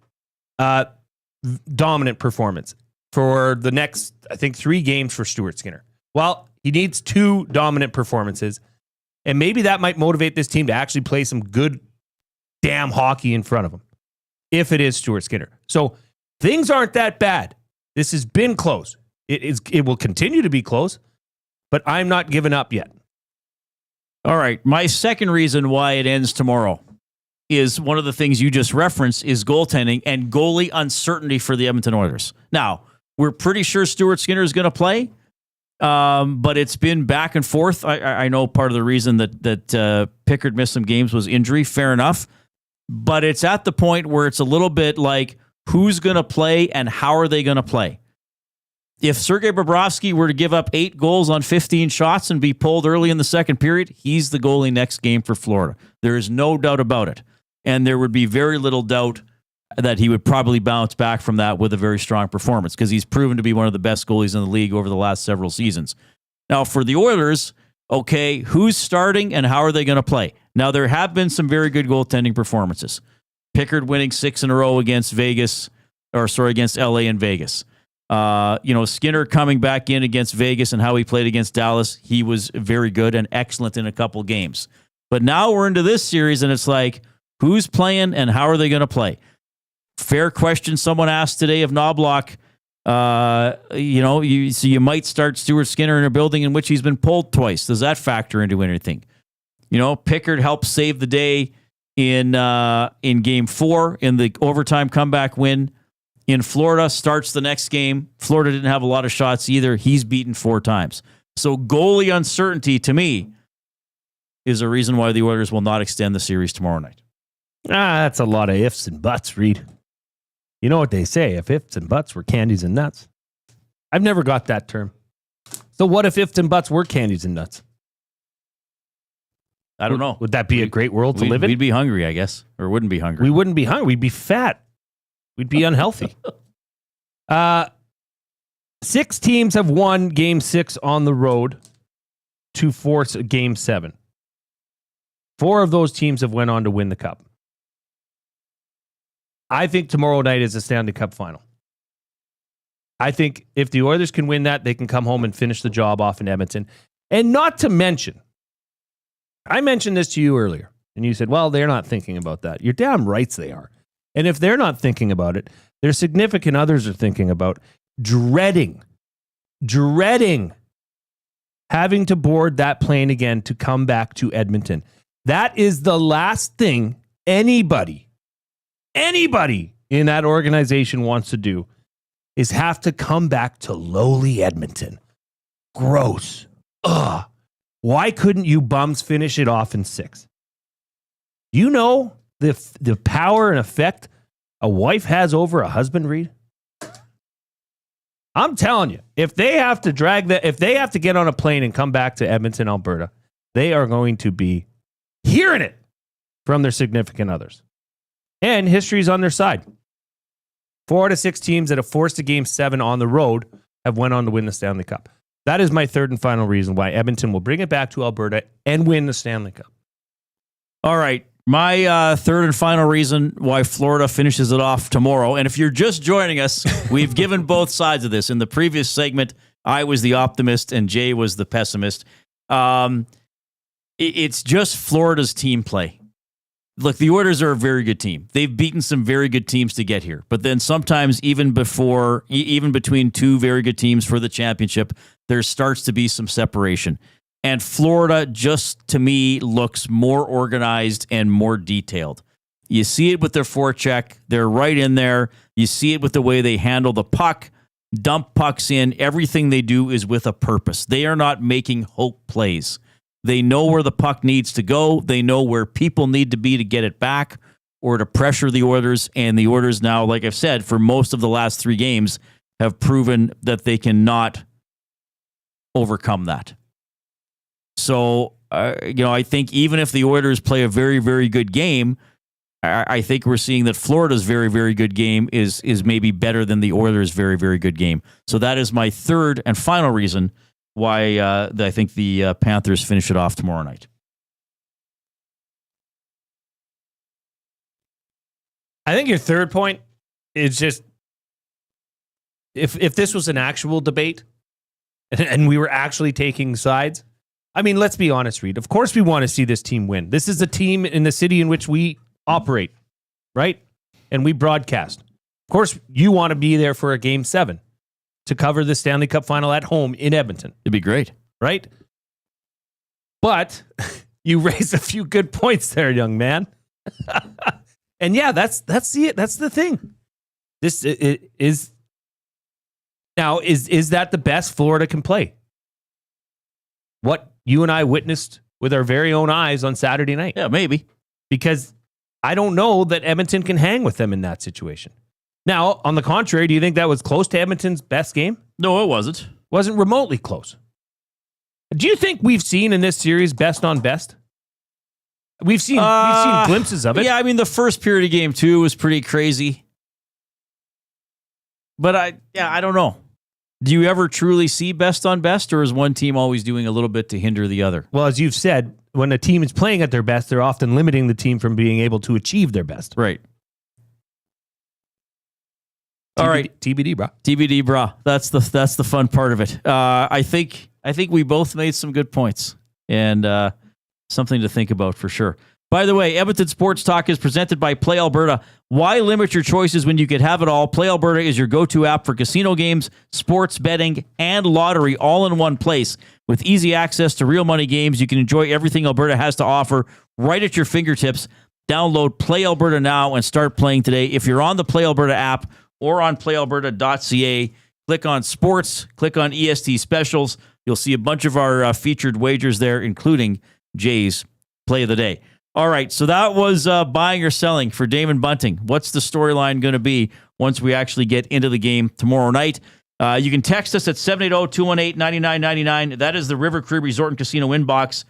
dominant performance for the next, I think, 3 games for Stuart Skinner. Well, he needs 2 dominant performances, and maybe that might motivate this team to actually play some good damn hockey in front of him, if it is Stuart Skinner. So things aren't that bad. This has been close. It will continue to be close, but I'm not giving up yet. All right, my second reason why it ends tomorrow is one of the things you just referenced is goaltending and goalie uncertainty for the Edmonton Oilers. Now, we're pretty sure Stuart Skinner is going to play. But it's been back and forth. I know part of the reason that Pickard missed some games was injury. Fair enough. But it's at the point where it's a little bit like who's going to play and how are they going to play? If Sergei Bobrovsky were to give up 8 goals on 15 shots and be pulled early in the second period, he's the goalie next game for Florida. There is no doubt about it. And there would be very little doubt that he would probably bounce back from that with a very strong performance because he's proven to be one of the best goalies in the league over the last several seasons. Now, for the Oilers, okay, who's starting and how are they going to play? Now, there have been some very good goaltending performances. Pickard winning 6 in a row against LA and Vegas. Skinner coming back in against Vegas and how he played against Dallas, he was very good and excellent in a couple games. But now we're into this series and it's like, who's playing and how are they going to play? Fair question someone asked today of Knoblauch. You might start Stuart Skinner in a building in which he's been pulled twice. Does that factor into anything? Pickard helped save the day in Game 4 in the overtime comeback win. In Florida, starts the next game. Florida didn't have a lot of shots either. He's beaten 4 times. So goalie uncertainty, to me, is a reason why the Oilers will not extend the series tomorrow night. That's a lot of ifs and buts, Reid. You know what they say, if ifs and buts were candies and nuts. I've never got that term. So what if ifs and buts were candies and nuts? I don't know. Would that be a great world to live in? We'd be hungry, I guess. Or wouldn't be hungry. We wouldn't be hungry. We'd be fat. We'd be unhealthy. 6 teams have won Game 6 on the road to force a Game 7. 4 of those teams have went on to win the Cup. I think tomorrow night is a Stanley Cup final. I think if the Oilers can win that, they can come home and finish the job off in Edmonton. And not to mention, I mentioned this to you earlier, and you said, well, they're not thinking about that. You're damn right they are. And if they're not thinking about it, their significant others are thinking about dreading having to board that plane again to come back to Edmonton. That is the last thing anybody in that organization wants to do, is have to come back to lowly Edmonton. Gross. Ugh. Why couldn't you bums finish it off in 6? You know the power and effect a wife has over a husband, Reid? I'm telling you, if they have to get on a plane and come back to Edmonton, Alberta, they are going to be hearing it from their significant others. And history's on their side. 4 out of 6 teams that have forced a Game 7 on the road have went on to win the Stanley Cup. That is my third and final reason why Edmonton will bring it back to Alberta and win the Stanley Cup. All right. My third and final reason why Florida finishes it off tomorrow. And if you're just joining us, we've given both sides of this. In the previous segment, I was the optimist and Jay was the pessimist. It's just Florida's team play. Look, the Oilers are a very good team. They've beaten some very good teams to get here. But then sometimes even between 2 very good teams for the championship, there starts to be some separation. And Florida just, to me, looks more organized and more detailed. You see it with their forecheck. They're right in there. You see it with the way they handle the puck, dump pucks in. Everything they do is with a purpose. They are not making hope plays. They know where the puck needs to go. They know where people need to be to get it back or to pressure the Oilers. And the Oilers now, like I've said, for most of the last 3 games, have proven that they cannot overcome that. So, I think even if the Oilers play a very, very good game, I think we're seeing that Florida's very, very good game is maybe better than the Oilers' very, very good game. So that is my third and final reason why I think the Panthers finish it off tomorrow night. I think your third point is just, if this was an actual debate and we were actually taking sides, I mean, let's be honest, Reid. Of course we want to see this team win. This is a team in the city in which we operate, right? And we broadcast. Of course, you want to be there for a Game 7 to cover the Stanley Cup final at home in Edmonton. It'd be great. Right? But you raised a few good points there, young man. And yeah, that's the thing. This is now, is that the best Florida can play? What you and I witnessed with our very own eyes on Saturday night. Yeah, maybe. Because I don't know that Edmonton can hang with them in that situation. Now, on the contrary, do you think that was close to Edmonton's best game? No, it wasn't. Wasn't remotely close. Do you think we've seen in this series best on best? We've seen glimpses of it. Yeah, I mean, the first period of Game 2 was pretty crazy. But I don't know. Do you ever truly see best on best, or is one team always doing a little bit to hinder the other? Well, as you've said, when a team is playing at their best, they're often limiting the team from being able to achieve their best. Right. All right. TBD, bro. TBD, bro. That's the fun part of it. I think we both made some good points and something to think about for sure. By the way, Edmonton Sports Talk is presented by Play Alberta. Why limit your choices when you could have it all? Play Alberta is your go-to app for casino games, sports betting, and lottery all in one place. With easy access to real money games, you can enjoy everything Alberta has to offer right at your fingertips. Download Play Alberta now and start playing today. If you're on the Play Alberta app or on playalberta.ca, click on sports, click on EST specials. You'll see a bunch of our featured wagers there, including Jay's Play of the Day. All right, so that was buying or selling for Damon Bunting. What's the storyline going to be once we actually get into the game tomorrow night? You can text us at 780-218-9999. That is the River Cree Resort and Casino inbox.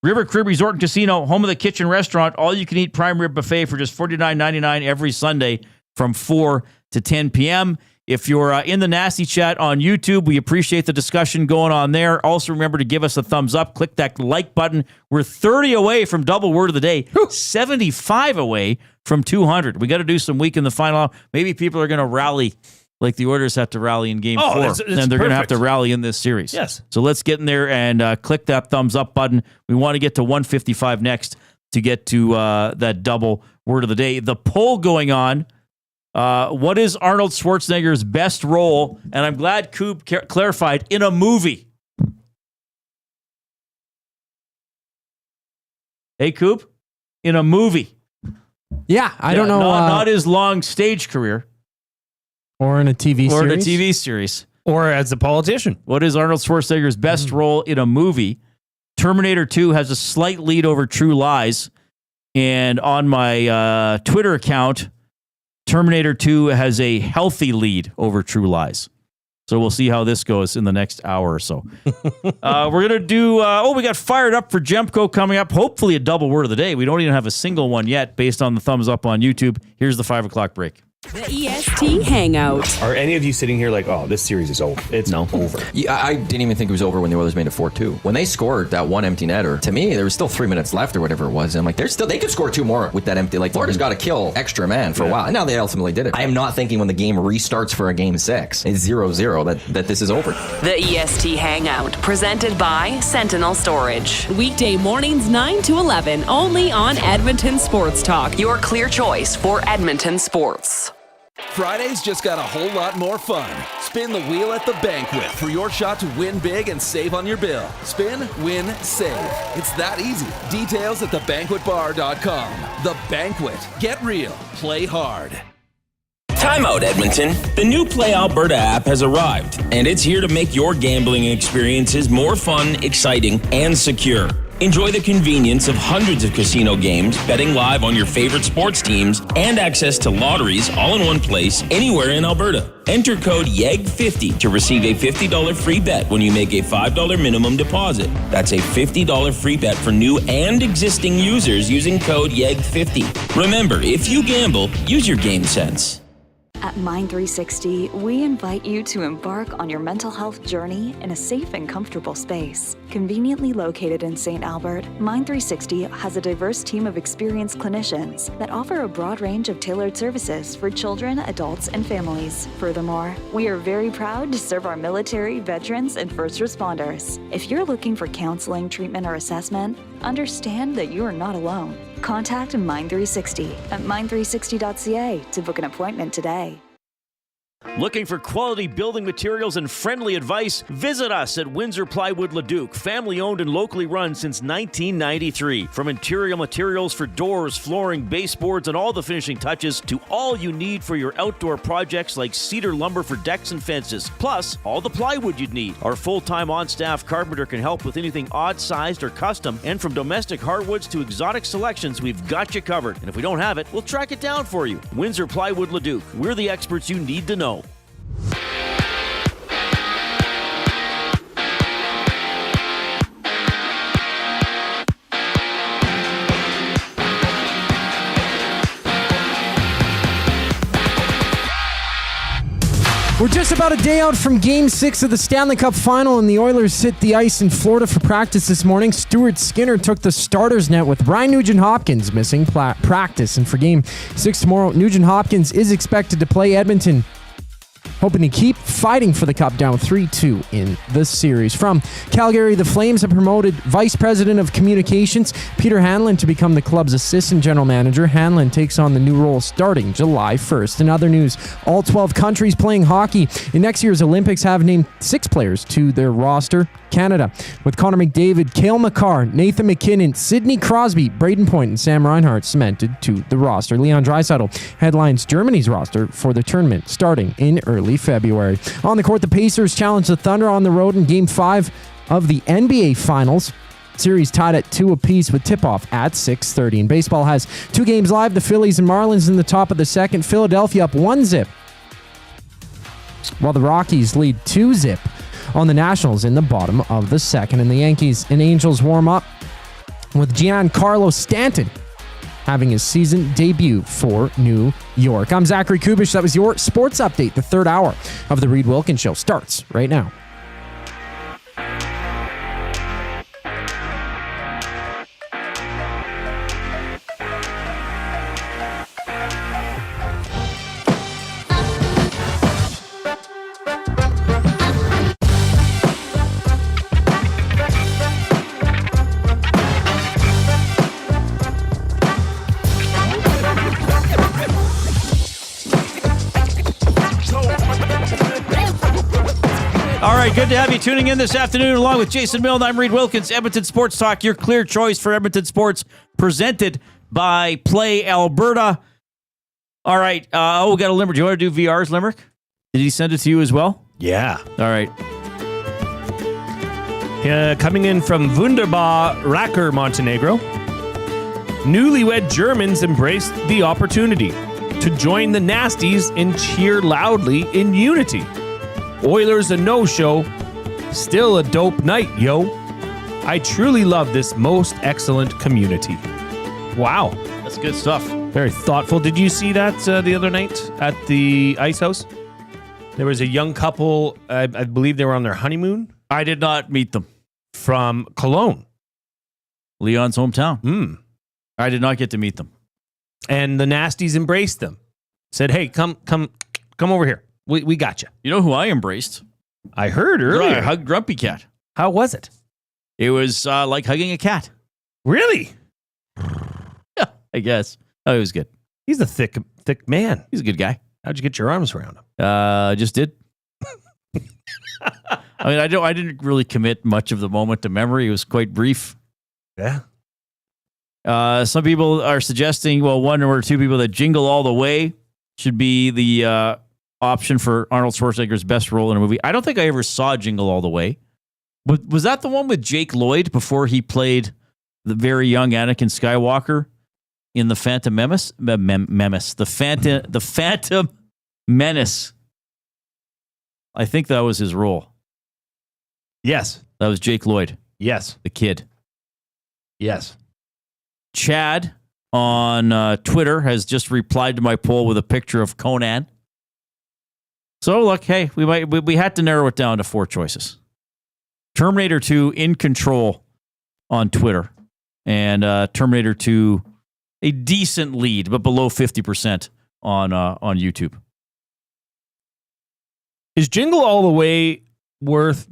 River Cree Resort and Casino, home of the kitchen restaurant, all-you-can-eat prime rib buffet for just $49.99 every Sunday from 4 to 10 p.m. If you're in the Nasty Chat on YouTube, we appreciate the discussion going on there. Also, remember to give us a thumbs up. Click that like button. We're 30 away from double word of the day, 75 away from 200. We got to do some week in the final. Maybe people are going to rally like the Oilers have to rally in Game 4. It's and they're going to have to rally in this series. Yes. So let's get in there and click that thumbs up button. We want to get to 155 next to get to that double word of the day. The poll going on. What is Arnold Schwarzenegger's best role? And I'm glad Coop clarified, in a movie. Hey, Coop? In a movie. Yeah, I don't know. Not his long stage career. Or in a TV series. Or in a TV series. Or as a politician. What is Arnold Schwarzenegger's best role in a movie? Terminator 2 has a slight lead over True Lies. And on my Twitter account, Terminator 2 has a healthy lead over True Lies. So we'll see how this goes in the next hour or so. We're going to do, we got fired up for Gemco coming up. Hopefully a double word of the day. We don't even have a single one yet based on the thumbs up on YouTube. Here's the 5 o'clock break. The EST Hangout. Are any of you sitting here like, oh, this series is over? It's over. Yeah, I didn't even think it was over when the Oilers made it 4-2. When they scored that one empty netter, to me, there was still 3 minutes left or whatever it was. And I'm like, they could score 2 more with that empty. Like, Florida's got to kill extra man for a while. And now they ultimately did it. I am not thinking when the game restarts for a game 6, it's 0-0, that this is over. The EST Hangout, presented by Sentinel Storage. Weekday mornings 9 to 11, only on Edmonton Sports Talk. Your clear choice for Edmonton sports. Fridays just got a whole lot more fun. Spin the wheel at the banquet for your shot to win big and save on your bill. Spin, win, save. It's that easy. Details at thebanquetbar.com. The Banquet. Get real. Play hard. Timeout, Edmonton. The new Play Alberta app has arrived, and it's here to make your gambling experiences more fun, exciting, and secure. Enjoy the convenience of hundreds of casino games, betting live on your favorite sports teams, and access to lotteries all in one place, anywhere in Alberta. Enter code YEG50 to receive a $50 free bet when you make a $5 minimum deposit. That's a $50 free bet for new and existing users using code YEG50. Remember, if you gamble, use your game sense. At Mind360, we invite you to embark on your mental health journey in a safe and comfortable space. Conveniently located in St. Albert, Mind360 has a diverse team of experienced clinicians that offer a broad range of tailored services for children, adults, and families. Furthermore, we are very proud to serve our military, veterans, and first responders. If you're looking for counseling, treatment, or assessment, understand that you are not alone. Contact Mind360 at mind360.ca to book an appointment today. Looking for quality building materials and friendly advice? Visit us at Windsor Plywood Leduc, family owned and locally run since 1993. From interior materials for doors, flooring, baseboards, and all the finishing touches to all you need for your outdoor projects like cedar lumber for decks and fences, plus all the plywood you'd need. Our full-time on-staff carpenter can help with anything odd-sized or custom, and from domestic hardwoods to exotic selections, we've got you covered. And if we don't have it, we'll track it down for you. Windsor Plywood Leduc. We're the experts you need to know. We're just about a day out from Game 6 of the Stanley Cup Final, and the Oilers hit the ice in Florida for practice this morning. Stuart Skinner took the starter's net with Brian Nugent-Hopkins missing practice. And for Game 6 tomorrow, Nugent-Hopkins is expected to play. Edmonton hoping to keep fighting for the cup, down 3-2 in the series. From Calgary, the Flames have promoted Vice President of Communications Peter Hanlon to become the club's Assistant General Manager. Hanlon takes on the new role starting July 1st. In other news, all 12 countries playing hockey in next year's Olympics have named 6 players to their roster. Canada, with Connor McDavid, Cale Makar, Nathan McKinnon, Sidney Crosby, Braden Point, and Sam Reinhart cemented to the roster. Leon Draisaitl headlines Germany's roster for the tournament starting in early February. On the court, the Pacers challenged the Thunder on the road in Game 5 of the NBA Finals. Series tied at 2 apiece with tip-off at 6:30. And baseball has 2 games live. The Phillies and Marlins in the top of the second. Philadelphia up 1-0, while the Rockies lead 2-0 on the Nationals in the bottom of the second. And the Yankees and Angels warm up with Giancarlo Stanton having his season debut for New York. I'm Zachary Kubish. That was your sports update. The third hour of the Reid Wilkins Show starts right now. Good to have you tuning in this afternoon along with Jason Milne. I'm Reid Wilkins, Edmonton Sports Talk, your clear choice for Edmonton sports, presented by Play Alberta. All right. We got a limerick. Do you want to do VR's limerick? Did he send it to you as well? Yeah. All right. Coming in from Wunderbar Racker, Montenegro. Newlywed Germans embraced the opportunity to join the Nasties and cheer loudly in unity. Oilers a no-show, still a dope night, yo. I truly love this most excellent community. Wow. That's good stuff. Very thoughtful. Did you see that the other night at the Ice House? There was a young couple, I believe they were on their honeymoon. I did not meet them. From Cologne. Leon's hometown. I did not get to meet them. And the Nasties embraced them. Said, hey, come over here. We got you. You know who I embraced? I heard earlier. I hugged Grumpy Cat. How was it? It was like hugging a cat. Really? Yeah, I guess. Oh, it was good. He's a thick man. He's a good guy. How'd you get your arms around him? Just did. I mean, I didn't really commit much of the moment to memory. It was quite brief. Yeah. Some people are suggesting, well, 1 or 2 people, that Jingle All the Way should be the option for Arnold Schwarzenegger's best role in a movie. I don't think I ever saw Jingle All the Way. But was that the one with Jake Lloyd before he played the very young Anakin Skywalker in the Phantom Menace? The Phantom Menace. I think that was his role. Yes. That was Jake Lloyd. Yes. The kid. Yes. Chad on Twitter has just replied to my poll with a picture of Conan. So look, hey, we had to narrow it down to 4 choices. Terminator 2 in control on Twitter, and Terminator 2 a decent lead, but below 50% on YouTube. Is Jingle All the Way worth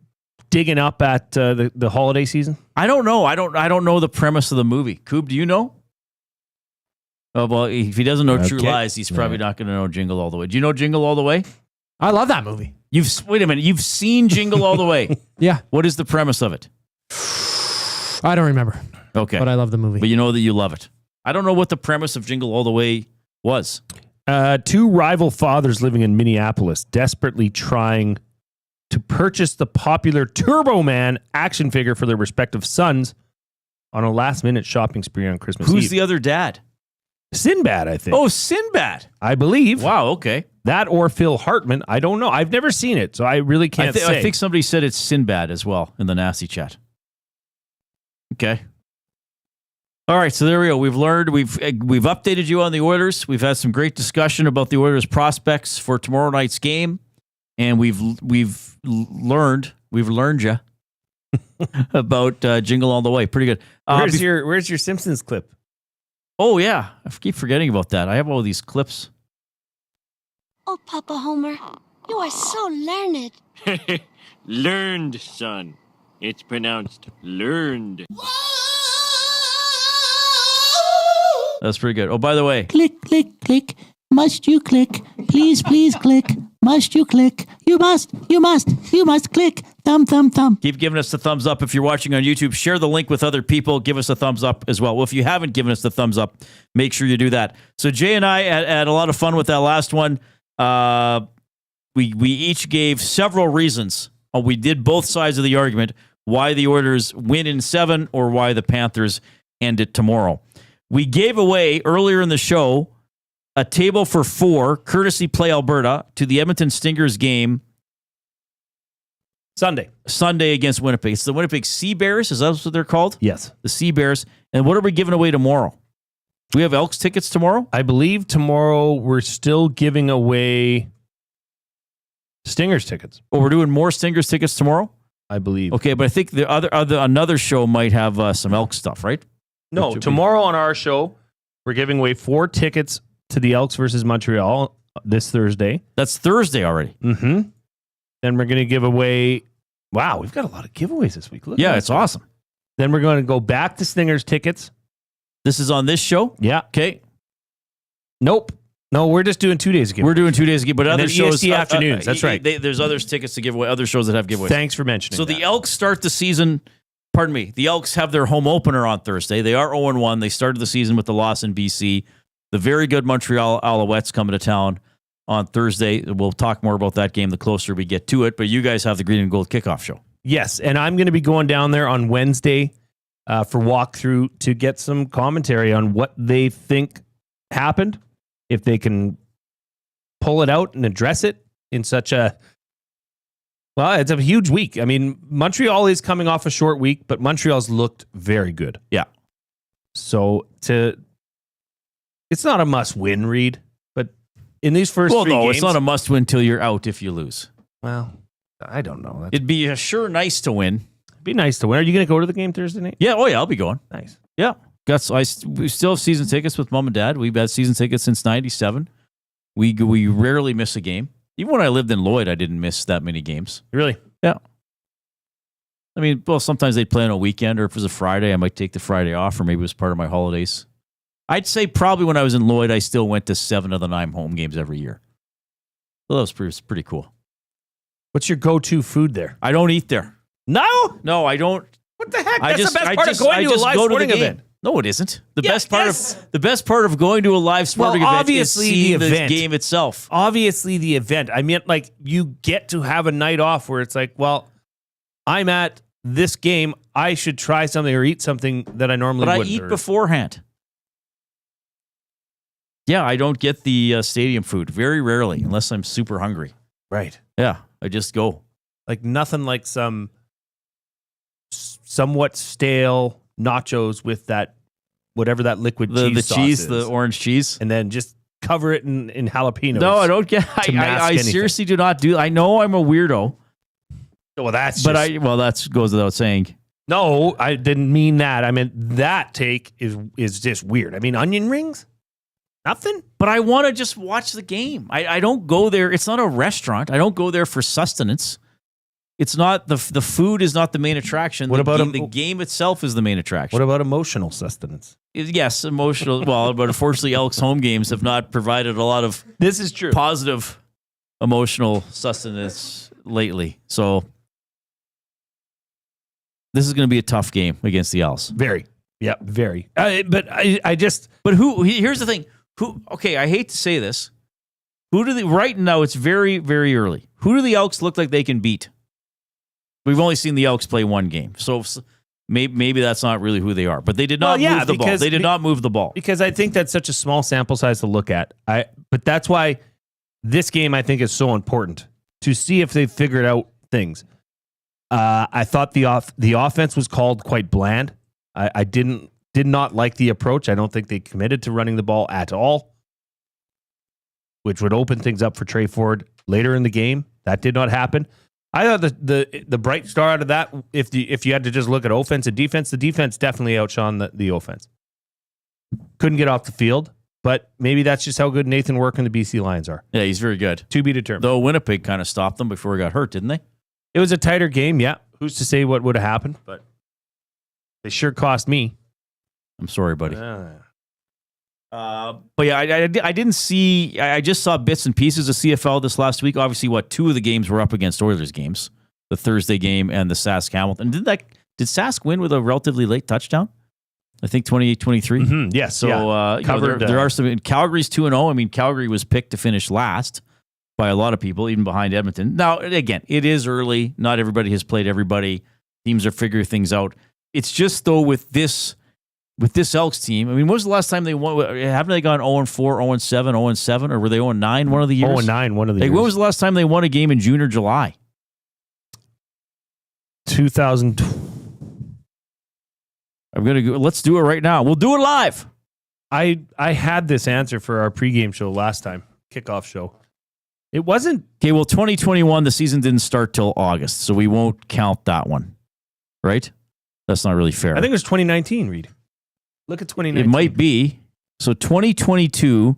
digging up at the holiday season? I don't know. I don't know the premise of the movie. Coob, do you know? Oh, well, if he doesn't know True Lies, he's probably not going to know Jingle All the Way. Do you know Jingle All the Way? I love that movie. Wait a minute. You've seen Jingle All the Way? Yeah. What is the premise of it? I don't remember. Okay. But I love the movie. But you know that you love it. I don't know what the premise of Jingle All the Way was. 2 rival fathers living in Minneapolis desperately trying to purchase the popular Turbo Man action figure for their respective sons on a last-minute shopping spree on Christmas Eve. Who's the other dad? Sinbad, I think. Oh, Sinbad. I believe. Wow, okay. That or Phil Hartman. I don't know. I've never seen it, so I really can't say. I think somebody said it's Sinbad as well in the nasty chat. Okay. All right, so there we go. We've learned. We've updated you on the Oilers. We've had some great discussion about the Oilers' prospects for tomorrow night's game, and we've learned you about Jingle All the Way. Pretty good. Where's your Simpsons clip? Oh yeah, I keep forgetting about that. I have all these clips. Oh, Papa Homer, You are so learned. Learned, son. It's pronounced learned. That's pretty good. Oh, by the way, Click, click, click. Must you click? Please, please click. Must you click? You must click. Thumb, thumb, thumb. keep giving us the thumbs up. If you're watching on YouTube, share the link with other people. Give us a thumbs up as well. Well, if you haven't given us the thumbs up, make sure you do that. So Jay and I had a lot of fun with that last one. We each gave several reasons. We did both sides of the argument, why the Oilers win in 7 or why the Panthers end it tomorrow. We gave away earlier in the show a table for 4, courtesy Play Alberta, to the Edmonton Stingers game Sunday against Winnipeg. It's the Winnipeg Sea Bears. Is that what they're called? Yes. The Sea Bears. And what are we giving away tomorrow? Do we have Elks tickets tomorrow? I believe tomorrow we're still giving away Stingers tickets. Oh, we're doing more Stingers tickets tomorrow? I believe. Okay, but I think the another show might have some Elks stuff, right? No, tomorrow on our show, we're giving away 4 tickets to the Elks versus Montreal this Thursday. That's Thursday already. Mm-hmm. Then we're going to give away... Wow, we've got a lot of giveaways this week. Look, it's awesome. Then we're going to go back to Stingers tickets. This is on this show? Yeah. Okay. Nope. No, we're just doing 2 days ago. We're doing 2 days ago, but other shows... EST afternoons, that's right. There's other tickets to give away, other shows that have giveaways. Thanks for mentioning So that. the Elks start the season... Pardon me. The Elks have their home opener on Thursday. They are 0-1. They started the season with the loss in BC. The very good Montreal Alouettes coming to town on Thursday. We'll talk more about that game the closer we get to it, but you guys have the Green and Gold kickoff show. Yes, and I'm going to be going down there on Wednesday for walkthrough to get some commentary on what they think happened, if they can pull it out and address it in such a... Well, it's a huge week. I mean, Montreal is coming off a short week, but Montreal's looked very good. Yeah. So it's not a must-win, Reid, but in these first 3 games... it's not a must-win till you're out if you lose. Well, I don't know. It'd be sure nice to win. It'd be nice to win. Are you going to go to the game Thursday night? Yeah. Oh, yeah. I'll be going. Nice. Yeah. We still have season tickets with Mom and Dad. We've had season tickets since '97. We rarely miss a game. Even when I lived in Lloyd, I didn't miss that many games. Really? Yeah. I mean, well, sometimes they'd play on a weekend, or if it was a Friday, I might take the Friday off, or maybe it was part of my holidays. I'd say probably when I was in Lloyd, I still went to 7 of the 9 home games every year. Well, that was pretty cool. What's your go-to food there? I don't eat there. No? No, I don't. What the heck? That's the best part of going to a live sporting event. No, it isn't. The best part of going to a live sporting event is seeing the game itself. Obviously, the event. I mean, like, you get to have a night off where it's like, well, I'm at this game. I should try something or eat something that I normally wouldn't. But I eat beforehand. Yeah, I don't get the stadium food very rarely unless I'm super hungry. Right. Yeah, I just go. Like nothing like some somewhat stale nachos with that, whatever that liquid cheese sauce is. The orange cheese. And then just cover it in jalapenos. No, I don't get I seriously do not do. I know I'm a weirdo. Well, that's that goes without saying. No, I didn't mean that. I meant that take is just weird. I mean, onion rings? Nothing? But I want to just watch the game. I don't go there. It's not a restaurant. I don't go there for sustenance. It's not the food is not the main attraction. The game itself is the main attraction. What about emotional sustenance? Yes, emotional. Well, but unfortunately, Elks home games have not provided a lot of this is true positive emotional sustenance lately. So this is going to be a tough game against the Elks. Very, yeah, very. But here's the thing. Okay, I hate to say this. Right now? It's very, very early. Who do the Elks look like they can beat? We've only seen the Elks play one game, so maybe that's not really who they are. But they did not move the ball. They did not move the ball. Because I think that's such a small sample size to look at. But that's why this game, I think, is so important to see if they figured out things. I thought the offense was called quite bland. I did not like the approach. I don't think they committed to running the ball at all, which would open things up for Trey Ford later in the game. That did not happen. I thought the bright star out of that, if you had to just look at offense and defense, the defense definitely outshone the offense. Couldn't get off the field, but maybe that's just how good Nathan Work and the BC Lions are. Yeah, he's very good. To be determined. Though Winnipeg kind of stopped them before he got hurt, didn't they? It was a tighter game, yeah. Who's to say what would have happened? But they sure cost me. I'm sorry, buddy. But yeah, I didn't see. I just saw bits and pieces of CFL this last week. Obviously, two of the games were up against Oilers games, the Thursday game and the Sask Hamilton. Did Sask win with a relatively late touchdown? I think 28-23. Mm-hmm, yes. So covered. There are some. Calgary's 2-0. I mean, Calgary was picked to finish last by a lot of people, even behind Edmonton. Now, again, it is early. Not everybody has played everybody. Teams are figuring things out. It's just though with this Elks team. I mean, when was the last time they won? Haven't they gone 0-4, 0-7, 0-7, or were they 0-9 one of the years? 0-9 one of the years. When was the last time they won a game in June or July? 2000. I'm gonna go. Let's do it right now. We'll do it live. I had this answer for our pregame show last time, kickoff show. It wasn't. Okay, well, 2021, the season didn't start till August, so we won't count that one. Right? That's not really fair. I think it was 2019, Reid. Look at 2019. It might be. So 2022,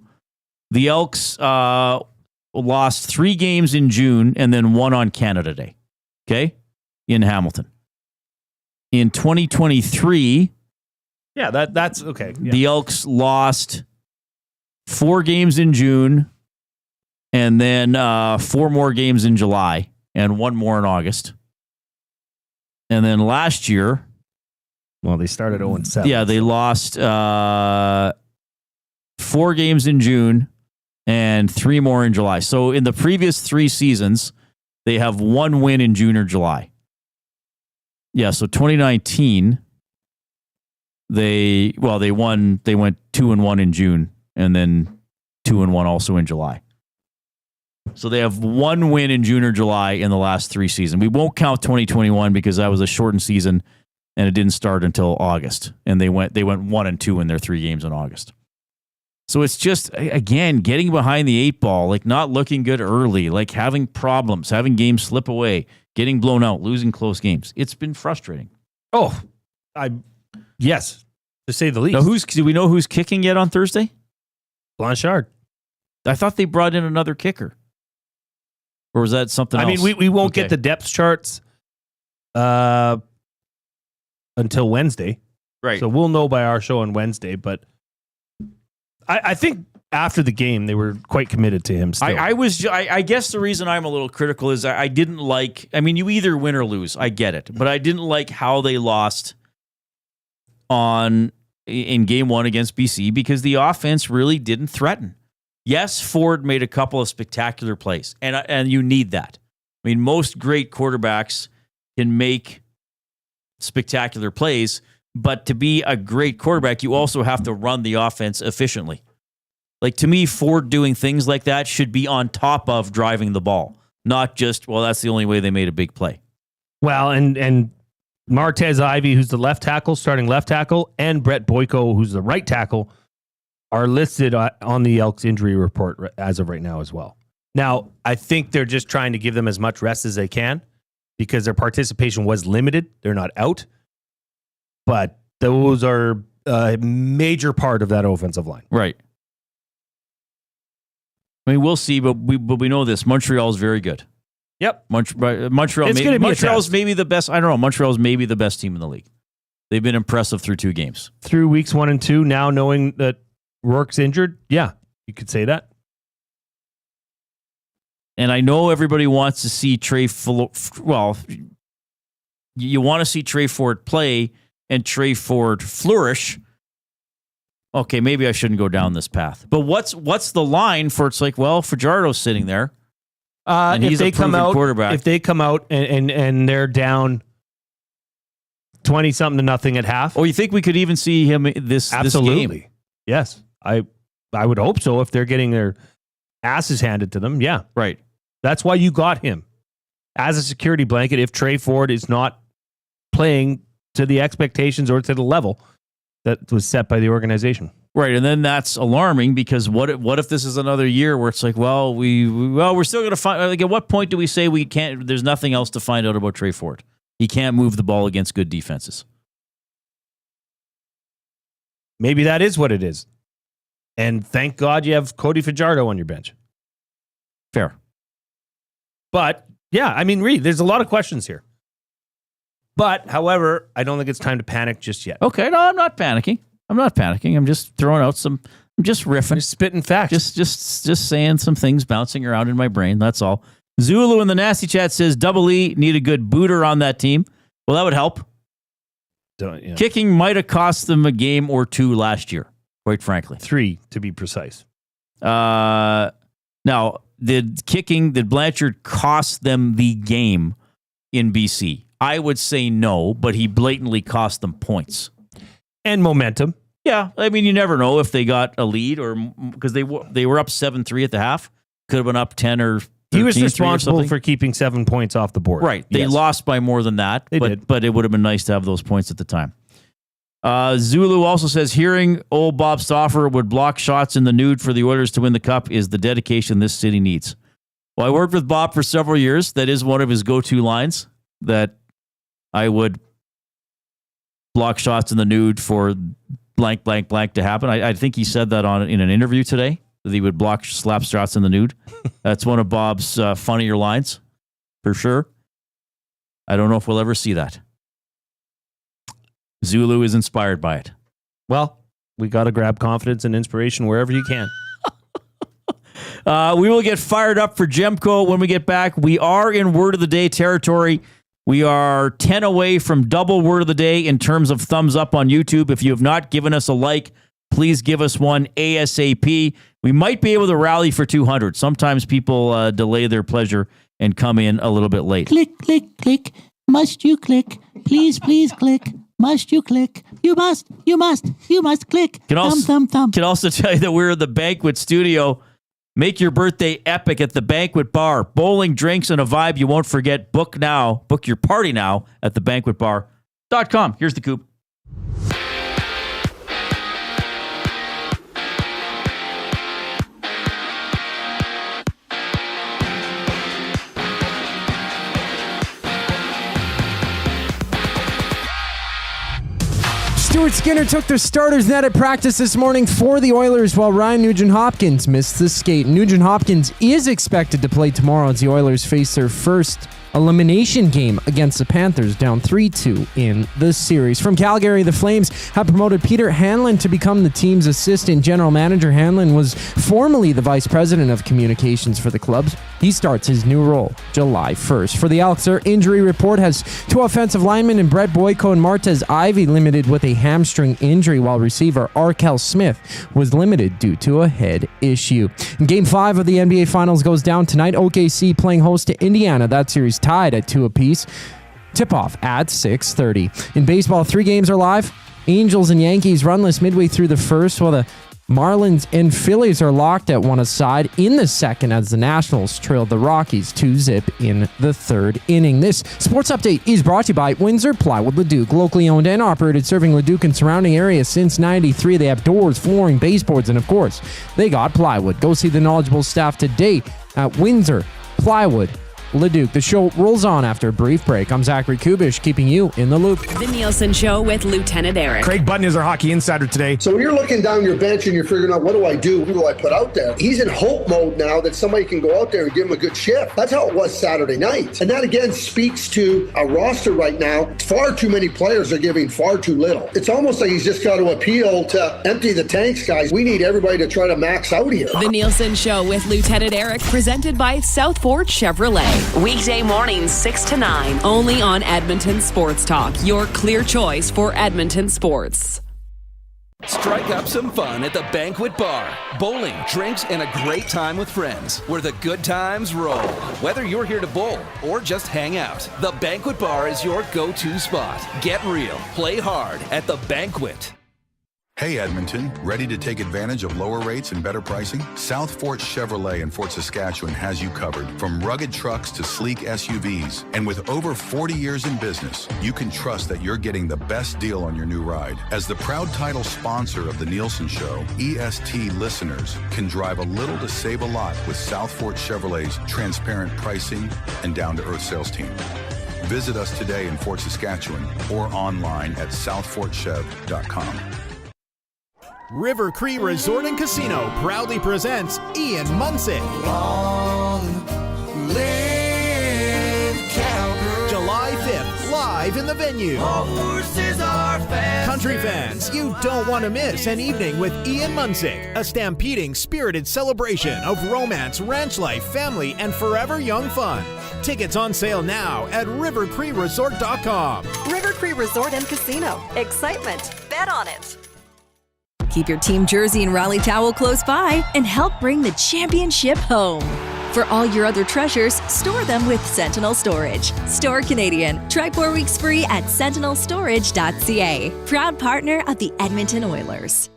the Elks lost 3 games in June and then 1 on Canada Day. Okay? In Hamilton. In 2023, yeah, that's okay. Yeah. The Elks lost 4 games in June and then 4 more games in July and 1 more in August. And then last year, well, they started 0-7. Yeah, they lost 4 games in June and 3 more in July. So in the previous 3 seasons, they have 1 win in June or July. Yeah, so 2019, they won. They went 2-1 in June and then 2-1 also in July. So they have 1 win in June or July in the last 3 seasons. We won't count 2021 because that was a shortened season and it didn't start until August. And they went 1-2 in their 3 games in August. So it's just, again, getting behind the 8 ball, like not looking good early, like having problems, having games slip away, getting blown out, losing close games. It's been frustrating. Oh, yes, to say the least. Now, do we know who's kicking yet on Thursday? Blanchard. I thought they brought in another kicker. Or was that something else? I mean, we won't get the depth charts until Wednesday. Right. So we'll know by our show on Wednesday, but I think after the game, they were quite committed to him still. I guess the reason I'm a little critical is I didn't like, I mean, you either win or lose. I get it. But I didn't like how they lost in game 1 against BC because the offense really didn't threaten. Yes, Ford made a couple of spectacular plays, and you need that. I mean, most great quarterbacks can make spectacular plays, but to be a great quarterback, you also have to run the offense efficiently. Like, to me, Ford doing things like that should be on top of driving the ball, not just, well, that's the only way they made a big play. Well, and Martez Ivey, who's the starting left tackle, and Brett Boyko, who's the right tackle, are listed on the Elks injury report as of right now as well. Now, I think they're just trying to give them as much rest as they can because their participation was limited. They're not out. But those are a major part of that offensive line. Right. I mean, we'll see, but we know this. Montreal is very good. Yep. Montreal's maybe the best. I don't know. Montreal's maybe the best team in the league. They've been impressive through 2 games. Through weeks 1 and 2, now knowing that Rourke's injured, yeah, you could say that. And I know everybody wants to see you want to see Trey Ford play and Trey Ford flourish. Okay, maybe I shouldn't go down this path. But what's the line for? It's like, well, Fajardo's sitting there, and he's a proven quarterback. If they come out and they're down 20-something to nothing at half, or you think we could even see him this game? Yes, I would hope so. If they're getting their asses handed to them, yeah, right. That's why you got him as a security blanket. If Trey Ford is not playing to the expectations or to the level that was set by the organization. Right, and then that's alarming because what if this is another year where it's like, well, we're still going to find. Like, at what point do we say we can't? There's nothing else to find out about Trey Ford. He can't move the ball against good defenses. Maybe that is what it is, And thank God you have Cody Fajardo on your bench. Fair. But, yeah, I mean, Reid, there's a lot of questions here. But, however, I don't think it's time to panic just yet. Okay, no, I'm not panicking. I'm just throwing out I'm just riffing. Just spitting facts. Just saying some things bouncing around in my brain. That's all. Zulu in the nasty chat says, Double E need a good booter on that team. Well, that would help. Yeah. Kicking might have cost them a game or two last year, quite frankly. 3, to be precise. Now, did Blanchard cost them the game in BC? I would say no, but he blatantly cost them points. And momentum. Yeah, I mean, you never know if they got a lead or because they were up 7-3 at the half. Could have been up 10 or 13. He was responsible for keeping 7 points off the board. Right. They lost by more than that, but it would have been nice to have those points at the time. Zulu also says, hearing old Bob Stauffer would block shots in the nude for the Oilers to win the Cup is the dedication this city needs. Well, I worked with Bob for several years. That is one of his go-to lines, that I would block shots in the nude for blank, blank, blank to happen. I think he said that in an interview today, that he would slap shots in the nude. That's one of Bob's funnier lines, for sure. I don't know if we'll ever see that. Zulu is inspired by it. Well, we got to grab confidence and inspiration wherever you can. We will get fired up for Gemco when we get back. We are in Word of the Day territory. We are 10 away from double Word of the Day in terms of thumbs up on YouTube. If you have not given us a like, please give us one ASAP. We might be able to rally for 200. Sometimes people delay their pleasure and come in a little bit late. Click, click, click. Must you click? Please, please click. Must you click? You must click. Can also tell you that we're in the banquet studio. Make your birthday epic at the banquet bar. Bowling, drinks, and a vibe you won't forget. Book now. Book your party now at thebanquetbar.com. Here's the coop. Stuart Skinner took the starter's net at practice this morning for the Oilers, while Ryan Nugent-Hopkins missed the skate. Nugent-Hopkins is expected to play tomorrow as the Oilers face their first elimination game against the Panthers, down 3-2 in the series. From Calgary, the Flames have promoted Peter Hanlon to become the team's assistant general manager. Hanlon was formerly the vice president of communications for the clubs. He starts his new role July 1st. For the Elks, their injury report has 2 offensive linemen in Brett Boyko and Martez Ivey limited with a hamstring injury, while receiver Arkell Smith was limited due to a head issue. Game 5 of the NBA Finals goes down tonight. OKC playing host to Indiana. That series tied at 2 apiece. Tip-off at 6:30. In baseball, 3 games are live. Angels and Yankees runless midway through the first, while the Marlins and Phillies are locked at 1 aside in the second as the Nationals trail the Rockies 2-0 in the 3rd inning. This sports update is brought to you by Windsor Plywood Leduc, locally owned and operated, serving Leduc and surrounding areas since '93. They have doors, flooring, baseboards, and of course, they got plywood. Go see the knowledgeable staff today at Windsor Plywood Leduc. The show rolls on after a brief break. I'm Zachary Kubish, keeping you in the loop. The Nielsen Show with Lieutenant Eric. Craig Button is our hockey insider today. So when you're looking down your bench and you're figuring out, what do I do? Who do I put out there? He's in hope mode now that somebody can go out there and give him a good shift. That's how it was Saturday night. And that again speaks to a roster right now. Far too many players are giving far too little. It's almost like he's just got to appeal to empty the tanks, guys. We need everybody to try to max out here. The Nielsen Show with Lieutenant Eric, presented by South Fort Chevrolet. Weekday mornings 6 to 9, only on Edmonton Sports Talk, your clear choice for Edmonton sports. Strike up some fun at the Banquet Bar. Bowling, drinks, and a great time with friends, where the good times roll. Whether you're here to bowl or just hang out, the Banquet Bar is your go-to spot. Get real, play hard at the Banquet. Hey Edmonton, ready to take advantage of lower rates and better pricing? South Fort Chevrolet in Fort Saskatchewan has you covered. From rugged trucks to sleek SUVs. And with over 40 years in business, you can trust that you're getting the best deal on your new ride. As the proud title sponsor of the Nielsen Show, EST listeners can drive a little to save a lot with South Fort Chevrolet's transparent pricing and down-to-earth sales team. Visit us today in Fort Saskatchewan or online at southfortchev.com. River Cree Resort and Casino proudly presents Ian Munsick. July 5th, live in the venue. Country fans, you don't want to miss an evening with Ian Munsick, a stampeding, spirited celebration of romance, ranch life, family, and forever young fun. Tickets on sale now at rivercreeresort.com. River Cree Resort and Casino. Excitement. Bet on it. Keep your team jersey and rally towel close by and help bring the championship home. For all your other treasures, store them with Sentinel Storage. Store Canadian. Try 4 weeks free at sentinelstorage.ca. Proud partner of the Edmonton Oilers.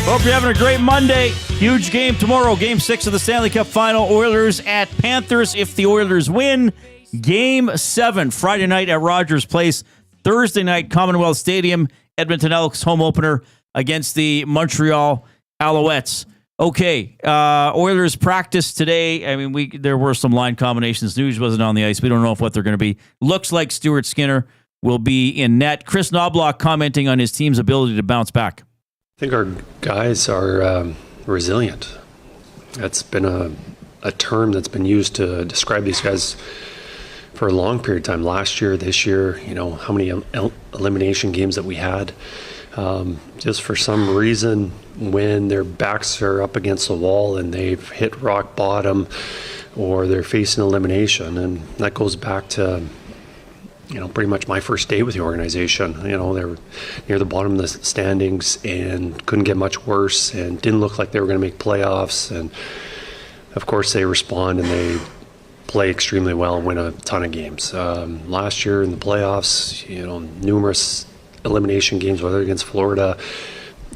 Hope you're having a great Monday. Huge game tomorrow. Game 6 of the Stanley Cup Final. Oilers at Panthers. If the Oilers win, Game 7 Friday night at Rogers Place. Thursday night, Commonwealth Stadium. Edmonton Elks home opener against the Montreal Alouettes. Okay, Oilers practice today. I mean, there were some line combinations. News wasn't on the ice. We don't know what they're going to be. Looks like Stuart Skinner will be in net. Chris Knoblauch commenting on his team's ability to bounce back. I think our guys are resilient. That's been a term that's been used to describe these guys for a long period of time. Last year, this year, how many elimination games that we had. Just for some reason, when their backs are up against the wall and they've hit rock bottom or they're facing elimination, and that goes back to pretty much my first day with the organization. They were near the bottom of the standings and couldn't get much worse and didn't look like they were going to make playoffs. And of course they respond and they play extremely well and win a ton of games. Last year in the playoffs, numerous elimination games, whether against Florida,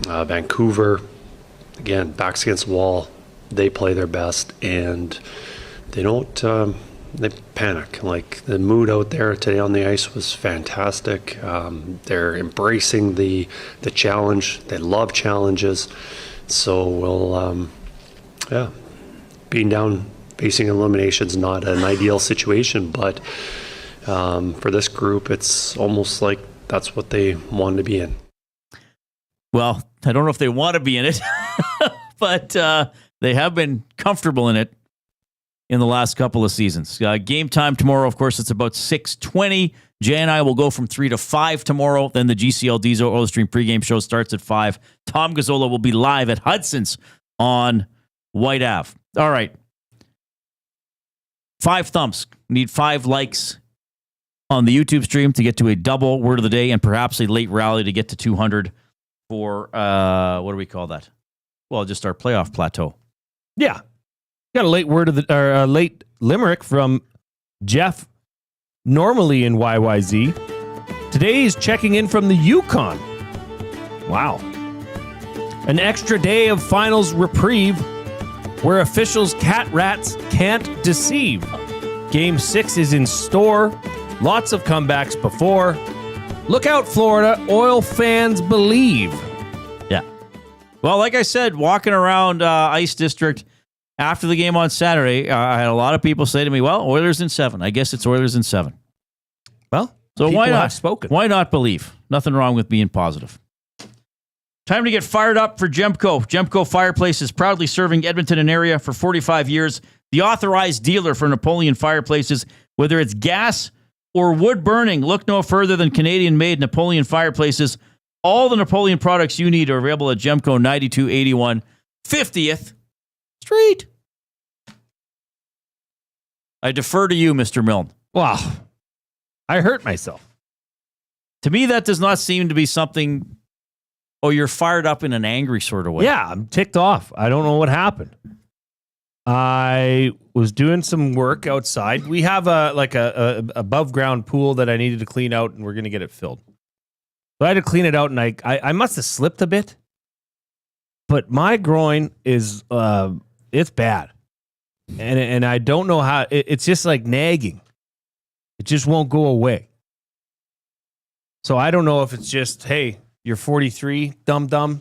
Vancouver, again, backs against the wall, they play their best and they don't, they panic. Like, the mood out there today on the ice was fantastic. They're embracing the challenge. They love challenges. So we'll, being down, facing elimination is not an ideal situation, but for this group, it's almost like that's what they wanted to be in. Well, I don't know if they want to be in it, but they have been comfortable in it in the last couple of seasons. Game time tomorrow, of course, it's about 6:20. Jay and I will go from 3 to 5 tomorrow. Then the GCL Diesel Oil Stream pregame show starts at 5. Tom Gazzola will be live at Hudson's on White Ave. All right. 5 thumbs. Need 5 likes on the YouTube stream to get to a double word of the day and perhaps a late rally to get to 200 for, what do we call that? Well, just our playoff plateau. Yeah. Got a late word of the late limerick from Jeff, normally in YYZ. Today he's checking in from the Yukon. Wow. An extra day of finals reprieve where officials cat rats can't deceive. Game 6 is in store. Lots of comebacks before. Look out, Florida. Oil fans believe. Yeah. Well, like I said, walking around Ice District after the game on Saturday, I had a lot of people say to me, well, Oilers in 7. I guess it's Oilers in 7. Well, so why not? Spoken. Why not believe? Nothing wrong with being positive. Time to get fired up for Gemco. Gemco Fireplaces, proudly serving Edmonton and area for 45 years. The authorized dealer for Napoleon Fireplaces, whether it's gas or wood burning, look no further than Canadian-made Napoleon Fireplaces. All the Napoleon products you need are available at Gemco, 9281 50th Street. I defer to you, Mr. Milne. Wow. I hurt myself. To me, that does not seem to be something, you're fired up in an angry sort of way. Yeah, I'm ticked off. I don't know what happened. I was doing some work outside. We have a above ground pool that I needed to clean out, and we're going to get it filled. So I had to clean it out, and I must have slipped a bit. But my groin is, it's bad. And I don't know how, it's just like nagging. It just won't go away. So I don't know if it's just, hey, you're 43, dumb,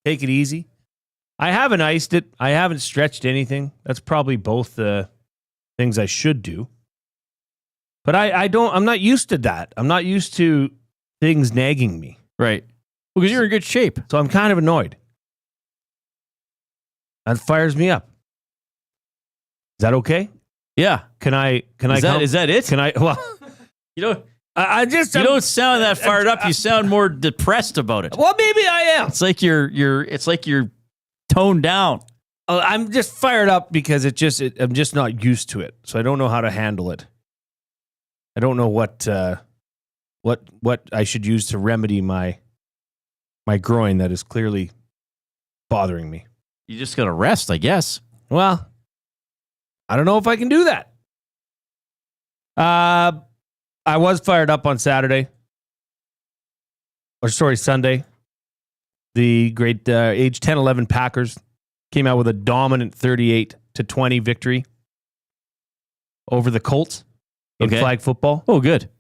take it easy. I haven't iced it. I haven't stretched anything. That's probably both the things I should do. But I'm not used to that. I'm not used to things nagging me. Right. Because you're in good shape. So I'm kind of annoyed. That fires me up. Is that okay? Yeah. Can I Is that it? Can I, well, You don't I just, you don't sound that fired up. You sound more depressed about it. Well, maybe I am. It's like you're toned down. I'm just fired up because I'm just not used to it. So I don't know how to handle it. I don't know what I should use to remedy my groin that is clearly bothering me. You just got to rest, I guess. Well, I don't know if I can do that. I was fired up on Sunday. The great age 10-11 Packers came out with a dominant 38-20 victory over the Colts in flag football. Oh, good.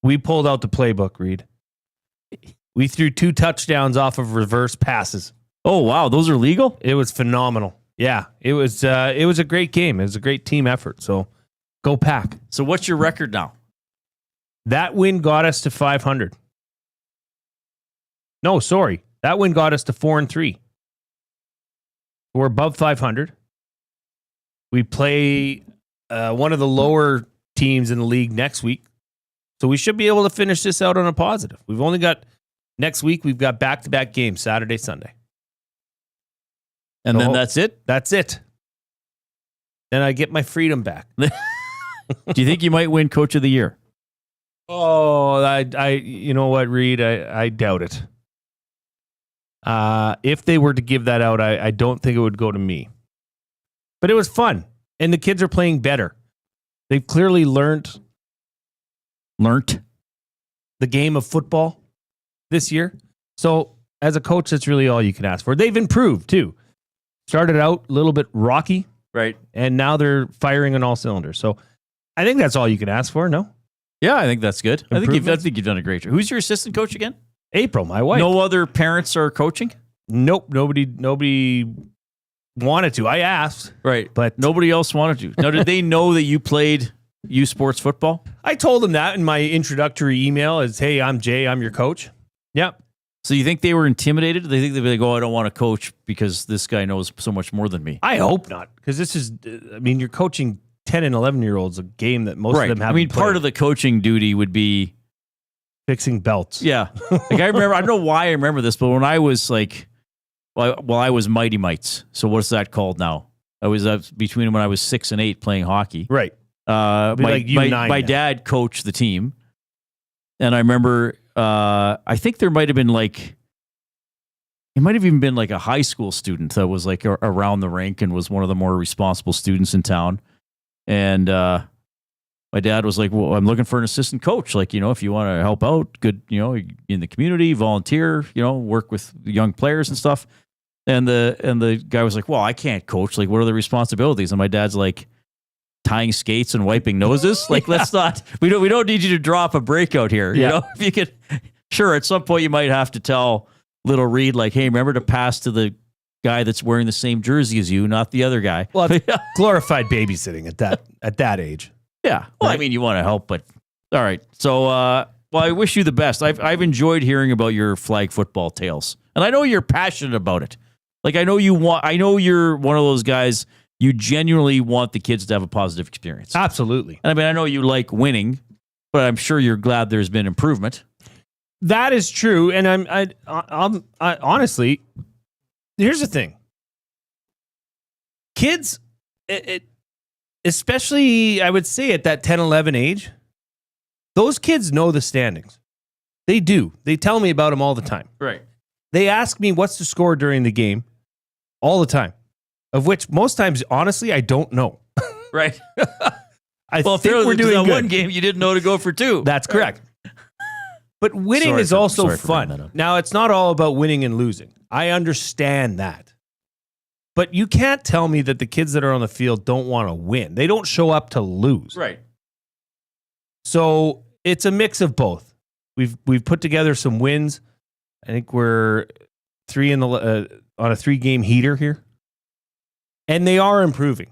We pulled out the playbook, Reid. We threw 2 touchdowns off of reverse passes. Oh, wow. Those are legal? It was phenomenal. Yeah, it was a great game. It was a great team effort. So go Pack. So what's your record now? That win got us to 500. No, sorry. That win got us to 4-3. We're above 500. We play one of the lower teams in the league next week. So we should be able to finish this out on a positive. We've only got, next week, we've got back-to-back games, Saturday, Sunday. And then that's it? That's it. Then I get my freedom back. Do you think you might win Coach of the Year? Oh, I you know what, Reid? I doubt it. If they were to give that out, I don't think it would go to me. But it was fun. And the kids are playing better. They've clearly learned the game of football this year. So as a coach, that's really all you can ask for. They've improved too. Started out a little bit rocky. Right. And now they're firing on all cylinders. So I think that's all you can ask for, no? Yeah, I think that's good. I think you've done a great job. Who's your assistant coach again? April, my wife. No other parents are coaching? Nope. Nobody wanted to. I asked. Right. But nobody else wanted to. Now, did they know that you played U Sports football? I told them that in my introductory email is, hey, I'm Jay. I'm your coach. Yep. So you think they were intimidated? They think they'd be like, oh, I don't want to coach because this guy knows so much more than me. I hope not. Because this is, you're coaching 10 and 11-year-olds, a game that most of them haven't played. Part of the coaching duty would be fixing belts. Yeah. Like I remember, I don't know why I remember this, but when I was like, I was Mighty Mites. So what's that called now? I was between when I was 6 and 8 playing hockey. Right. My dad coached the team. And I remember, I think there might have been it might have even been like a high school student that was like around the rink and was one of the more responsible students in town. And my dad was like, well, I'm looking for an assistant coach. Like, if you want to help out, good, in the community, volunteer, work with young players and stuff. And the guy was like, well, I can't coach. Like, what are the responsibilities? And my dad's like, tying skates and wiping noses. Like, let's not, we don't need you to drop a breakout here. Yeah. If you could, sure, at some point you might have to tell little Reid, like, hey, remember to pass to the guy that's wearing the same jersey as you, not the other guy. Well, it's glorified babysitting at that age. Yeah. Well, right? I mean, you want to help, but all right. So, well, I wish you the best. I've enjoyed hearing about your flag football tales, and I know you're passionate about it. Like, I know you're one of those guys. You genuinely want the kids to have a positive experience. Absolutely. And I mean, I know you like winning, but I'm sure you're glad there's been improvement. That is true. And I'm honestly, here's the thing. Kids, especially, I would say at that 10-11 age, those kids know the standings. They do. They tell me about them all the time. Right. They ask me what's the score during the game all the time. Of which most times, honestly, I don't know. Right. I think we're doing good. One game you didn't know to go for 2. That's correct. But winning is also fun. Now, it's not all about winning and losing. I understand that. But you can't tell me that the kids that are on the field don't want to win. They don't show up to lose. Right. So it's a mix of both. We've put together some wins. I think we're on a 3-game heater here. And they are improving.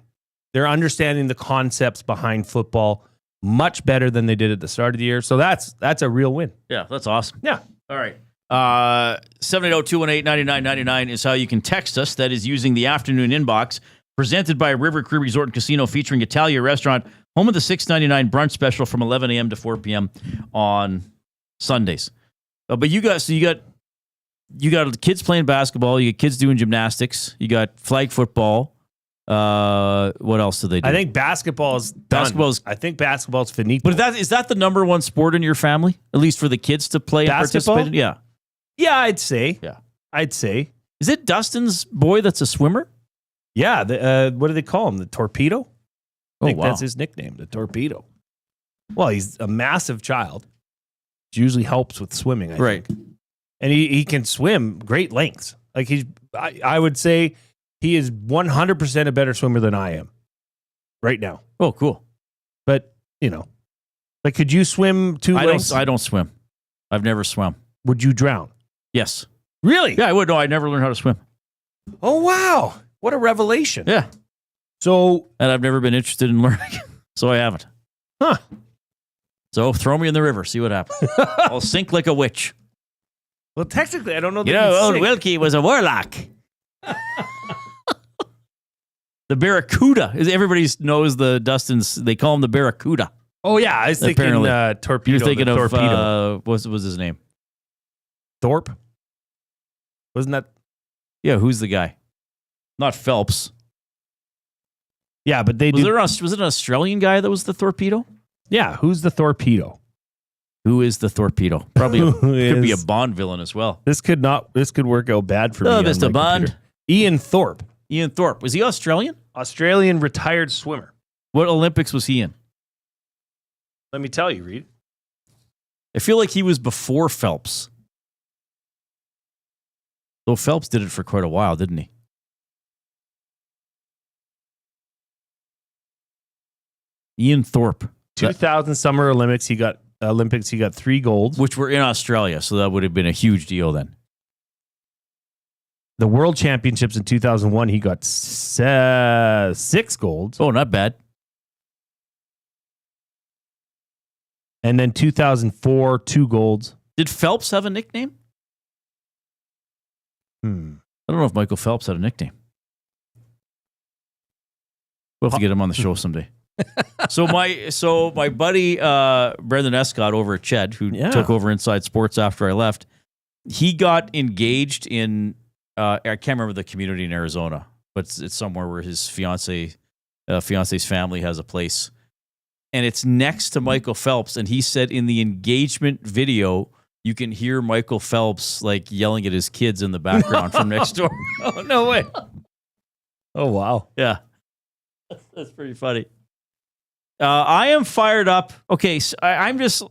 They're understanding the concepts behind football much better than they did at the start of the year. So that's a real win. Yeah, that's awesome. Yeah. All right. 780-218-9999 is how you can text us. That is using the afternoon inbox. Presented by River Cree Resort and Casino, featuring Italia Restaurant, home of the $6.99 brunch special from 11 a.m. to 4 p.m. on Sundays. But you got kids playing basketball. You got kids doing gymnastics. You got flag football. What else do they do? I think basketball's finito. But is that the number one sport in your family? At least for the kids to play Basketball? and participate? Yeah. Yeah, I'd say. Yeah. I'd say. Is it Dustin's boy that's a swimmer? Yeah. What do they call him? The Torpedo? I think wow. that's his nickname, the Torpedo. Well, he's a massive child. Which usually helps with swimming, I think. And he can swim great lengths. Like I would say he is 100% a better swimmer than I am right now. Oh, cool. But, like, could you swim 2 lengths? I don't swim. I've never swum. Would you drown? Yes. Really? Yeah, I would. No, I never learned how to swim. Oh, wow. What a revelation. Yeah. So. And I've never been interested in learning. So I haven't. Huh. So throw me in the river. See what happens. I'll sink like a witch. Well, technically, I don't know. Old Wilkie was a warlock. The Barracuda. Everybody knows the Dustins. They call him the Barracuda. Oh, yeah. I was thinking Torpedo. You're thinking of, Torpedo. what was his name? Thorpe? Wasn't that? Yeah, who's the guy? Not Phelps. Yeah, but they was it an Australian guy that was the Torpedo? Yeah, who's the Torpedo? Who is the Torpedo? Probably could be a Bond villain as well. This could work out bad for me. Oh, Mr. Bond. Computer. Ian Thorpe. Was he Australian? Australian retired swimmer. What Olympics was he in? Let me tell you, Reid. I feel like he was before Phelps. Though Phelps did it for quite a while, didn't he? Ian Thorpe. 2000 Summer Olympics, he got 3 golds. Which were in Australia, so that would have been a huge deal then. The World Championships in 2001, he got 6 golds. Oh, not bad. And then 2004, 2 golds. Did Phelps have a nickname? I don't know if Michael Phelps had a nickname. We'll have to get him on the show someday. So my buddy Brendan Escott over at Ched, who took over Inside Sports after I left, he got engaged in I can't remember the community in Arizona, but it's somewhere where his fiance's family has a place, and it's next to Michael Phelps. And he said in the engagement video, you can hear Michael Phelps like yelling at his kids in the background from next door. Oh, no way! Oh, wow! Yeah, that's pretty funny. I am fired up. Okay, so I'm just.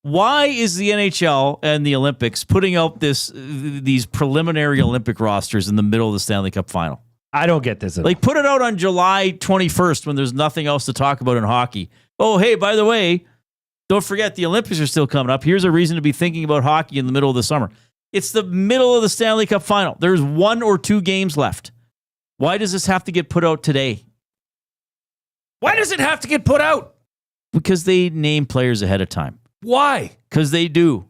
Why is the NHL and the Olympics putting out these preliminary Olympic rosters in the middle of the Stanley Cup final? I don't get this. Like, put it out on July 21st when there's nothing else to talk about in hockey. Oh, hey, by the way, don't forget the Olympics are still coming up. Here's a reason to be thinking about hockey in the middle of the summer. It's the middle of the Stanley Cup final. There's 1 or 2 games left. Why does this have to get put out today? Why does it have to get put out? Because they name players ahead of time. Why? Because they do.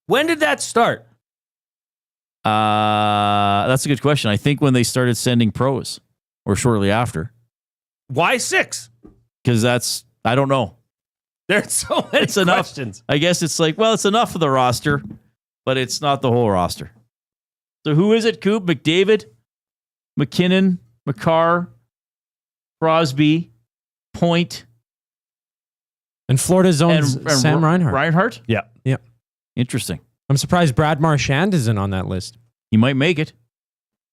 When did that start? That's a good question. I think when they started sending pros, or shortly after. Why 6? Because I don't know. There's so many questions. I guess it's like, well, it's enough of the roster, but it's not the whole roster. So who is it, Coop? McDavid, McKinnon, McCarr, Crosby, Point. And Florida's own Sam Reinhart. Reinhart? Yeah. Yeah. Interesting. I'm surprised Brad Marchand isn't on that list. He might make it.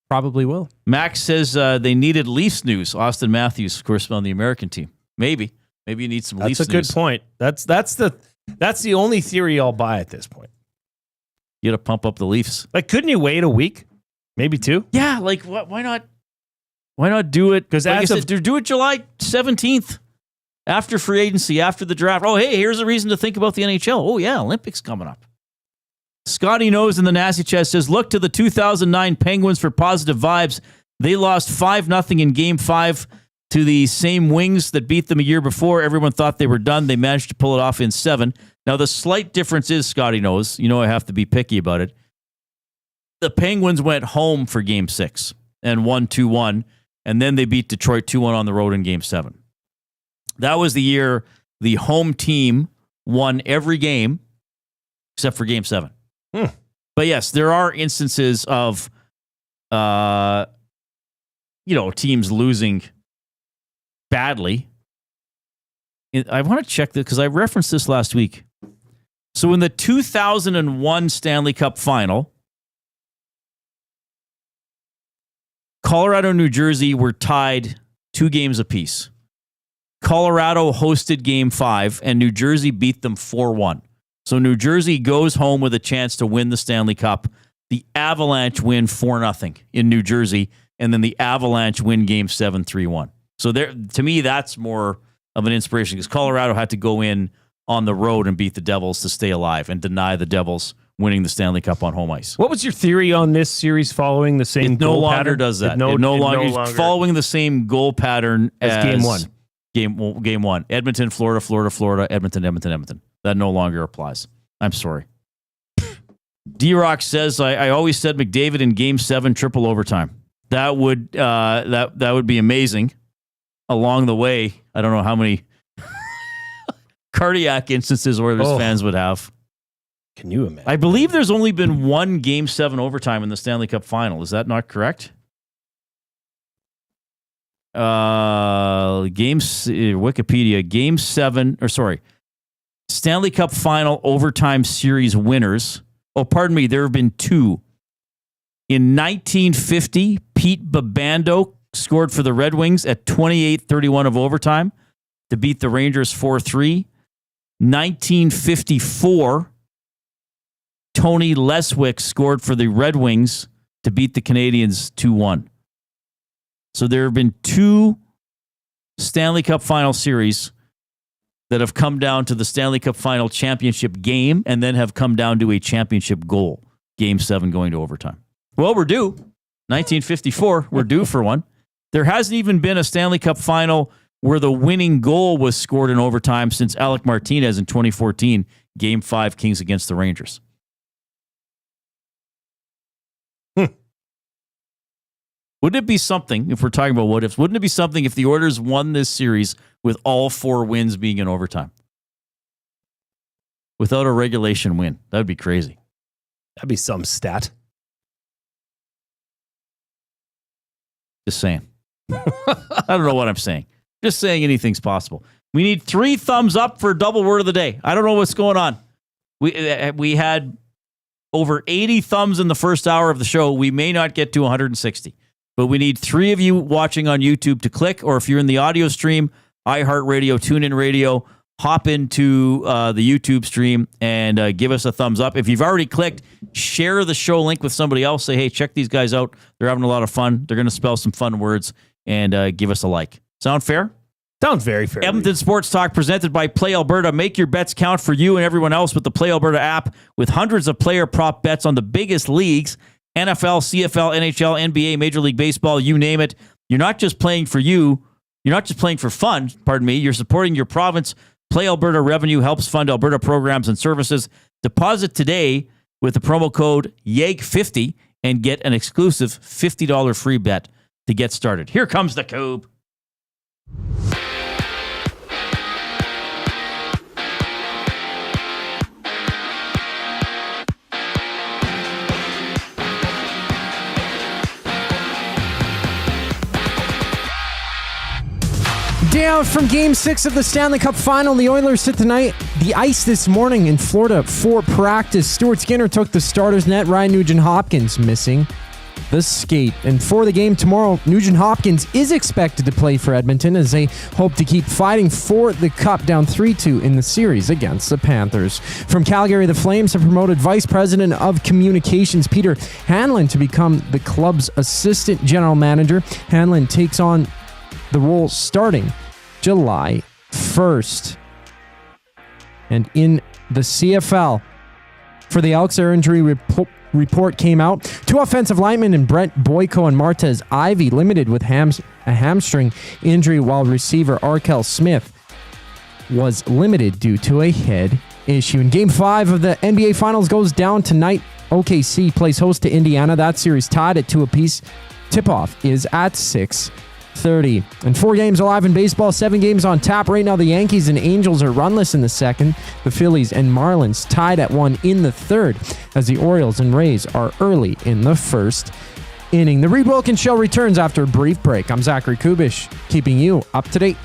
Probably will. Max says they needed Leafs news. Austin Matthews, of course, on the American team. Maybe you need some Leafs news. That's a good point. That's the only theory I'll buy at this point. You got to pump up the Leafs. Like, couldn't you wait a week? Maybe 2? Yeah, like why not? Why not do it? Because do it July 17th. After free agency, after the draft. Oh, hey, here's a reason to think about the NHL. Oh, yeah, Olympics coming up. Scotty Knows in the Nasty Chest says, look to the 2009 Penguins for positive vibes. They lost 5-0 in Game 5 to the same Wings that beat them a year before. Everyone thought they were done. They managed to pull it off in 7. Now, the slight difference is, Scotty knows, I have to be picky about it. The Penguins went home for Game 6 and won 2-1, and then they beat Detroit 2-1 on the road in Game 7. That was the year the home team won every game except for Game 7. But yes, there are instances of, teams losing badly. I want to check this because I referenced this last week. So in the 2001 Stanley Cup final, Colorado and New Jersey were tied 2 games apiece. Colorado hosted Game 5, and New Jersey beat them 4-1. So New Jersey goes home with a chance to win the Stanley Cup. The Avalanche win 4-0 in New Jersey, and then the Avalanche win Game 7 3-1. So to me, that's more of an inspiration because Colorado had to go in on the road and beat the Devils to stay alive and deny the Devils winning the Stanley Cup on home ice. What was your theory on this series following the same goal no longer pattern? Does that. It no longer following the same goal pattern as Game 1. Game 1. Edmonton, Florida, Edmonton. That no longer applies. I'm sorry. D-Rock says, I always said McDavid in Game 7 triple overtime. That would that would be amazing. Along the way, I don't know how many cardiac instances Oilers fans would have. Can you imagine? I believe there's only been 1 Game 7 overtime in the Stanley Cup final. Is that not correct? Wikipedia, Game 7, Stanley Cup final overtime series winners. Oh, pardon me, there have been 2. In 1950, Pete Babando scored for the Red Wings at 28-31 of overtime to beat the Rangers 4-3. 1954, Tony Leswick scored for the Red Wings to beat the Canadiens 2-1. So there have been 2 Stanley Cup final series that have come down to the Stanley Cup final championship game and then have come down to a championship goal. Game 7 going to overtime. Well, we're due. 1954, we're due for one. There hasn't even been a Stanley Cup final where the winning goal was scored in overtime since Alec Martinez in 2014, Game 5, Kings against the Rangers. Wouldn't it be something, if we're talking about what ifs, wouldn't it be something if the Oilers won this series with all 4 wins being in overtime? Without a regulation win. That would be crazy. That'd be some stat. Just saying. I don't know what I'm saying. Just saying anything's possible. We need 3 thumbs up for double word of the day. I don't know what's going on. We had over 80 thumbs in the first hour of the show. We may not get to 160. But we need 3 of you watching on YouTube to click, or if you're in the audio stream, iHeartRadio, TuneIn Radio, hop into the YouTube stream and give us a thumbs up. If you've already clicked, share the show link with somebody else. Say, hey, check these guys out. They're having a lot of fun. They're going to spell some fun words, and give us a like. Sound fair? Sounds very fair. Edmonton Sports Talk presented by Play Alberta. Make your bets count for you and everyone else with the Play Alberta app with hundreds of player prop bets on the biggest leagues. NFL, CFL, NHL, NBA, Major League Baseball, you name it. You're not just playing for you. You're not just playing for fun, pardon me. You're supporting your province. Play Alberta revenue helps fund Alberta programs and services. Deposit today with the promo code YAG50 and get an exclusive $50 free bet to get started. Here comes the Coob. Day out from Game 6 of the Stanley Cup Final. The Oilers hit the ice this morning in Florida for practice. Stuart Skinner took the starter's net. Ryan Nugent-Hopkins missing the skate. And for the game tomorrow, Nugent-Hopkins is expected to play for Edmonton as they hope to keep fighting for the Cup, down 3-2 in the series against the Panthers. From Calgary, the Flames have promoted Vice President of Communications Peter Hanlon to become the club's assistant general manager. Hanlon takes on the role starting July 1st. And in the CFL, For the Elks, their injury report came out. 2 offensive linemen in Brent Boyko and Martez Ivy limited with a hamstring injury, while receiver Arkel Smith was limited due to a head issue. In Game 5 of the NBA Finals goes down tonight. OKC plays host to Indiana. That series tied at 2 apiece. Tip-off is at 6:30. And 4 games alive in baseball, 7 games on tap. Right now, the Yankees and Angels are runless in the second. The Phillies and Marlins tied at 1 in the third, as the Orioles and Rays are early in the first inning. The Reid Wilkins Show returns after a brief break. I'm Zachary Kubish, keeping you up to date.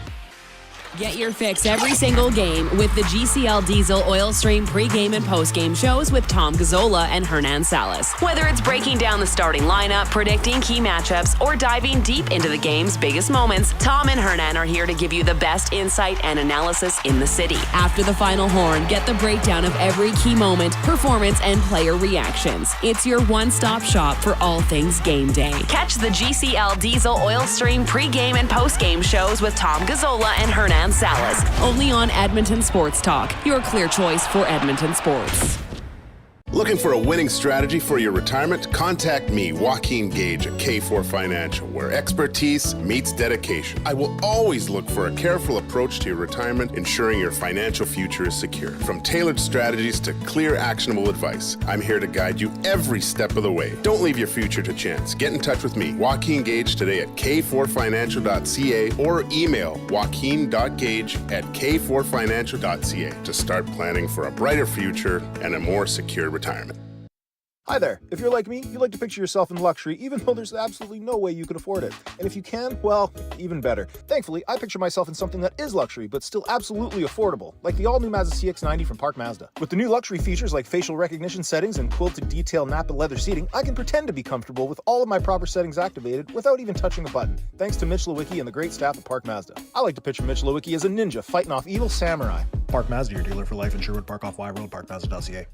Get your fix every single game with the GCL Diesel Oil Stream pregame and postgame shows with Tom Gazzola and Hernan Salas. Whether it's breaking down the starting lineup, predicting key matchups, or diving deep into the game's biggest moments, Tom and Hernan are here to give you the best insight and analysis in the city. After the final horn, get the breakdown of every key moment, performance, and player reactions. It's your one-stop shop for all things game day. Catch the GCL Diesel Oil Stream pregame and postgame shows with Tom Gazzola and Hernan Salas, only on Edmonton Sports Talk, your clear choice for Edmonton sports. Looking for a winning strategy for your retirement? Contact me, Joaquin Gage at K4 Financial, where expertise meets dedication. I will always look for a careful approach to your retirement, ensuring your financial future is secure. From tailored strategies to clear, actionable advice, I'm here to guide you every step of the way. Don't leave your future to chance. Get in touch with me, Joaquin Gage, today at k4financial.ca or email joaquin.gage@k4financial.ca to start planning for a brighter future and a more secure retirement. Hi there. If you're like me, you like to picture yourself in luxury, even though there's absolutely no way you could afford it. And if you can, well, even better. Thankfully, I picture myself in something that is luxury, but still absolutely affordable, like the all-new Mazda CX-90 from Park Mazda. With the new luxury features like facial recognition settings and quilted detail Napa leather seating, I can pretend to be comfortable with all of my proper settings activated without even touching a button, thanks to Mitch Lewicki and the great staff at Park Mazda. I like to picture Mitch Lewicki as a ninja fighting off evil samurai. Park Mazda, your dealer for life in Sherwood Park off Y Road, parkmazda.ca.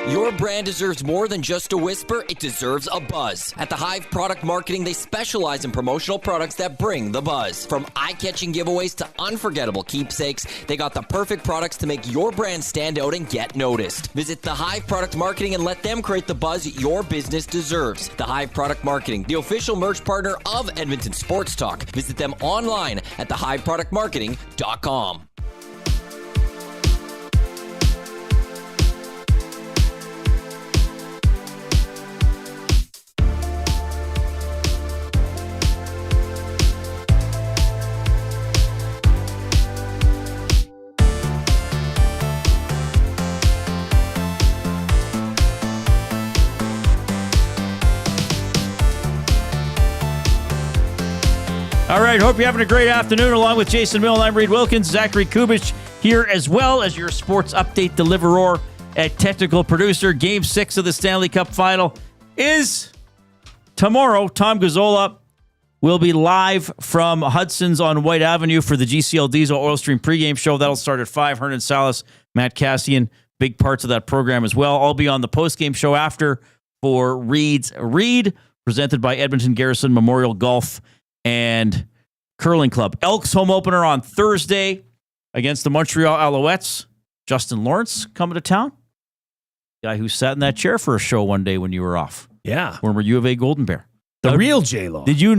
Your brand deserves more than just a whisper, it deserves a buzz. At the Hive Product Marketing, they specialize in promotional products that bring the buzz. From eye-catching giveaways to unforgettable keepsakes, they got the perfect products to make your brand stand out and get noticed. Visit the Hive Product Marketing and let them create the buzz your business deserves. The Hive Product Marketing, the official merch partner of Edmonton Sports Talk. Visit them online at thehiveproductmarketing.com. All right, hope you're having a great afternoon. Along with Jason Milne, I'm Reid Wilkins. Zachary Kubish here as well as your sports update deliverer and technical producer. Game 6 of the Stanley Cup Final is tomorrow. Tom Gazzola will be live from Hudson's on White Avenue for the GCL Diesel Oil Stream pregame show. That'll start at 5. Hernan Salas, Matt Cassian, big parts of that program as well. I'll be on the postgame show after for Reid's Reid, presented by Edmonton Garrison Memorial Golf and Curling Club. Elks home opener on Thursday against the Montreal Alouettes. Justin Lawrence coming to town. Guy who sat in that chair for a show one day when you were off. Yeah. Former U of A Golden Bear. The real J-Lo. Do you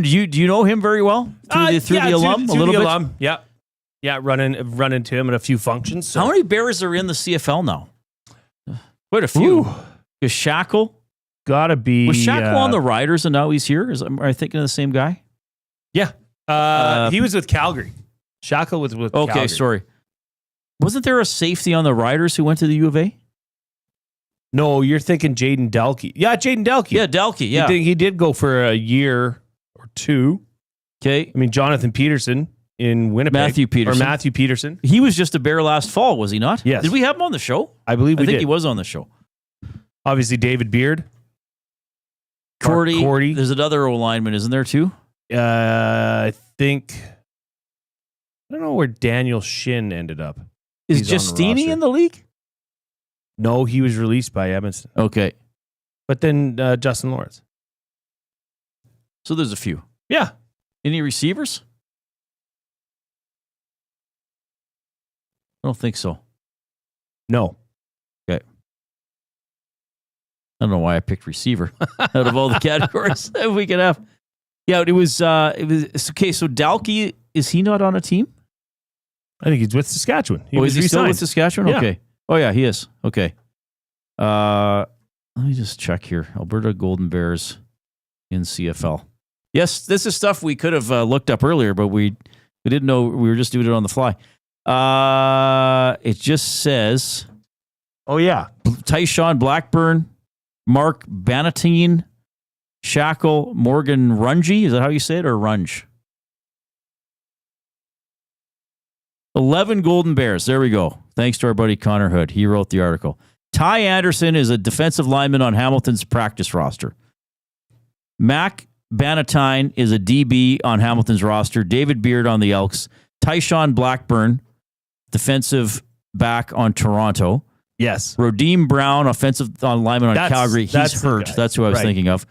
know him very well? Through the alum? A little bit? Alum. Yeah. Yeah, run into him at a few functions. So. How many Bears are in the CFL now? Quite a few. Is Shackle? Gotta be. Was Shackle on the Riders and now he's here? Am I thinking of the same guy? Yeah. He was with Calgary. Shackle was with Calgary. Okay, sorry. Wasn't there a safety on the Riders who went to the U of A? No, you're thinking Jaden Delkey. Yeah, Jaden Delkey. Yeah, Delkey, yeah. He did go for a year or two. Okay. I mean, Jonathan Peterson in Winnipeg. Matthew Peterson. He was just a Bear last fall, was he not? Yes. Did we have him on the show? I believe we did. I think he was on the show. Obviously, David Beard. Cordy. There's another O-lineman, isn't there, too? I think... I don't know where Daniel Shin ended up. Is Justini in the league? No, he was released by Edmonton. Okay. But then Justin Lawrence. So there's a few. Yeah. Any receivers? I don't think so. No. Okay. I don't know why I picked receiver out of all the categories that we could have. Yeah, it was okay. So Dalkey, is he not on a team? I think he's with Saskatchewan. Is he still with Saskatchewan? Yeah. Okay. Oh yeah, he is. Okay. Let me just check here. Alberta Golden Bears in CFL. Yes, this is stuff we could have looked up earlier, but we didn't know. We were just doing it on the fly. It just says, oh yeah, Tyshawn Blackburn, Mark Bannatyne, Shackle, Morgan Runge. Is that how you say it, or Runge? 11 Golden Bears. There we go. Thanks to our buddy Connor Hood. He wrote the article. Ty Anderson is a defensive lineman on Hamilton's practice roster. Mac Bannatyne is a DB on Hamilton's roster. David Beard on the Elks. Tyshawn Blackburn, defensive back on Toronto. Yes. Rodeem Brown, offensive lineman on Calgary. He's hurt. That's who I was thinking of.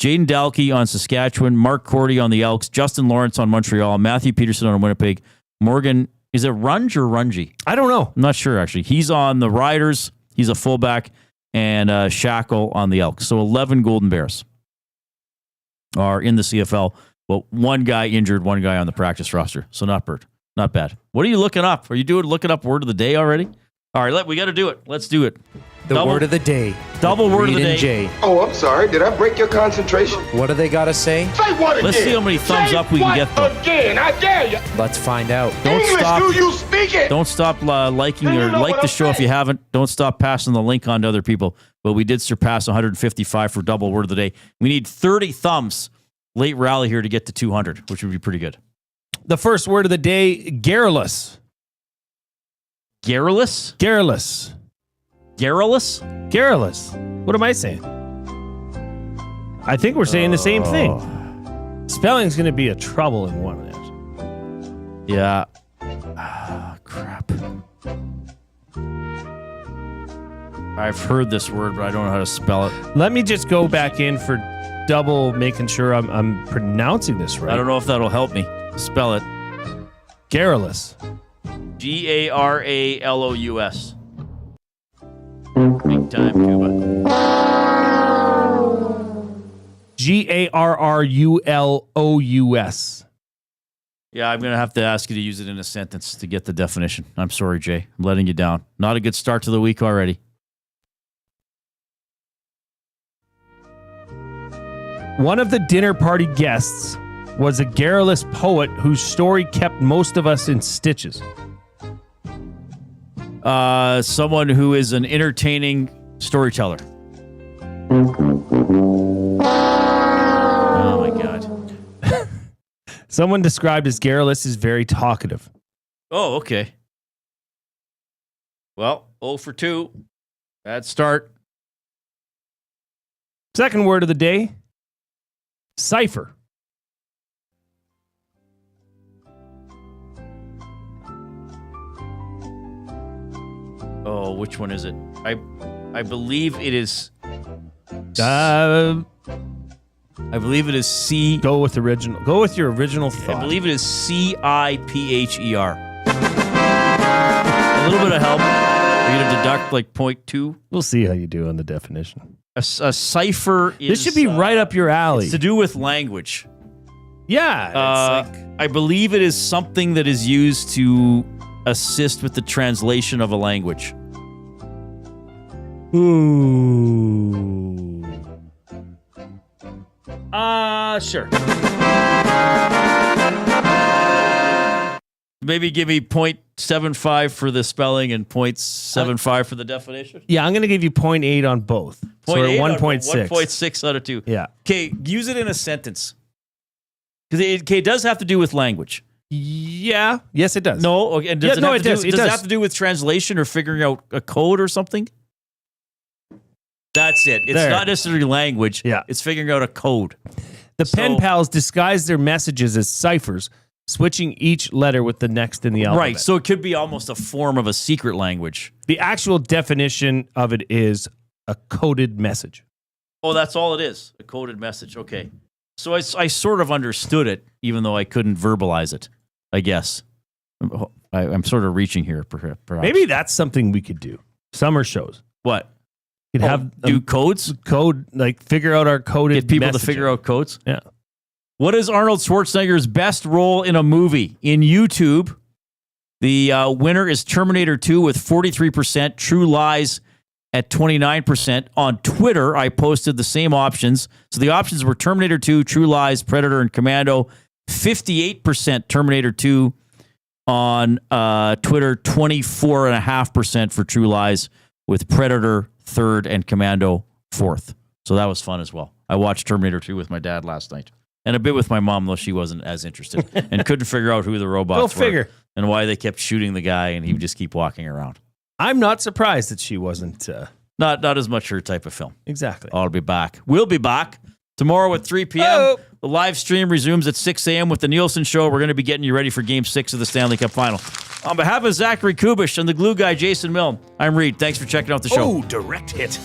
Jaden Dalkey on Saskatchewan. Mark Cordy on the Elks. Justin Lawrence on Montreal. Matthew Peterson on Winnipeg. Morgan, is it Runge or Runge? I don't know. I'm not sure, actually. He's on the Riders. He's a fullback. And Shackle on the Elks. So 11 Golden Bears are in the CFL. Well, one guy injured, one guy on the practice roster. So not bad. What are you looking up? Are you looking up word of the day already? All right, we got to do it. Let's do it. The word of the day. Double word of the day. Jay. Oh, I'm sorry. Did I break your concentration? What do they got to say? Say what again? Let's see how many thumbs up we can get them. Again, I dare you. Let's find out. Do you speak it? Don't stop liking or like the show if you haven't. Don't stop passing the link on to other people. But we did surpass 155 for double word of the day. We need 30 thumbs late rally here to get to 200, which would be pretty good. The first word of the day, garrulous. Garrulous? Garrulous. Garrulous? Garrulous. What am I saying? I think we're saying the same thing. Spelling's going to be a trouble in one of those. Yeah. Crap. I've heard this word, but I don't know how to spell it. Let me just go back in for double making sure I'm pronouncing this right. I don't know if that'll help me. Spell it. Garrulous. Garalous. Big time, Cuba. Garrulous. Yeah, I'm going to have to ask you to use it in a sentence to get the definition. I'm sorry, Jay. I'm letting you down. Not a good start to the week already. One of the dinner party guests was a garrulous poet whose story kept most of us in stitches. Someone who is an entertaining storyteller. Oh, my God. Someone described as garrulous as very talkative. Oh, okay. Well, 0 for 2. Bad start. Second word of the day, cipher. Oh, which one is it? I believe it is. I believe it is C. Go with original. Go with your original thought. I believe it is CIPHER. A little bit of help. Are you going to deduct like 0.2? We'll see how you do on the definition. A cipher is. This should be right up your alley. It's to do with language. Yeah. I believe it is something that is used to assist with the translation of a language. Ooh. Sure. Maybe give me 0.75 for the spelling and 0.75 for the definition. Yeah, I'm going to give you 0.8 on both. So we're at 1.6. 1.6 out of 2. Yeah. Okay, use it in a sentence. Because it does have to do with language. Yeah. Yes, it does. No. Okay, and does Yeah, it does. Does it have to do with translation or figuring out a code or something? That's it. It's not necessarily language. Yeah. It's figuring out a code. The pen pals disguise their messages as ciphers, switching each letter with the next in the alphabet. Right. So it could be almost a form of a secret language. The actual definition of it is a coded message. Oh, that's all it is. A coded message. Okay. So I sort of understood it, even though I couldn't verbalize it, I guess. I'm sort of reaching here, perhaps. Maybe that's something we could do. Summer shows. What? You'd have do codes? Code, like figure out our coded Get people to messaging. figure out codes? Yeah. What is Arnold Schwarzenegger's best role in a movie? In YouTube, the winner is Terminator 2 with 43%, True Lies at 29%. On Twitter, I posted the same options. So the options were Terminator 2, True Lies, Predator, and Commando. 58% Terminator 2 on Twitter, 24.5% for True Lies, with Predator third and Commando fourth. So that was fun as well. I watched Terminator 2 with my dad last night. And a bit with my mom, though she wasn't as interested and couldn't figure out who the robots were and why they kept shooting the guy and he would just keep walking around. I'm not surprised that she wasn't. Not as much her type of film. Exactly. I'll be back. We'll be back tomorrow at 3 p.m. Oh. The live stream resumes at 6 a.m. with the Nielsen Show. We're going to be getting you ready for Game 6 of the Stanley Cup Final. On behalf of Zachary Kubish and the glue guy, Jason Milne, I'm Reid. Thanks for checking out the show. Oh, direct hit.